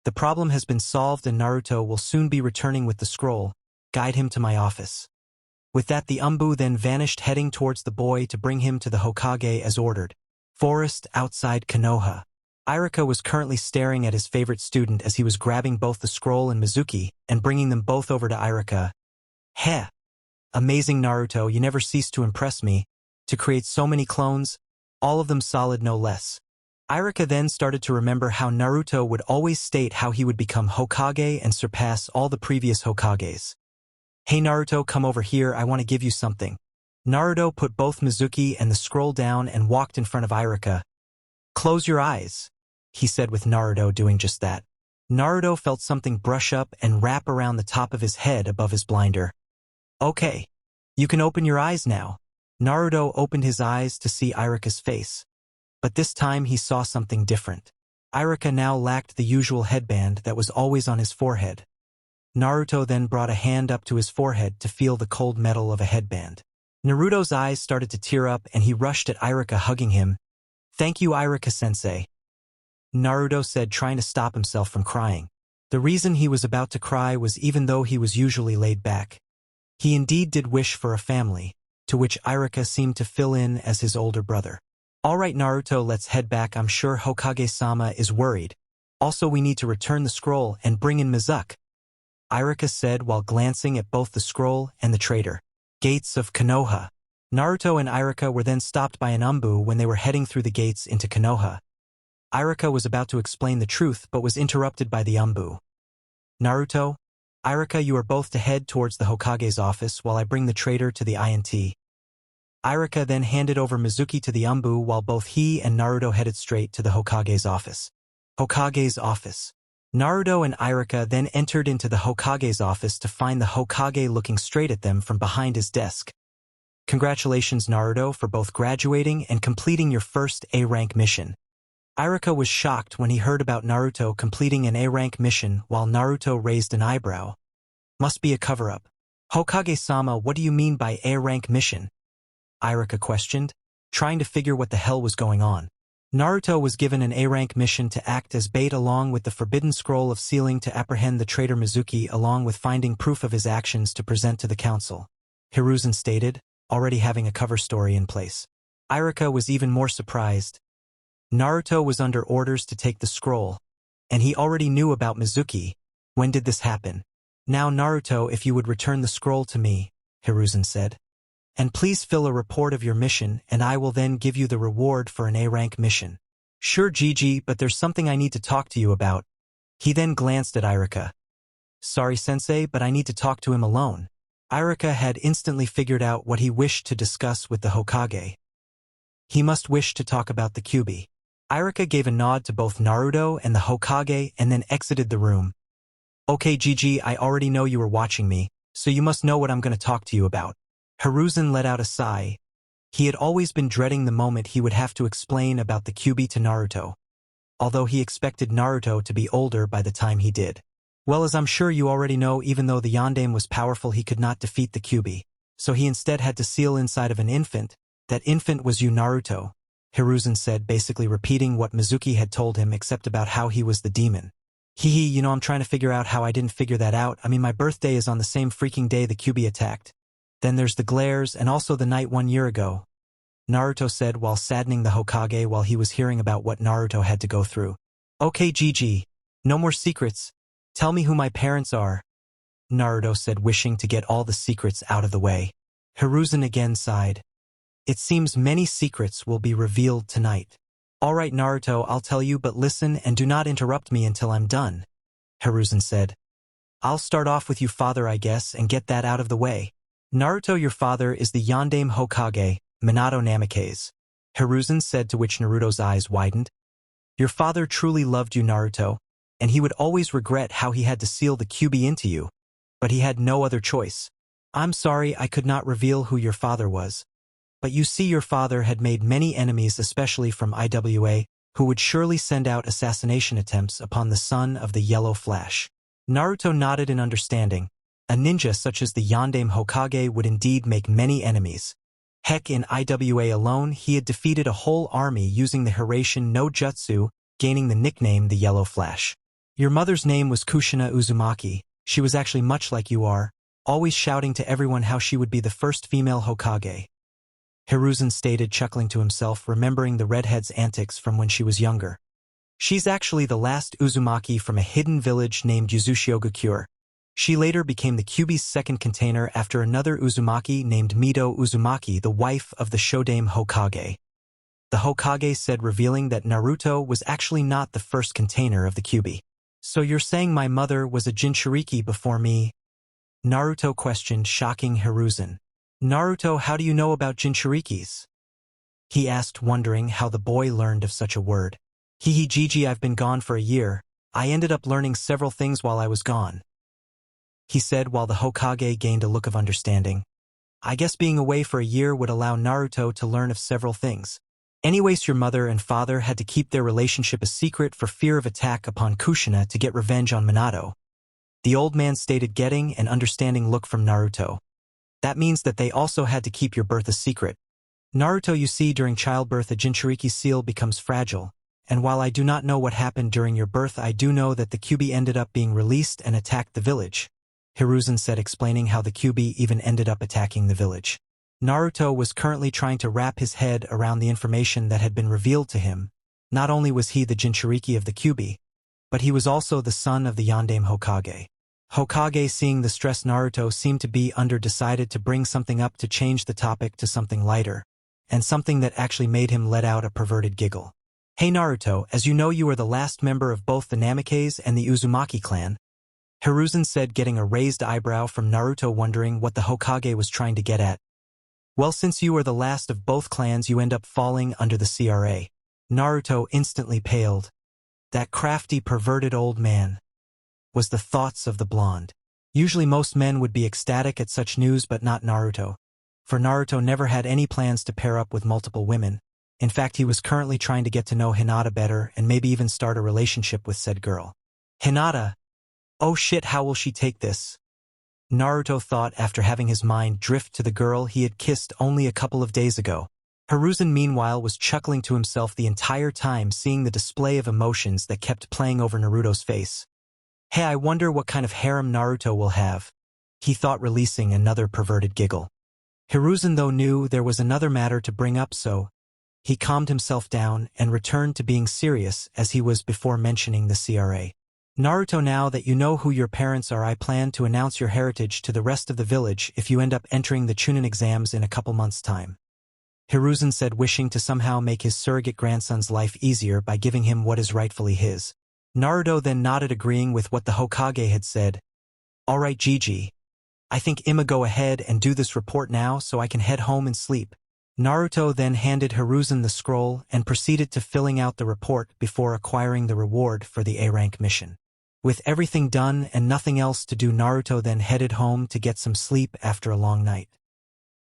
The problem has been solved and Naruto will soon be returning with the scroll. Guide him to my office. With that the Umbu then vanished, heading towards the boy to bring him to the Hokage as ordered. Forest outside Konoha. Irika was currently staring at his favorite student as he was grabbing both the scroll and Mizuki and bringing them both over to Irika. Heh! Amazing Naruto, you never cease to impress me. To create so many clones, all of them solid no less. Irika then started to remember how Naruto would always state how he would become Hokage and surpass all the previous Hokages. Hey Naruto, come over here, I want to give you something. Naruto put both Mizuki and the scroll down and walked in front of Irika. Close your eyes, he said, with Naruto doing just that. Naruto felt something brush up and wrap around the top of his head above his blinder. Okay. You can open your eyes now. Naruto opened his eyes to see Irika's face. But this time he saw something different. Irika now lacked the usual headband that was always on his forehead. Naruto then brought a hand up to his forehead to feel the cold metal of a headband. Naruto's eyes started to tear up and he rushed at Irika, hugging him. Thank you, Irika-sensei, Naruto said, trying to stop himself from crying. The reason he was about to cry was even though he was usually laid back, he indeed did wish for a family, to which Irika seemed to fill in as his older brother. Alright Naruto, let's head back. I'm sure Hokage-sama is worried. Also we need to return the scroll and bring in Mizuki, Irika said while glancing at both the scroll and the traitor. Gates of Konoha. Naruto and Irika were then stopped by an Umbu when they were heading through the gates into Konoha. Irika was about to explain the truth but was interrupted by the Umbu. Naruto, Irika, you are both to head towards the Hokage's office while I bring the traitor to the INT. Irika then handed over Mizuki to the Umbu while both he and Naruto headed straight to the Hokage's office. Hokage's office. Naruto and Irika then entered into the Hokage's office to find the Hokage looking straight at them from behind his desk. Congratulations Naruto for both graduating and completing your first A-rank mission. Irika was shocked when he heard about Naruto completing an A-rank mission while Naruto raised an eyebrow. Must be a cover-up. Hokage-sama, what do you mean by A-rank mission? Irika questioned, trying to figure what the hell was going on. Naruto was given an A-rank mission to act as bait along with the Forbidden Scroll of Sealing to apprehend the traitor Mizuki along with finding proof of his actions to present to the council. Hiruzen stated, already having a cover story in place. Irika was even more surprised. Naruto was under orders to take the scroll, and he already knew about Mizuki. When did this happen? Now Naruto, if you would return the scroll to me, Hiruzen said. And please fill a report of your mission and I will then give you the reward for an A-rank mission. Sure Gigi, but there's something I need to talk to you about. He then glanced at Irika. Sorry sensei, but I need to talk to him alone. Irika had instantly figured out what he wished to discuss with the Hokage. He must wish to talk about the Kyuubi. Irika gave a nod to both Naruto and the Hokage and then exited the room. Okay Gigi, I already know you were watching me, so you must know what I'm going to talk to you about. Hiruzen let out a sigh. He had always been dreading the moment he would have to explain about the Kyuubi to Naruto, although he expected Naruto to be older by the time he did. Well, as I'm sure you already know, even though the Yondaime was powerful, he could not defeat the Kyuubi, so he instead had to seal inside of an infant. That infant was you, Naruto, Hiruzen said, basically repeating what Mizuki had told him except about how he was the demon. Hee hee, I'm trying to figure out how I didn't figure that out. I mean, my birthday is on the same freaking day the Kyuubi attacked. Then there's the glares and also the night 1 year ago, Naruto said while saddening the Hokage while he was hearing about what Naruto had to go through. Okay, Gigi. No more secrets. Tell me who my parents are, Naruto said, wishing to get all the secrets out of the way. Hiruzen again sighed. It seems many secrets will be revealed tonight. All right, Naruto, I'll tell you, but listen and do not interrupt me until I'm done, Hiruzen said. I'll start off with you, father, I guess, and get that out of the way. Naruto, your father is the Yondaime Hokage, Minato Namikaze, Hiruzen said, to which Naruto's eyes widened. Your father truly loved you, Naruto, and he would always regret how he had to seal the Kyuubi into you, but he had no other choice. I'm sorry I could not reveal who your father was. But you see, your father had made many enemies, especially from IWA, who would surely send out assassination attempts upon the son of the Yellow Flash. Naruto nodded in understanding. A ninja such as the Yondaime Hokage would indeed make many enemies. Heck, in IWA alone, he had defeated a whole army using the Hiraishin no Jutsu, gaining the nickname the Yellow Flash. Your mother's name was Kushina Uzumaki. She was actually much like you are, always shouting to everyone how she would be the first female Hokage, Hiruzen stated, chuckling to himself, remembering the redhead's antics from when she was younger. She's actually the last Uzumaki from a hidden village named Yuzushiyogakure. She later became the Kyuubi's second container after another Uzumaki named Mido Uzumaki, the wife of the Shodaime Hokage. The Hokage said, revealing that Naruto was actually not the first container of the Kyuubi. So you're saying my mother was a Jinchuriki before me? Naruto questioned, shocking Hiruzen. Naruto, how do you know about Jinchurikis? He asked, wondering how the boy learned of such a word. Hee Gigi, I've been gone for a year. I ended up learning several things while I was gone, he said while the Hokage gained a look of understanding. I guess being away for a year would allow Naruto to learn of several things. Anyways, your mother and father had to keep their relationship a secret for fear of attack upon Kushina to get revenge on Minato. The old man stated, getting an understanding look from Naruto. That means that they also had to keep your birth a secret. Naruto, you see, during childbirth a Jinchuriki seal becomes fragile, and while I do not know what happened during your birth, I do know that the Kyuubi ended up being released and attacked the village, Hiruzen said, explaining how the Kyuubi even ended up attacking the village. Naruto was currently trying to wrap his head around the information that had been revealed to him. Not only was he the Jinchuriki of the Kyuubi, but he was also the son of the Yondaime Hokage. Hokage, seeing the stress Naruto seemed to be under, decided to bring something up to change the topic to something lighter, and something that actually made him let out a perverted giggle. Hey Naruto, as you know, you are the last member of both the Namikaze and the Uzumaki clan, Hiruzen said, getting a raised eyebrow from Naruto, wondering what the Hokage was trying to get at. Well, since you are the last of both clans, you end up falling under the CRA. Naruto instantly paled. That crafty, perverted old man, was the thoughts of the blonde. Usually most men would be ecstatic at such news, but not Naruto. For Naruto never had any plans to pair up with multiple women. In fact, he was currently trying to get to know Hinata better and maybe even start a relationship with said girl. Hinata? Oh shit, how will she take this? Naruto thought after having his mind drift to the girl he had kissed only a couple of days ago. Hiruzen, meanwhile, was chuckling to himself the entire time, seeing the display of emotions that kept playing over Naruto's face. Hey, I wonder what kind of harem Naruto will have, he thought, releasing another perverted giggle. Hiruzen, though, knew there was another matter to bring up, so he calmed himself down and returned to being serious as he was before, mentioning the CRA. Naruto, now that you know who your parents are, I plan to announce your heritage to the rest of the village if you end up entering the Chunin exams in a couple months' time, Hiruzen said, wishing to somehow make his surrogate grandson's life easier by giving him what is rightfully his. Naruto then nodded, agreeing with what the Hokage had said. All right, Gigi. I think I'ma go ahead and do this report now so I can head home and sleep. Naruto then handed Hiruzen the scroll and proceeded to filling out the report before acquiring the reward for the A-rank mission. With everything done and nothing else to do, Naruto then headed home to get some sleep after a long night.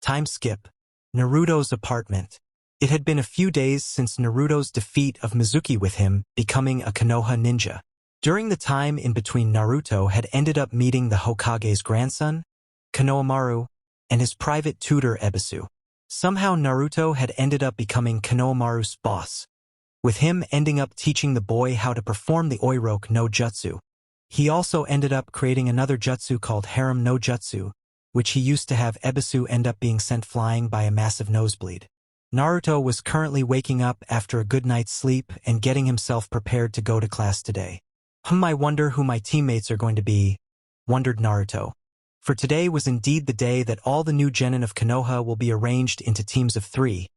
Time skip. Naruto's apartment. It had been a few days since Naruto's defeat of Mizuki, with him becoming a Konoha ninja. During the time in between, Naruto had ended up meeting the Hokage's grandson, Konohamaru, and his private tutor Ebisu. Somehow Naruto had ended up becoming Konohamaru's boss, with him ending up teaching the boy how to perform the Oiroke no Jutsu. He also ended up creating another jutsu called Harem no Jutsu, which he used to have Ebisu end up being sent flying by a massive nosebleed. Naruto was currently waking up after a good night's sleep and getting himself prepared to go to class today. I wonder who my teammates are going to be, wondered Naruto. For today was indeed the day that all the new Genin of Konoha will be arranged into teams of 3.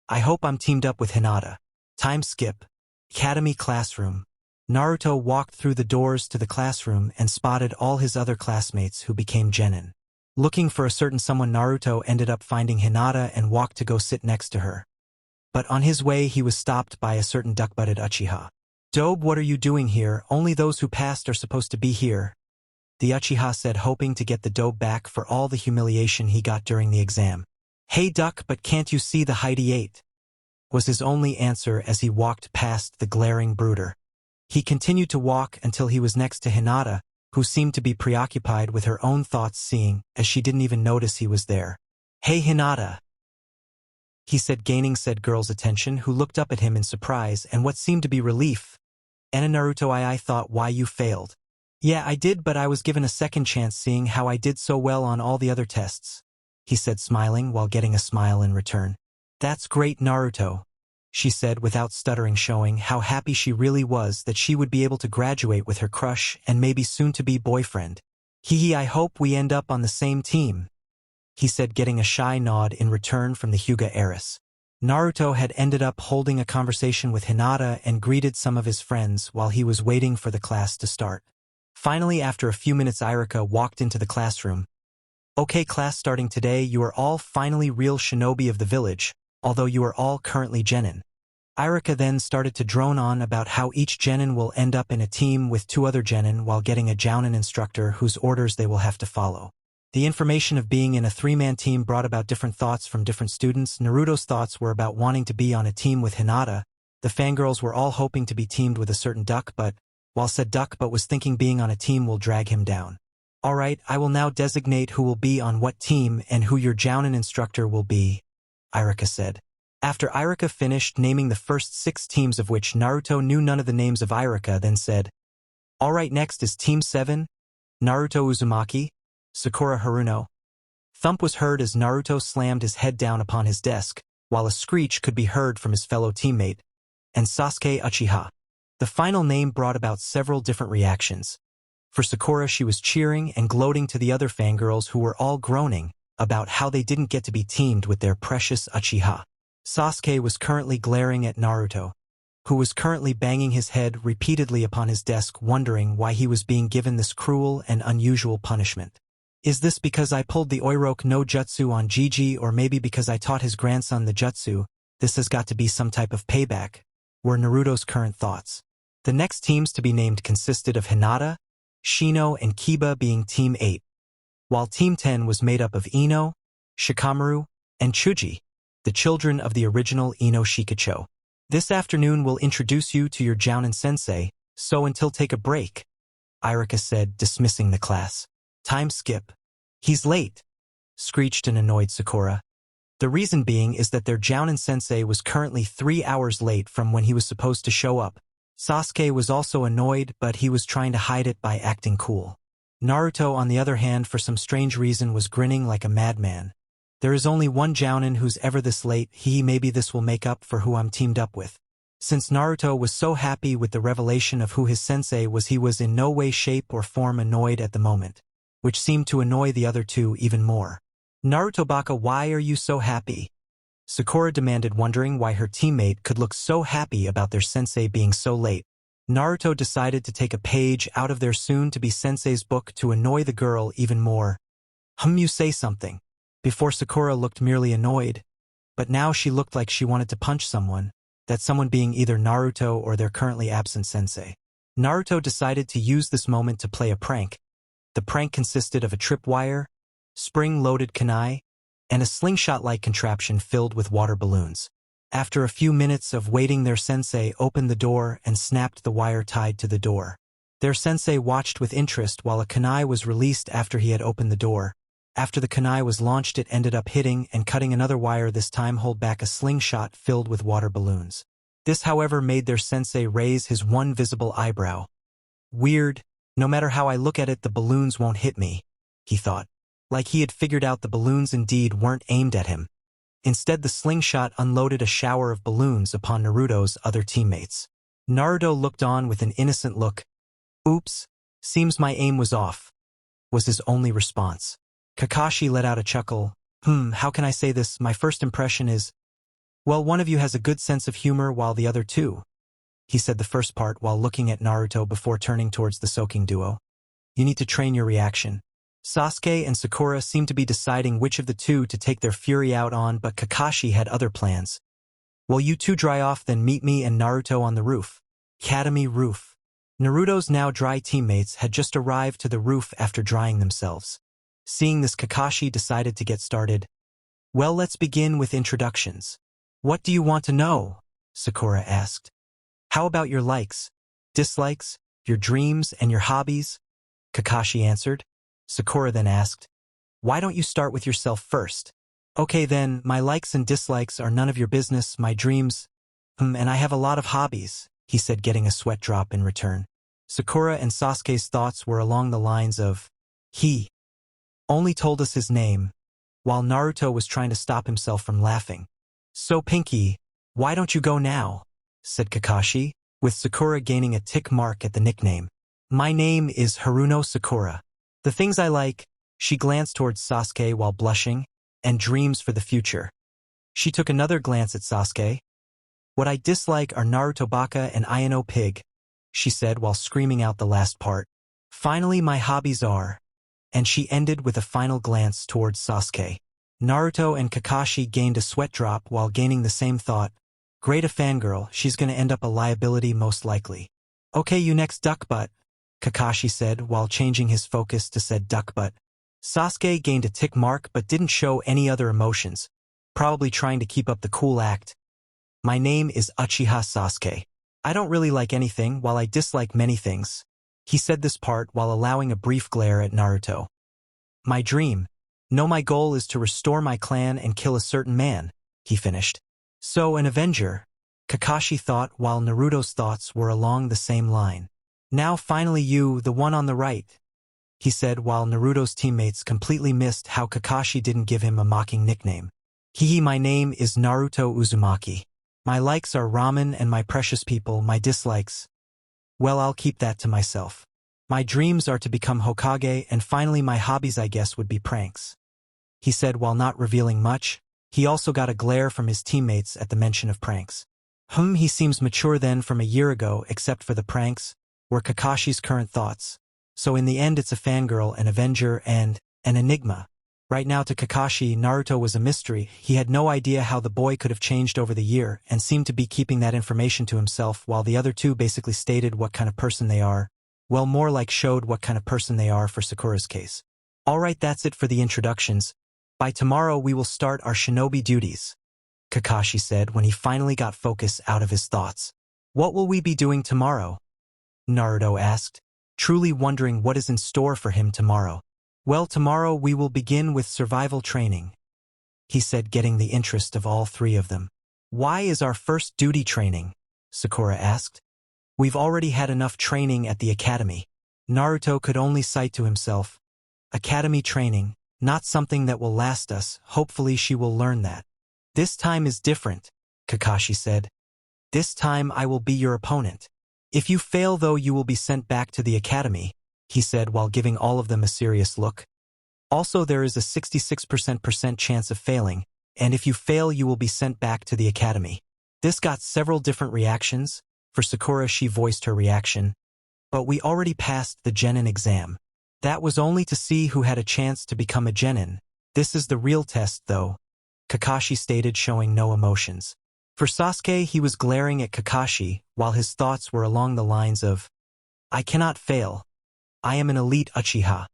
I hope I'm teamed up with Hinata. Time skip. Academy classroom. Naruto walked through the doors to the classroom and spotted all his other classmates who became Genin. Looking for a certain someone, Naruto ended up finding Hinata and walked to go sit next to her. But on his way he was stopped by a certain duck-butted Uchiha. "Dobe, what are you doing here? Only those who passed are supposed to be here," the Uchiha said, hoping to get the Dobe back for all the humiliation he got during the exam. "Hey Duck, but can't you see the height he ate?" was his only answer as he walked past the glaring brooder. He continued to walk until he was next to Hinata, who seemed to be preoccupied with her own thoughts, seeing as she didn't even notice he was there. "Hey Hinata," he said, gaining said girl's attention, who looked up at him in surprise and what seemed to be relief. "Anna Naruto, I thought why you failed." "Yeah, I did, but I was given a second chance seeing how I did so well on all the other tests," he said, smiling while getting a smile in return. "That's great, Naruto," she said without stuttering, showing how happy she really was that she would be able to graduate with her crush and maybe soon-to-be boyfriend. "Hee, I hope we end up on the same team," he said, getting a shy nod in return from the Hyuga heiress. Naruto had ended up holding a conversation with Hinata and greeted some of his friends while he was waiting for the class to start. Finally, after a few minutes, Irika walked into the classroom. "Okay, class starting today. You are all finally real shinobi of the village, although you are all currently Genin." Irika then started to drone on about how each Genin will end up in a team with 2 other Genin while getting a Jounin instructor whose orders they will have to follow. The information of being in a 3-man team brought about different thoughts from different students. Naruto's thoughts were about wanting to be on a team with Hinata. The fangirls were all hoping to be teamed with a certain Duck, but while said Duck but was thinking being on a team will drag him down. "Alright, I will now designate who will be on what team and who your Jounin instructor will be," Irika said. After Irika finished naming the first 6 teams, of which Naruto knew none of the names of, Irika then said, "Alright, next is Team 7, Naruto Uzumaki, Sakura Haruno." Thump was heard as Naruto slammed his head down upon his desk, while a screech could be heard from his fellow teammate, and Sasuke Uchiha. The final name brought about several different reactions. For Sakura, she was cheering and gloating to the other fangirls who were all groaning about how they didn't get to be teamed with their precious Uchiha. Sasuke was currently glaring at Naruto, who was currently banging his head repeatedly upon his desk, wondering why he was being given this cruel and unusual punishment. "Is this because I pulled the Oiroke no Jutsu on Gigi, or maybe because I taught his grandson the Jutsu? This has got to be some type of payback," were Naruto's current thoughts. The next teams to be named consisted of Hinata, Shino, and Kiba being Team 8, while Team 10 was made up of Ino, Shikamaru, and Chuji, the children of the original Ino Shikacho. "This afternoon we'll introduce you to your Jounin sensei, so until take a break," Irika said, dismissing the class. Time skip. "He's late," screeched an annoyed Sakura. The reason being is that their Jounin sensei was currently 3 hours late from when he was supposed to show up. Sasuke was also annoyed, but he was trying to hide it by acting cool. Naruto, on the other hand, for some strange reason was grinning like a madman. "There is only one Jounin who's ever this late. Maybe this will make up for who I'm teamed up with." Since Naruto was so happy with the revelation of who his sensei was, he was in no way, shape, or form annoyed at the moment, which seemed to annoy the other 2 even more. "Naruto Baka, why are you so happy?" Sakura demanded, wondering why her teammate could look so happy about their sensei being so late. Naruto decided to take a page out of their soon-to-be sensei's book to annoy the girl even more. You say something." Before, Sakura looked merely annoyed, but now she looked like she wanted to punch someone, that someone being either Naruto or their currently absent sensei. Naruto decided to use this moment to play a prank. The prank consisted of a tripwire, spring-loaded kunai, and a slingshot-like contraption filled with water balloons. After a few minutes of waiting, their sensei opened the door and snapped the wire tied to the door. Their sensei watched with interest while a kunai was released after he had opened the door. After the kunai was launched, it ended up hitting and cutting another wire, this time hold back a slingshot filled with water balloons. This, however, made their sensei raise his one visible eyebrow. "Weird," No matter how I look at it, the balloons won't hit me, he thought. Like he had figured out the balloons indeed weren't aimed at him. Instead, the slingshot unloaded a shower of balloons upon Naruto's other teammates. Naruto looked on with an innocent look. Oops, seems my aim was off, was his only response. Kakashi let out a chuckle. How can I say this? My first impression is, well, one of you has a good sense of humor while the other two, he said the first part while looking at Naruto before turning towards the soaking duo. You need to train your reaction. Sasuke and Sakura seemed to be deciding which of the two to take their fury out on, but Kakashi had other plans. Well, you two dry off, then meet me and Naruto on the roof. Academy roof. Naruto's now dry teammates had just arrived to the roof after drying themselves. Seeing this, Kakashi decided to get started. Well, let's begin with introductions. What do you want to know? Sakura asked. How about your likes, dislikes, your dreams, and your hobbies? Kakashi answered. Sakura then asked, why don't you start with yourself first? Okay then, my likes and dislikes are none of your business, my dreams, and I have a lot of hobbies, he said, getting a sweat drop in return. Sakura and Sasuke's thoughts were along the lines of, he only told us his name, while Naruto was trying to stop himself from laughing. So Pinky, why don't you go now? Said Kakashi, with Sakura gaining a tick mark at the nickname. My name is Haruno Sakura. The things I like, she glanced towards Sasuke while blushing, and dreams for the future. She took another glance at Sasuke. What I dislike are Naruto Baka and Ayano Pig, she said while screaming out the last part. Finally, my hobbies are, and she ended with a final glance towards Sasuke. Naruto and Kakashi gained a sweat drop while gaining the same thought. Great a fangirl, she's gonna end up a liability most likely. Okay, you next, duck butt, Kakashi said while changing his focus to said duck butt. Sasuke gained a tick mark but didn't show any other emotions, probably trying to keep up the cool act. My name is Uchiha Sasuke. I don't really like anything while I dislike many things. He said this part while allowing a brief glare at Naruto. My dream. No, my goal is to restore my clan and kill a certain man, he finished. So, an Avenger, Kakashi thought while Naruto's thoughts were along the same line. Now finally you, the one on the right, he said while Naruto's teammates completely missed how Kakashi didn't give him a mocking nickname. Hihi, my name is Naruto Uzumaki. My likes are ramen and my precious people, my dislikes. Well, I'll keep that to myself. My dreams are to become Hokage, and finally my hobbies I guess would be pranks, he said while not revealing much. He also got a glare from his teammates at the mention of pranks. He seems mature then from a year ago, except for the pranks, were Kakashi's current thoughts. So in the end it's a fangirl, an Avenger, and an enigma. Right now to Kakashi, Naruto was a mystery. He had no idea how the boy could have changed over the year and seemed to be keeping that information to himself while the other two basically stated what kind of person they are. Well, more like showed what kind of person they are for Sakura's case. Alright, that's it for the introductions. By tomorrow we will start our shinobi duties, Kakashi said when he finally got focus out of his thoughts. What will we be doing tomorrow? Naruto asked, truly wondering what is in store for him tomorrow. Well, tomorrow we will begin with survival training, he said, getting the interest of all three of them. Why is our first duty training? Sakura asked. We've already had enough training at the academy. Naruto could only cite to himself. Academy training, not something that will last us. Hopefully she will learn that. This time is different, Kakashi said. This time I will be your opponent. If you fail though, you will be sent back to the academy, he said while giving all of them a serious look. Also, there is a 66% chance of failing, and if you fail you will be sent back to the academy. This got several different reactions. For Sakura, she voiced her reaction. But we already passed the Genin exam. That was only to see who had a chance to become a Genin. This is the real test though, Kakashi stated, showing no emotions. For Sasuke, he was glaring at Kakashi while his thoughts were along the lines of, I cannot fail. I am an elite Uchiha,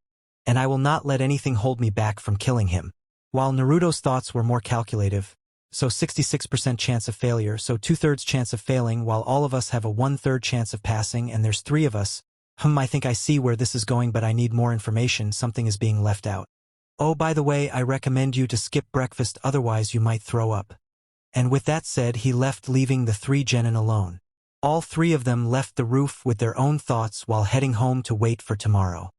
and I will not let anything hold me back from killing him. While Naruto's thoughts were more calculative, so 66% chance of failure, so 2/3 chance of failing, while all of us have a 1/3 chance of passing and there's 3 of us. I think I see where this is going, but I need more information. Something is being left out. Oh, by the way, I recommend you to skip breakfast, otherwise you might throw up. And with that said, he left, leaving the 3 Genin alone. All three of them left the roof with their own thoughts while heading home to wait for tomorrow.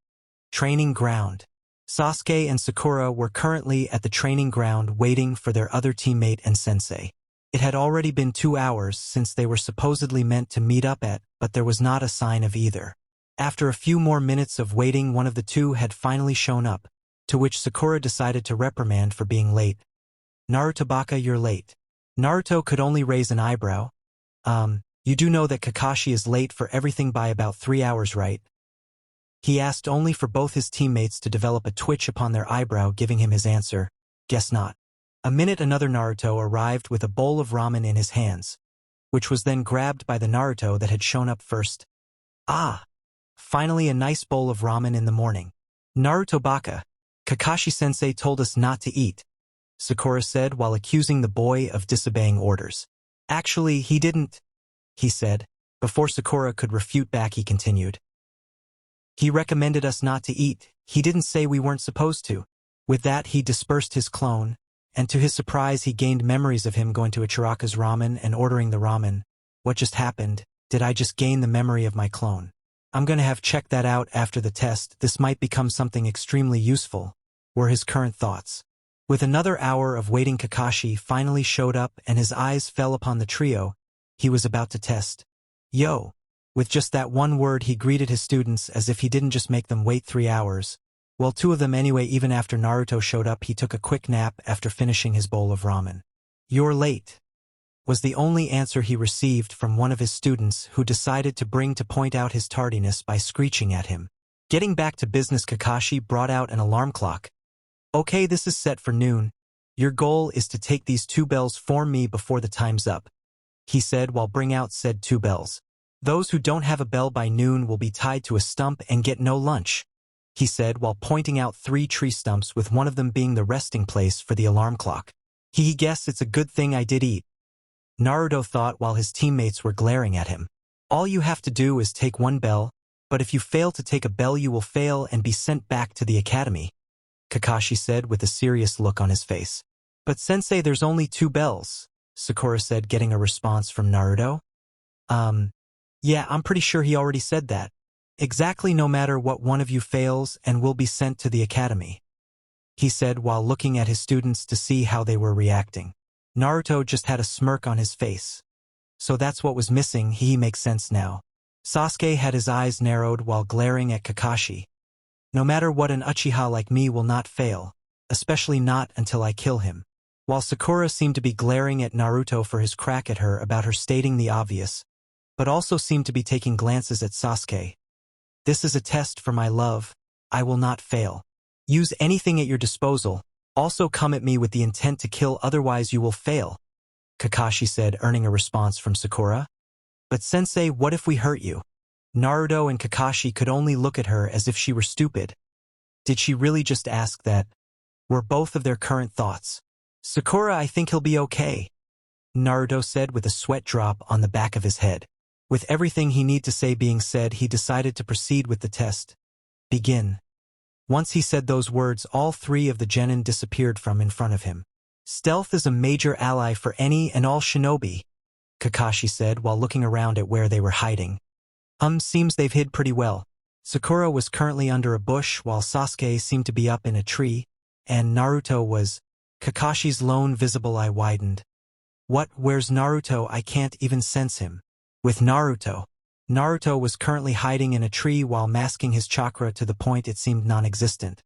Training ground. Sasuke and Sakura were currently at the training ground waiting for their other teammate and sensei. It had already been 2 hours since they were supposedly meant to meet up at, but there was not a sign of either. After a few more minutes of waiting, one of the two had finally shown up, to which Sakura decided to reprimand for being late. "Naruto Baka, you're late." Naruto could only raise an eyebrow. You do know that Kakashi is late for everything by about 3 hours, right?" He asked, only for both his teammates to develop a twitch upon their eyebrow, giving him his answer, "Guess not." A minute another Naruto arrived with a bowl of ramen in his hands, which was then grabbed by the Naruto that had shown up first. "Ah! Finally a nice bowl of ramen in the morning." "Naruto Baka, Kakashi-sensei told us not to eat," Sakura said while accusing the boy of disobeying orders. "Actually, he didn't," he said. Before Sakura could refute back, he continued. "He recommended us not to eat. He didn't say we weren't supposed to." With that, he dispersed his clone, and to his surprise he gained memories of him going to Ichiraka's ramen and ordering the ramen. "What just happened? Did I just gain the memory of my clone? I'm gonna have checked that out after the test. This might become something extremely useful," were his current thoughts. With another hour of waiting, Kakashi finally showed up and his eyes fell upon the trio he was about to test. "Yo!" With just that one word, he greeted his students as if he didn't just make them wait 3 hours. Well, 2 of them anyway. Even after Naruto showed up, he took a quick nap after finishing his bowl of ramen. "You're late," was the only answer he received from one of his students, who decided to bring to point out his tardiness by screeching at him. Getting back to business, Kakashi brought out an alarm clock. "Okay, this is set for noon. Your goal is to take these 2 bells for me before the time's up," he said while bringing out said 2 bells. "Those who don't have a bell by noon will be tied to a stump and get no lunch," he said while pointing out 3 tree stumps, with one of them being the resting place for the alarm clock. He guessed it's a good thing I did eat," Naruto thought while his teammates were glaring at him. "All you have to do is take 1 bell, but if you fail to take a bell you will fail and be sent back to the academy," Kakashi said with a serious look on his face. "But sensei, there's only 2 bells," Sakura said, getting a response from Naruto. Yeah, I'm pretty sure he already said that. Exactly, no matter what, one of you fails and will be sent to the academy," he said while looking at his students to see how they were reacting. Naruto just had a smirk on his face. So that's what was missing. He makes sense now. Sasuke had his eyes narrowed while glaring at Kakashi. "No matter what, an Uchiha like me will not fail, especially not until I kill him." While Sakura seemed to be glaring at Naruto for his crack at her about her stating the obvious, but also seemed to be taking glances at Sasuke. "This is a test for my love. I will not fail. Use anything at your disposal. Also come at me with the intent to kill, otherwise you will fail," Kakashi said, earning a response from Sakura. "But sensei, what if we hurt you?" Naruto and Kakashi could only look at her as if she were stupid. Did she really just ask that? Were both of their current thoughts. "Sakura, I think he'll be okay," Naruto said with a sweat drop on the back of his head. With everything he needed to say being said, he decided to proceed with the test. "Begin." Once he said those words, all 3 of the genin disappeared from in front of him. "Stealth is a major ally for any and all shinobi," Kakashi said while looking around at where they were hiding. Seems they've hid pretty well." Sakura was currently under a bush while Sasuke seemed to be up in a tree, and Naruto was. Kakashi's lone visible eye widened. "What? Where's Naruto? I can't even sense him." With Naruto was currently hiding in a tree while masking his chakra to the point it seemed non-existent.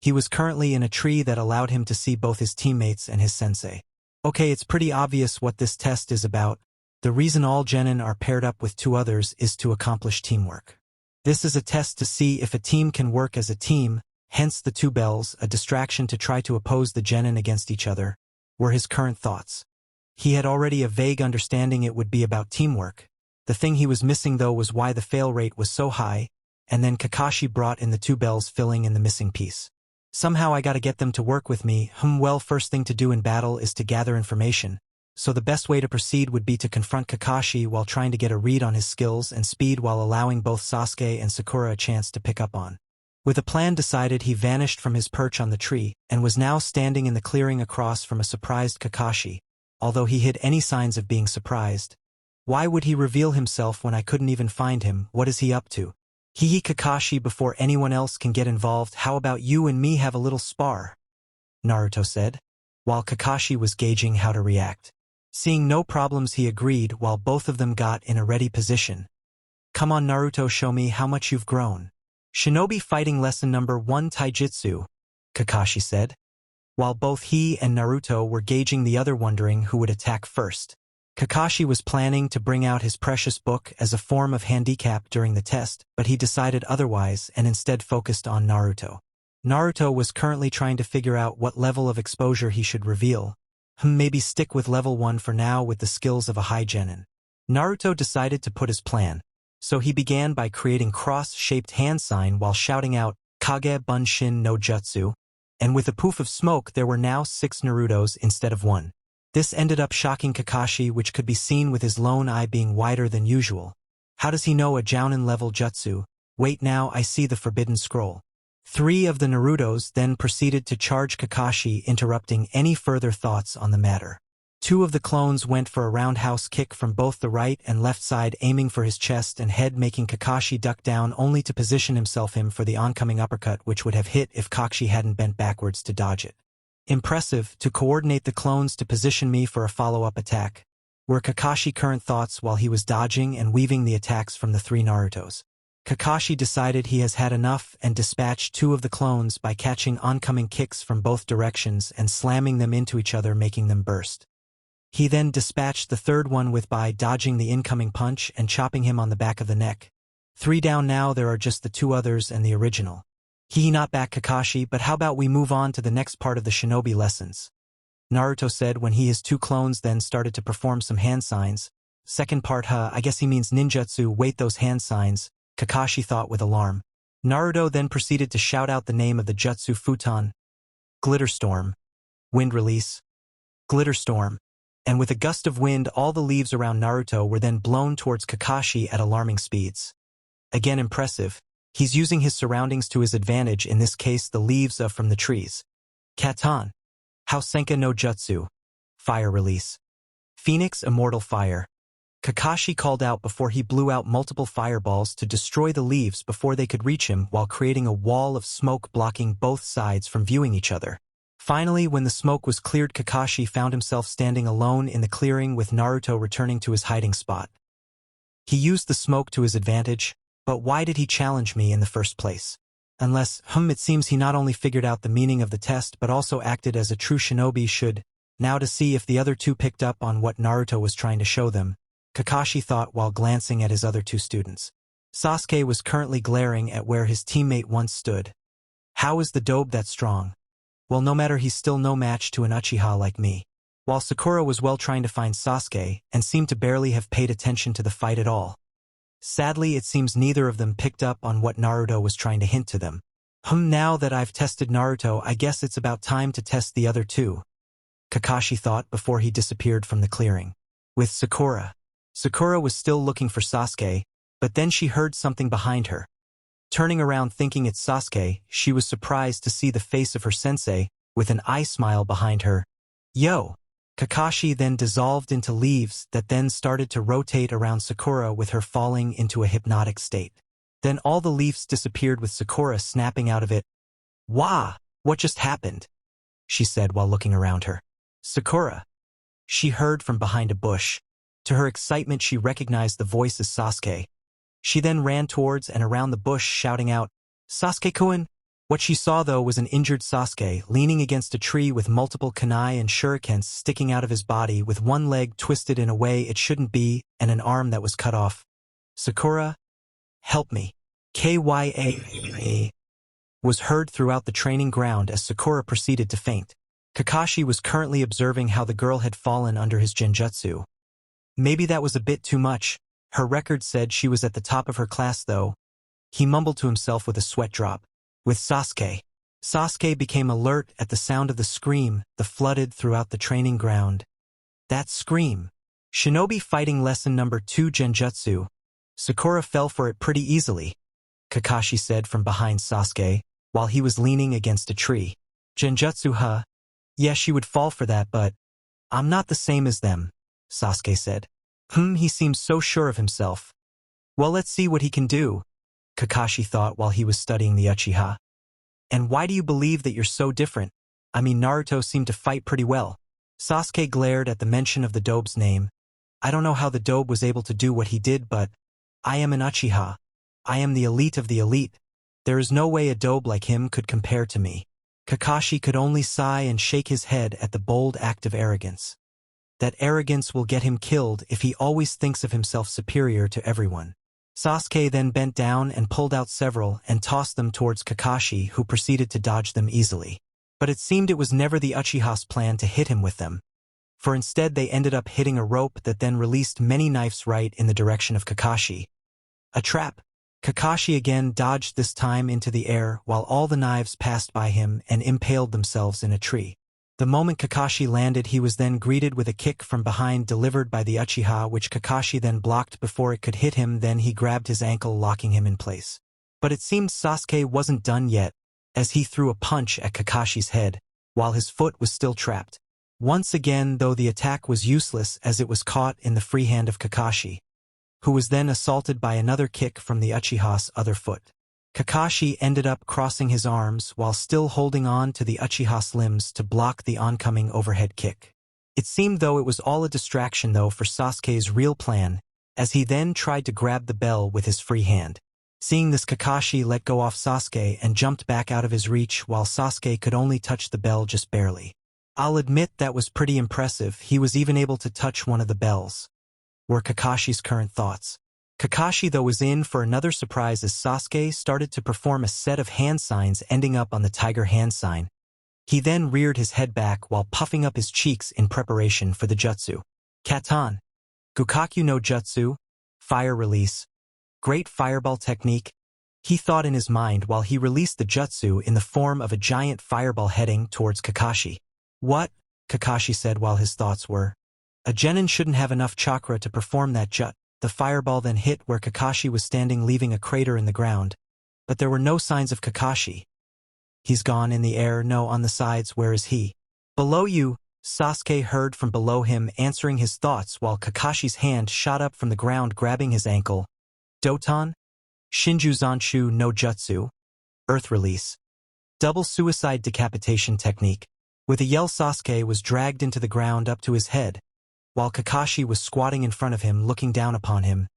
He was currently in a tree that allowed him to see both his teammates and his sensei. Okay, it's pretty obvious what this test is about. The reason all genin are paired up with 2 others is to accomplish teamwork. This is a test to see if a team can work as a team, hence the 2 bells, a distraction to try to oppose the genin against each other, were his current thoughts. He had already a vague understanding it would be about teamwork. The thing he was missing though was why the fail rate was so high, and then Kakashi brought in the 2 bells, filling in the missing piece. "Somehow I gotta get them to work with me. Well, first thing to do in battle is to gather information, so the best way to proceed would be to confront Kakashi while trying to get a read on his skills and speed while allowing both Sasuke and Sakura a chance to pick up on." With a plan decided, he vanished from his perch on the tree and was now standing in the clearing across from a surprised Kakashi, although he hid any signs of being surprised. Why would he reveal himself when I couldn't even find him? What is he up to? Hee Kakashi, before anyone else can get involved, how about you and me have a little spar? Naruto said, while Kakashi was gauging how to react. Seeing no problems, he agreed while both of them got in a ready position. Come on Naruto, show me how much you've grown. Shinobi fighting lesson number 1 Taijutsu, Kakashi said, while both he and Naruto were gauging the other, wondering who would attack first. Kakashi was planning to bring out his precious book as a form of handicap during the test, but he decided otherwise and instead focused on Naruto. Naruto was currently trying to figure out what level of exposure he should reveal. Maybe stick with level 1 for now with the skills of a high genin. Naruto decided to put his plan, so he began by creating cross-shaped hand sign while shouting out, Kage Bunshin no Jutsu, and with a poof of smoke there were now 6 Narutos instead of 1. This ended up shocking Kakashi, which could be seen with his lone eye being wider than usual. How does he know a Jounin-level jutsu? Wait, now I see the forbidden scroll. 3 of the Narutos then proceeded to charge Kakashi, interrupting any further thoughts on the matter. 2 of the clones went for a roundhouse kick from both the right and left side, aiming for his chest and head, making Kakashi duck down only to position himself for the oncoming uppercut, which would have hit if Kakashi hadn't bent backwards to dodge it. Impressive, to coordinate the clones to position me for a follow-up attack, were Kakashi's current thoughts while he was dodging and weaving the attacks from the 3 Narutos. Kakashi decided he has had enough and dispatched 2 of the clones by catching oncoming kicks from both directions and slamming them into each other, making them burst. He then dispatched the 3rd one by dodging the incoming punch and chopping him on the back of the neck. 3 down now, there are just the 2 others and the original. Not back Kakashi, but how about we move on to the next part of the shinobi lessons? Naruto said when his 2 clones then started to perform some hand signs. Second part, I guess he means ninjutsu. Wait, those hand signs, Kakashi thought with alarm. Naruto then proceeded to shout out the name of the jutsu futon. Glitter storm. Wind release. Glitter storm. And with a gust of wind, all the leaves around Naruto were then blown towards Kakashi at alarming speeds. Again, impressive. He's using his surroundings to his advantage, in this case the leaves from the trees. Katan. Hausenka no Jutsu. Fire release. Phoenix immortal fire. Kakashi called out before he blew out multiple fireballs to destroy the leaves before they could reach him, while creating a wall of smoke blocking both sides from viewing each other. Finally, when the smoke was cleared, Kakashi found himself standing alone in the clearing with Naruto returning to his hiding spot. He used the smoke to his advantage. But why did he challenge me in the first place? Unless, it seems he not only figured out the meaning of the test but also acted as a true shinobi should. Now to see if the other 2 picked up on what Naruto was trying to show them, Kakashi thought while glancing at his other 2 students. Sasuke was currently glaring at where his teammate once stood. How is the dobe that strong? Well, no matter, he's still no match to an Uchiha like me. While Sakura was trying to find Sasuke and seemed to barely have paid attention to the fight at all. Sadly, it seems neither of them picked up on what Naruto was trying to hint to them. Now that I've tested Naruto, I guess it's about time to test the other 2. Kakashi thought before he disappeared from the clearing. With Sakura. Sakura was still looking for Sasuke, but then she heard something behind her. Turning around thinking it's Sasuke, she was surprised to see the face of her sensei, with an eye smile behind her. Yo! Kakashi then dissolved into leaves that then started to rotate around Sakura, with her falling into a hypnotic state. Then all the leaves disappeared with Sakura snapping out of it. Wah! What just happened? She said while looking around her. Sakura! She heard from behind a bush. To her excitement, she recognized the voice as Sasuke. She then ran towards and around the bush shouting out, Sasuke-kun! What she saw, though, was an injured Sasuke leaning against a tree with multiple kunai and shurikens sticking out of his body, with one leg twisted in a way it shouldn't be and an arm that was cut off. Sakura, help me. Kyaa was heard throughout the training ground as Sakura proceeded to faint. Kakashi was currently observing how the girl had fallen under his genjutsu. Maybe that was a bit too much. Her record said she was at the top of her class, though. He mumbled to himself with a sweat drop. With Sasuke. Sasuke became alert at the sound of the scream that flooded throughout the training ground. That scream. Shinobi fighting lesson number 2 Genjutsu. Sakura fell for it pretty easily, Kakashi said from behind Sasuke, while he was leaning against a tree. Genjutsu, huh? Yeah, she would fall for that, but I'm not the same as them, Sasuke said. He seems so sure of himself. Well, let's see what he can do, Kakashi thought while he was studying the Uchiha. And why do you believe that you're so different? I mean, Naruto seemed to fight pretty well. Sasuke glared at the mention of the Dobe's name. I don't know how the Dobe was able to do what he did, but I am an Uchiha. I am the elite of the elite. There is no way a Dobe like him could compare to me. Kakashi could only sigh and shake his head at the bold act of arrogance. That arrogance will get him killed if he always thinks of himself superior to everyone. Sasuke then bent down and pulled out several and tossed them towards Kakashi, who proceeded to dodge them easily. But it seemed it was never the Uchiha's plan to hit him with them, for instead they ended up hitting a rope that then released many knives right in the direction of Kakashi. A trap. Kakashi again dodged this time into the air while all the knives passed by him and impaled themselves in a tree. The moment Kakashi landed, he was then greeted with a kick from behind delivered by the Uchiha, which Kakashi then blocked before it could hit him. Then he grabbed his ankle, locking him in place. But it seemed Sasuke wasn't done yet, as he threw a punch at Kakashi's head, while his foot was still trapped. Once again, though, the attack was useless as it was caught in the free hand of Kakashi, who was then assaulted by another kick from the Uchiha's other foot. Kakashi ended up crossing his arms while still holding on to the Uchiha's limbs to block the oncoming overhead kick. It seemed though it was all a distraction though for Sasuke's real plan, as he then tried to grab the bell with his free hand. Seeing this, Kakashi let go off Sasuke and jumped back out of his reach while Sasuke could only touch the bell just barely. I'll admit that was pretty impressive. He was even able to touch one of the bells, were Kakashi's current thoughts. Kakashi though was in for another surprise as Sasuke started to perform a set of hand signs ending up on the tiger hand sign. He then reared his head back while puffing up his cheeks in preparation for the jutsu. Katan. Gukaku no Jutsu. Fire release. Great fireball technique, he thought in his mind while he released the jutsu in the form of a giant fireball heading towards Kakashi. What? Kakashi said while his thoughts were. A genin shouldn't have enough chakra to perform that jut. The fireball then hit where Kakashi was standing, leaving a crater in the ground. But there were no signs of Kakashi. He's gone in the air. No, on the sides. Where is he? Below you, Sasuke heard from below him, answering his thoughts while Kakashi's hand shot up from the ground, grabbing his ankle. Doton? Shinju Zanshu no Jutsu. Earth release. Double suicide decapitation technique. With a yell, Sasuke was dragged into the ground up to his head, while Kakashi was squatting in front of him, looking down upon him.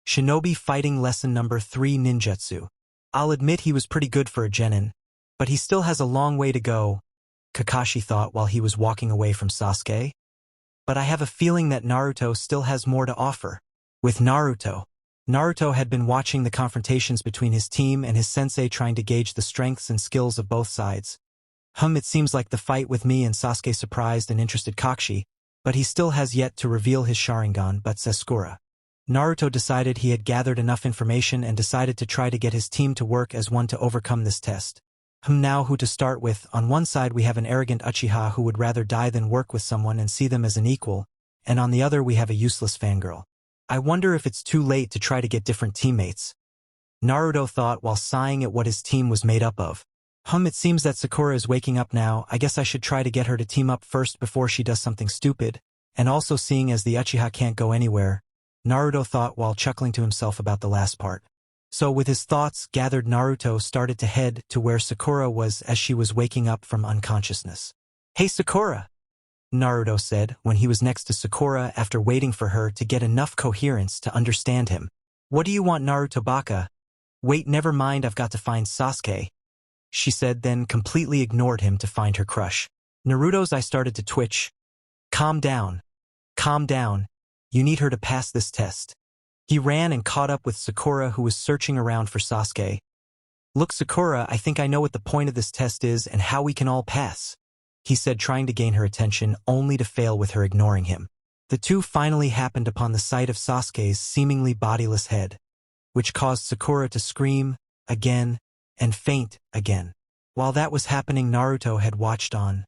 Shinobi fighting lesson number 3, ninjutsu. I'll admit he was pretty good for a genin, but he still has a long way to go, Kakashi thought while he was walking away from Sasuke. But I have a feeling that Naruto still has more to offer. With Naruto had been watching the confrontations between his team and his sensei, trying to gauge the strengths and skills of both sides. It seems like the fight with me and Sasuke surprised and interested Kakashi, but he still has yet to reveal his Sharingan but Sesukura. Naruto decided he had gathered enough information and decided to try to get his team to work as one to overcome this test. Now who to start with? On one side we have an arrogant Uchiha who would rather die than work with someone and see them as an equal, and on the other we have a useless fangirl. I wonder if it's too late to try to get different teammates, Naruto thought while sighing at what his team was made up of. It seems that Sakura is waking up now. I guess I should try to get her to team up first before she does something stupid, and also seeing as the Uchiha can't go anywhere, Naruto thought while chuckling to himself about the last part. So with his thoughts gathered, Naruto started to head to where Sakura was as she was waking up from unconsciousness. Hey Sakura, Naruto said when he was next to Sakura after waiting for her to get enough coherence to understand him. What do you want, Naruto baka? Wait, never mind, I've got to find Sasuke, she said, then completely ignored him to find her crush. Naruto's eye started to twitch. Calm down. Calm down. You need her to pass this test. He ran and caught up with Sakura, who was searching around for Sasuke. Look Sakura, I think I know what the point of this test is and how we can all pass, he said, trying to gain her attention only to fail with her ignoring him. The two finally happened upon the sight of Sasuke's seemingly bodiless head, which caused Sakura to scream again and faint again. While that was happening, Naruto had watched on.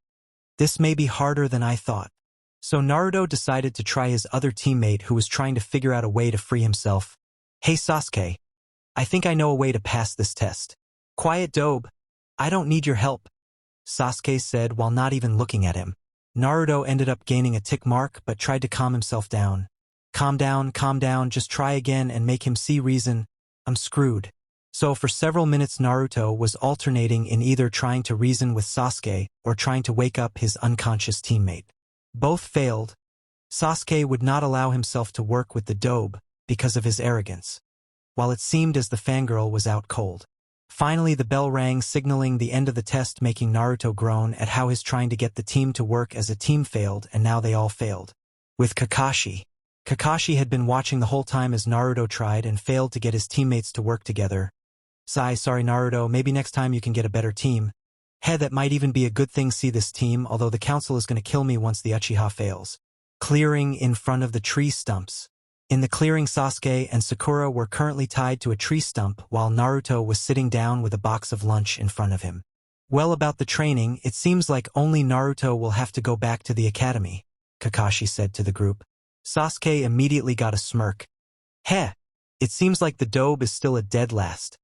This may be harder than I thought. So Naruto decided to try his other teammate who was trying to figure out a way to free himself. Hey Sasuke, I think I know a way to pass this test. Quiet Dobe, I don't need your help, Sasuke said while not even looking at him. Naruto ended up gaining a tick mark but tried to calm himself down. calm down, just try again and make him see reason. I'm screwed. So for several minutes Naruto was alternating in either trying to reason with Sasuke or trying to wake up his unconscious teammate. Both failed. Sasuke would not allow himself to work with the dobe because of his arrogance, while it seemed as the fangirl was out cold. Finally the bell rang, signaling the end of the test, making Naruto groan at how his trying to get the team to work as a team failed, and now they all failed. With Kakashi. Kakashi had been watching the whole time as Naruto tried and failed to get his teammates to work together. Sorry Naruto, maybe next time you can get a better team. That might even be a good thing. See this team, although the council is going to kill me once the Uchiha fails. Clearing in front of the tree stumps. In the clearing, Sasuke and Sakura were currently tied to a tree stump while Naruto was sitting down with a box of lunch in front of him. Well, about the training, it seems like only Naruto will have to go back to the academy, Kakashi said to the group. Sasuke immediately got a smirk. It seems like the dobe is still a dead last.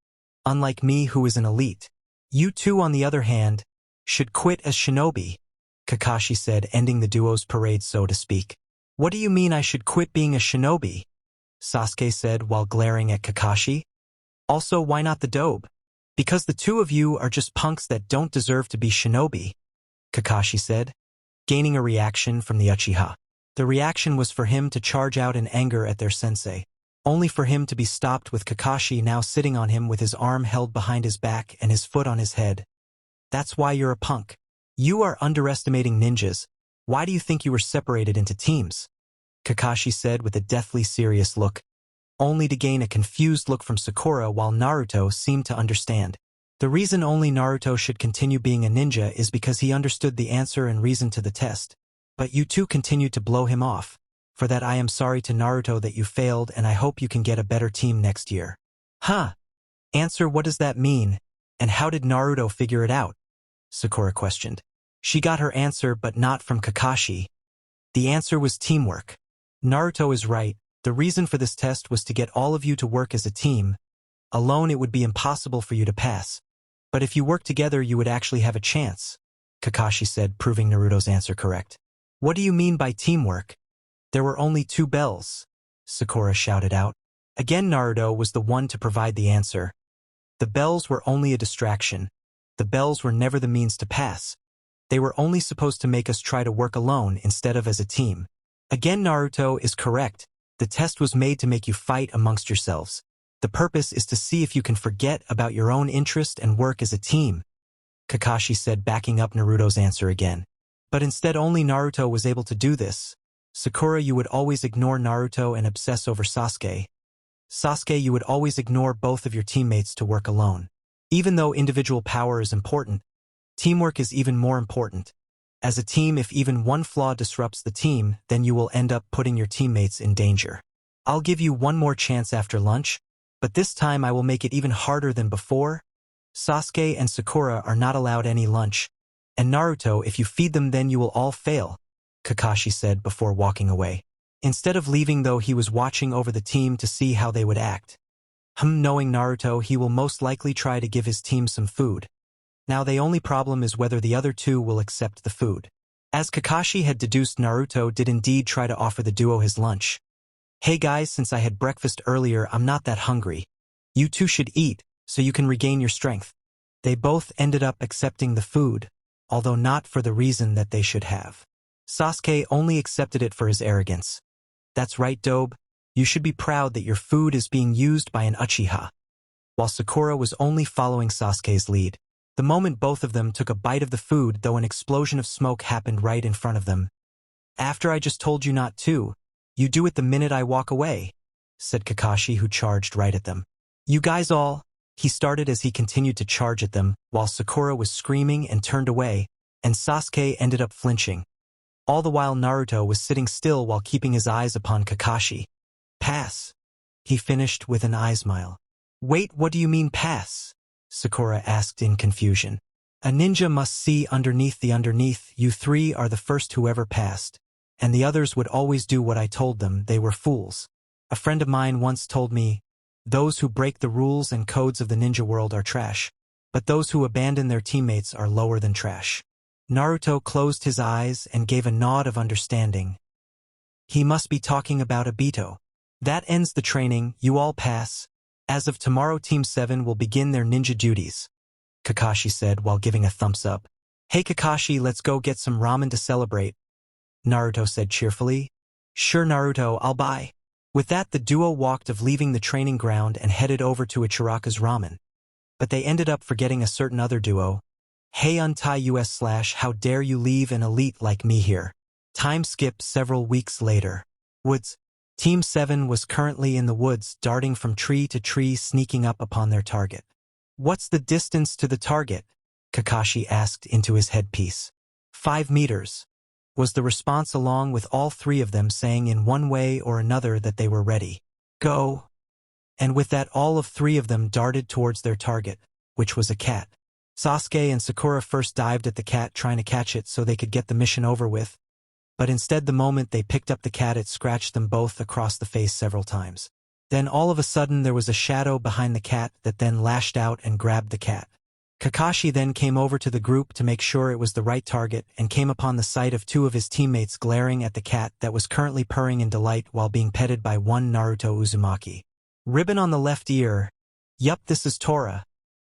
Unlike me, who is an elite. You two, on the other hand, should quit as shinobi, Kakashi said, ending the duo's parade, so to speak. What do you mean I should quit being a shinobi? Sasuke said while glaring at Kakashi. Also, why not the dobe? Because the two of you are just punks that don't deserve to be shinobi, Kakashi said, gaining a reaction from the Uchiha. The reaction was for him to charge out in anger at their sensei, only for him to be stopped with Kakashi now sitting on him with his arm held behind his back and his foot on his head. That's why you're a punk. You are underestimating ninjas. Why do you think you were separated into teams? Kakashi said with a deathly serious look, only to gain a confused look from Sakura while Naruto seemed to understand. The reason only Naruto should continue being a ninja is because he understood the answer and reason to the test. But you two continued to blow him off. For that I am sorry to Naruto that you failed, and I hope you can get a better team next year. Answer, what does that mean? And how did Naruto figure it out? Sakura questioned. She got her answer, but not from Kakashi. The answer was teamwork. Naruto is right. The reason for this test was to get all of you to work as a team. Alone it would be impossible for you to pass. But if you work together you would actually have a chance, Kakashi said, proving Naruto's answer correct. What do you mean by teamwork? There were only 2 bells, Sakura shouted out. Again Naruto was the one to provide the answer. The bells were only a distraction. The bells were never the means to pass. They were only supposed to make us try to work alone instead of as a team. Again Naruto is correct. The test was made to make you fight amongst yourselves. The purpose is to see if you can forget about your own interest and work as a team, Kakashi said, backing up Naruto's answer again. But instead only Naruto was able to do this. Sakura, you would always ignore Naruto and obsess over Sasuke. Sasuke, you would always ignore both of your teammates to work alone. Even though individual power is important, teamwork is even more important. As a team, if even one flaw disrupts the team, then you will end up putting your teammates in danger. I'll give you one more chance after lunch, but this time I will make it even harder than before. Sasuke and Sakura are not allowed any lunch. And Naruto, if you feed them then you will all fail, Kakashi said before walking away. Instead of leaving though, he was watching over the team to see how they would act. Knowing Naruto, he will most likely try to give his team some food. Now the only problem is whether the other two will accept the food. As Kakashi had deduced, Naruto did indeed try to offer the duo his lunch. Hey guys, since I had breakfast earlier, I'm not that hungry. You two should eat, so you can regain your strength. They both ended up accepting the food, although not for the reason that they should have. Sasuke only accepted it for his arrogance. That's right, Dobe. You should be proud that your food is being used by an Uchiha. While Sakura was only following Sasuke's lead. The moment both of them took a bite of the food, though, an explosion of smoke happened right in front of them. After I just told you not to, you do it the minute I walk away, said Kakashi, who charged right at them. You guys all, he started as he continued to charge at them, while Sakura was screaming and turned away, and Sasuke ended up flinching. All the while Naruto was sitting still while keeping his eyes upon Kakashi. Pass, he finished with an eye smile. Wait, what do you mean pass? Sakura asked in confusion. A ninja must see underneath the underneath. You three are the first who ever passed. And the others would always do what I told them. They were fools. A friend of mine once told me, those who break the rules and codes of the ninja world are trash. But those who abandon their teammates are lower than trash. Naruto closed his eyes and gave a nod of understanding. He must be talking about Obito. That ends the training, you all pass. As of tomorrow Team 7 will begin their ninja duties, Kakashi said while giving a thumbs up. Hey Kakashi, let's go get some ramen to celebrate, Naruto said cheerfully. Sure Naruto, I'll buy. With that the duo walked of leaving the training ground and headed over to Ichiraka's ramen. But they ended up forgetting a certain other duo. Hey untie us/ how dare you leave an elite like me here. Time skip several weeks later. Woods. Team 7 was currently in the woods, darting from tree to tree, sneaking up upon their target. What's the distance to the target? Kakashi asked into his headpiece. 5 meters, was the response, along with all 3 of them saying in one way or another that they were ready. Go. And with that all of 3 of them darted towards their target, which was a cat. Sasuke and Sakura first dived at the cat, trying to catch it so they could get the mission over with. But instead, the moment they picked up the cat, it scratched them both across the face several times. Then all of a sudden there was a shadow behind the cat that then lashed out and grabbed the cat. Kakashi then came over to the group to make sure it was the right target and came upon the sight of 2 of his teammates glaring at the cat that was currently purring in delight while being petted by one Naruto Uzumaki. Ribbon on the left ear. Yup, this is Tora,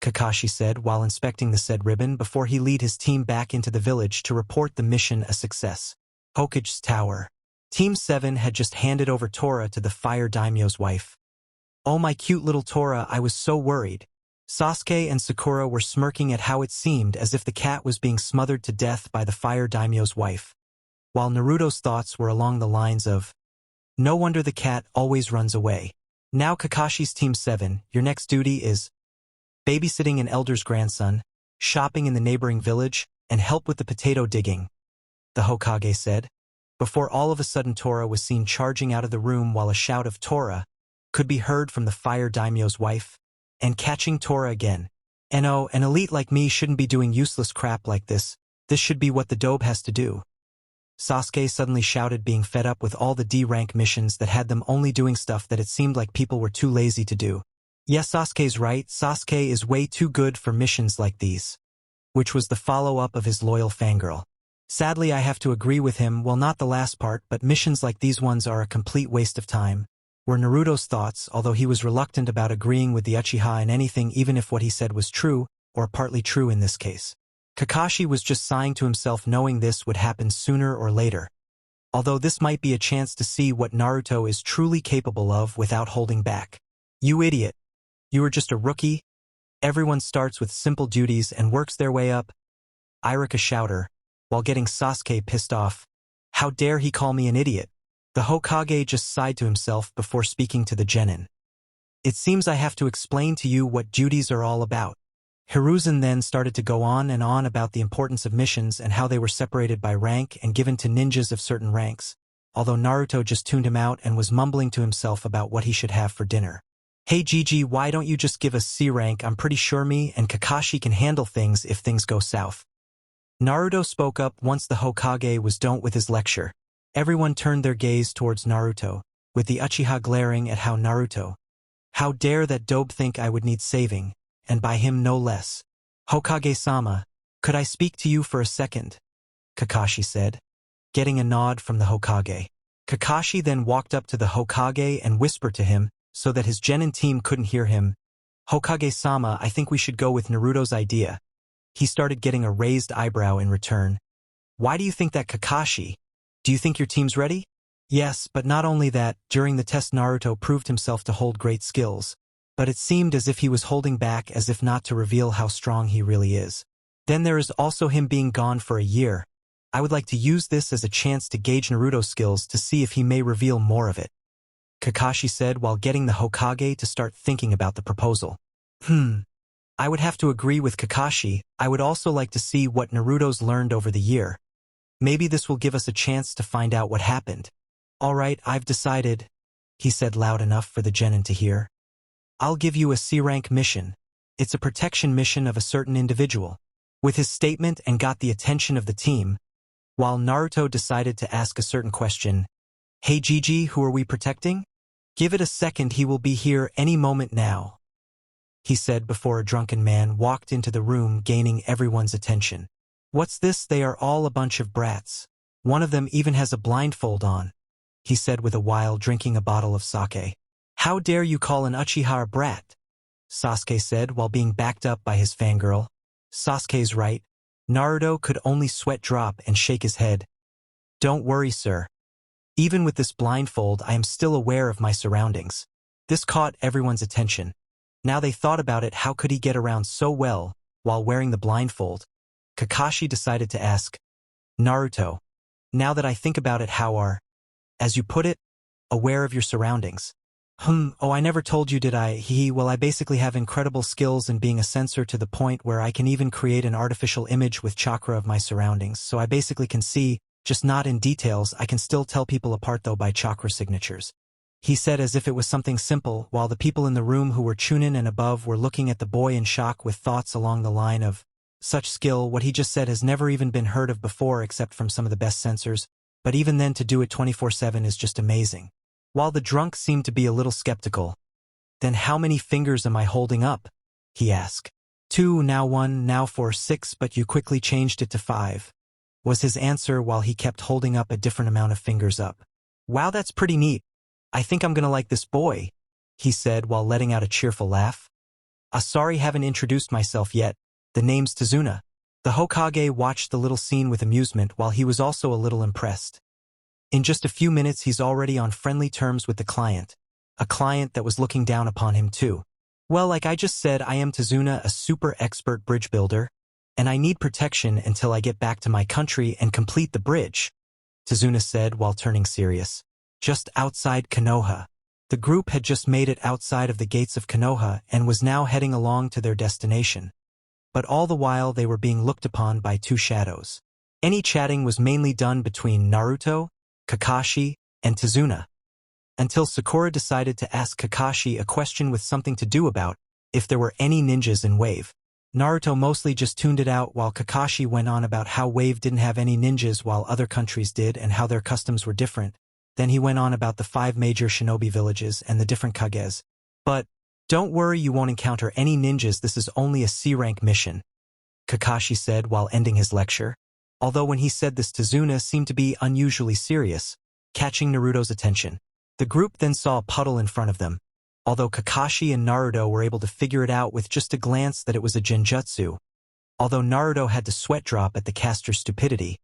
Kakashi said while inspecting the said ribbon before he lead his team back into the village to report the mission a success. Hokage's tower. Team 7 had just handed over Tora to the Fire Daimyo's wife. Oh my cute little Tora, I was so worried. Sasuke and Sakura were smirking at how it seemed as if the cat was being smothered to death by the Fire Daimyo's wife, while Naruto's thoughts were along the lines of, no wonder the cat always runs away. Now Kakashi's Team 7, your next duty is babysitting an elder's grandson, shopping in the neighboring village, and help with the potato digging, the Hokage said, before all of a sudden Tora was seen charging out of the room while a shout of Tora could be heard from the Fire Daimyo's wife, and catching Tora again. And oh, an elite like me shouldn't be doing useless crap like this. This should be what the dobe has to do. Sasuke suddenly shouted, being fed up with all the D-rank missions that had them only doing stuff that it seemed like people were too lazy to do. Yes, Sasuke's right, Sasuke is way too good for missions like these. Which was the follow-up of his loyal fangirl. Sadly, I have to agree with him, well, not the last part, but missions like these ones are a complete waste of time, were Naruto's thoughts, although he was reluctant about agreeing with the Uchiha in anything, even if what he said was true, or partly true in this case. Kakashi was just sighing to himself, knowing this would happen sooner or later. Although this might be a chance to see what Naruto is truly capable of without holding back. You idiot. You are just a rookie. Everyone starts with simple duties and works their way up. Irika shouted, while getting Sasuke pissed off. How dare he call me an idiot? The Hokage just sighed to himself before speaking to the Genin. It seems I have to explain to you what duties are all about. Hiruzen then started to go on and on about the importance of missions and how they were separated by rank and given to ninjas of certain ranks, although Naruto just tuned him out and was mumbling to himself about what he should have for dinner. Hey Gigi, why don't you just give us C rank? I'm pretty sure me and Kakashi can handle things if things go south. Naruto spoke up once the Hokage was done with his lecture. Everyone turned their gaze towards Naruto, with the Uchiha glaring at how Naruto. How dare that dope think I would need saving, and by him no less. Hokage-sama, could I speak to you for a second? Kakashi said, getting a nod from the Hokage. Kakashi then walked up to the Hokage and whispered to him, so that his Genin team couldn't hear him. Hokage-sama, I think we should go with Naruto's idea. He started getting a raised eyebrow in return. Why do you think that, Kakashi? Do you think your team's ready? Yes, but not only that, during the test Naruto proved himself to hold great skills. But it seemed as if he was holding back, as if not to reveal how strong he really is. Then there is also him being gone for a year. I would like to use this as a chance to gauge Naruto's skills to see if he may reveal more of it, Kakashi said while getting the Hokage to start thinking about the proposal. I would have to agree with Kakashi. I would also like to see what Naruto's learned over the year. Maybe this will give us a chance to find out what happened. Alright, I've decided, he said loud enough for the Genin to hear. I'll give you a C-rank mission. It's a protection mission of a certain individual. With his statement and got the attention of the team, while Naruto decided to ask a certain question. Hey Gigi, who are we protecting? Give it a second, he will be here any moment now, he said before a drunken man walked into the room, gaining everyone's attention. What's this? They are all a bunch of brats. One of them even has a blindfold on. he said with a while drinking a bottle of sake. How dare you call an Uchiha a brat? Sasuke said while being backed up by his fangirl. Sasuke's right. Naruto could only sweat drop and shake his head. Don't worry, sir. Even with this blindfold, I am still aware of my surroundings. This caught everyone's attention. Now they thought about it, how could he get around so well while wearing the blindfold? Kakashi decided to ask, Naruto, now that I think about it, how are, as you put it, aware of your surroundings? Oh, I never told you, did I? Well, I basically have incredible skills in being a sensor to the point where I can even create an artificial image with chakra of my surroundings, so I basically can see, just not in details. I can still tell people apart though by chakra signatures. He said as if it was something simple, while the people in the room who were Chunin and above were looking at the boy in shock with thoughts along the line of, such skill, what he just said has never even been heard of before except from some of the best sensors, but even then to do it 24/7 is just amazing. While the drunk seemed to be a little skeptical. Then how many fingers am I holding up? He asked. 2, now 1, now 4, 6, but you quickly changed it to 5. Was his answer while he kept holding up a different amount of fingers up. Wow, that's pretty neat. I think I'm gonna like this boy, he said while letting out a cheerful laugh. Sorry, haven't introduced myself yet. The name's Tazuna. The Hokage watched the little scene with amusement while he was also a little impressed. In just a few minutes he's already on friendly terms with the client. A client that was looking down upon him too. Well, like I just said, I am Tazuna, a super expert bridge builder, and I need protection until I get back to my country and complete the bridge, Tazuna said while turning serious. Just outside Konoha. The group had just made it outside of the gates of Konoha and was now heading along to their destination. But all the while they were being looked upon by 2 shadows. Any chatting was mainly done between Naruto, Kakashi, and Tazuna. Until Sakura decided to ask Kakashi a question with something to do about if there were any ninjas in Wave. Naruto mostly just tuned it out while Kakashi went on about how Wave didn't have any ninjas while other countries did and how their customs were different. Then he went on about the 5 major shinobi villages and the different kages. But, don't worry, you won't encounter any ninjas, this is only a C-rank mission, Kakashi said while ending his lecture. Although when he said this, Tazuna seemed to be unusually serious, catching Naruto's attention. The group then saw a puddle in front of them. Although Kakashi and Naruto were able to figure it out with just a glance that it was a genjutsu. Although Naruto had to sweat drop at the caster's stupidity.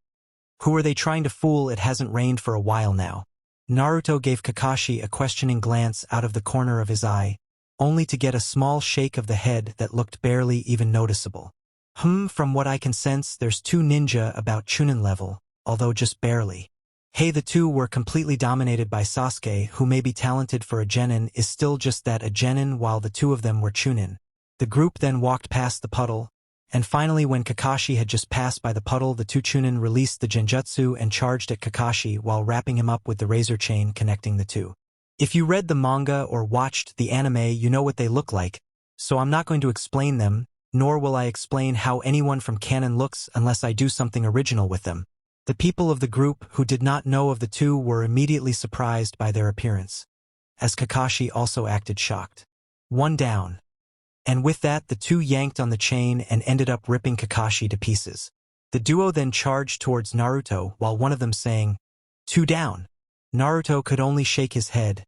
Who are they trying to fool? It hasn't rained for a while now. Naruto gave Kakashi a questioning glance out of the corner of his eye, only to get a small shake of the head that looked barely even noticeable. From what I can sense, there's 2 ninja about Chunin level, although just barely. Hey, the 2 were completely dominated by Sasuke, who may be talented for a Genin, is still just that, a Genin, while the 2 of them were Chunin. The group then walked past the puddle, and finally when Kakashi had just passed by the puddle, the 2 Chunin released the genjutsu and charged at Kakashi while wrapping him up with the razor chain connecting the 2. If you read the manga or watched the anime, you know what they look like, so I'm not going to explain them, nor will I explain how anyone from canon looks unless I do something original with them. The people of the group who did not know of the 2 were immediately surprised by their appearance, as Kakashi also acted shocked. 1 down. And with that, the 2 yanked on the chain and ended up ripping Kakashi to pieces. The duo then charged towards Naruto while one of them saying, 2 down. Naruto could only shake his head.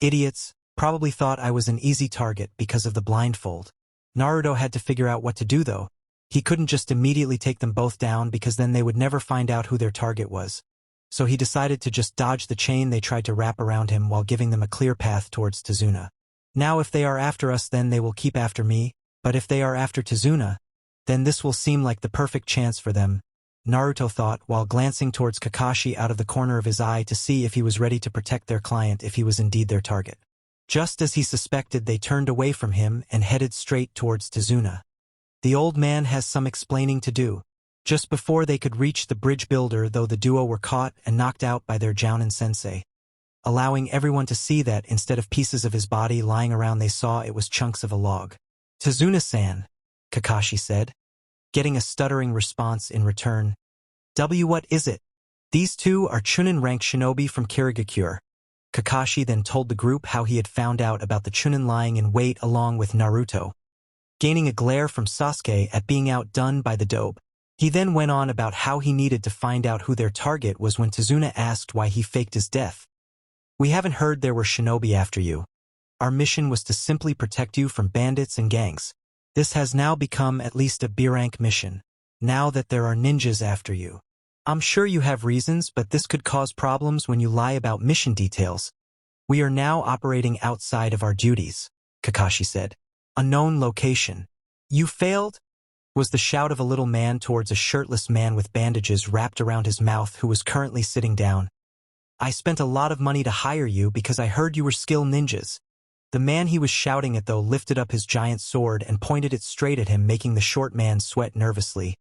Idiots, probably thought I was an easy target because of the blindfold. Naruto had to figure out what to do though. He couldn't just immediately take them both down because then they would never find out who their target was. So he decided to just dodge the chain they tried to wrap around him while giving them a clear path towards Tazuna. Now if they are after us, then they will keep after me, but if they are after Tazuna, then this will seem like the perfect chance for them, Naruto thought while glancing towards Kakashi out of the corner of his eye to see if he was ready to protect their client if he was indeed their target. Just as he suspected, they turned away from him and headed straight towards Tazuna. The old man has some explaining to do. Just before they could reach the bridge builder, though, the duo were caught and knocked out by their Jounin sensei. Allowing everyone to see that instead of pieces of his body lying around, they saw it was chunks of a log. Tazuna-san, Kakashi said, getting a stuttering response in return. What is it? These 2 are Chunin-ranked shinobi from Kirigakure. Kakashi then told the group how he had found out about the Chunin lying in wait along with Naruto, gaining a glare from Sasuke at being outdone by the dobe. He then went on about how he needed to find out who their target was when Tazuna asked why he faked his death. We haven't heard there were shinobi after you. Our mission was to simply protect you from bandits and gangs. This has now become at least a B-rank mission, now that there are ninjas after you. I'm sure you have reasons, but this could cause problems when you lie about mission details. We are now operating outside of our duties, Kakashi said. Unknown location. You failed? Was the shout of a little man towards a shirtless man with bandages wrapped around his mouth who was currently sitting down. I spent a lot of money to hire you because I heard you were skilled ninjas. The man he was shouting at, though, lifted up his giant sword and pointed it straight at him, making the short man sweat nervously.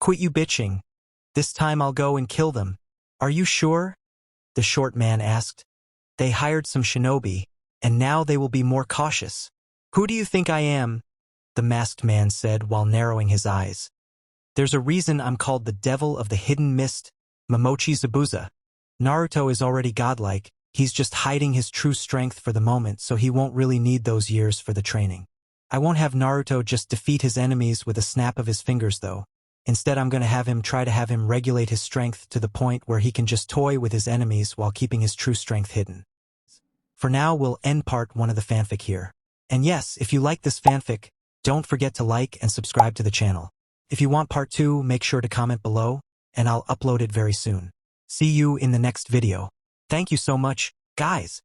Quit you bitching. This time I'll go and kill them. Are you sure? The short man asked. They hired some shinobi, and now they will be more cautious. Who do you think I am? The masked man said while narrowing his eyes. There's a reason I'm called the Devil of the Hidden Mist, Momochi Zabuza. Naruto is already godlike. He's just hiding his true strength for the moment, so he won't really need those years for the training. I won't have Naruto just defeat his enemies with a snap of his fingers, though. Instead, I'm going to try to have him regulate his strength to the point where he can just toy with his enemies while keeping his true strength hidden. For now, we'll end part 1 of the fanfic here. And yes, if you like this fanfic, don't forget to like and subscribe to the channel. If you want part 2, make sure to comment below, and I'll upload it very soon. See you in the next video. Thank you so much, guys.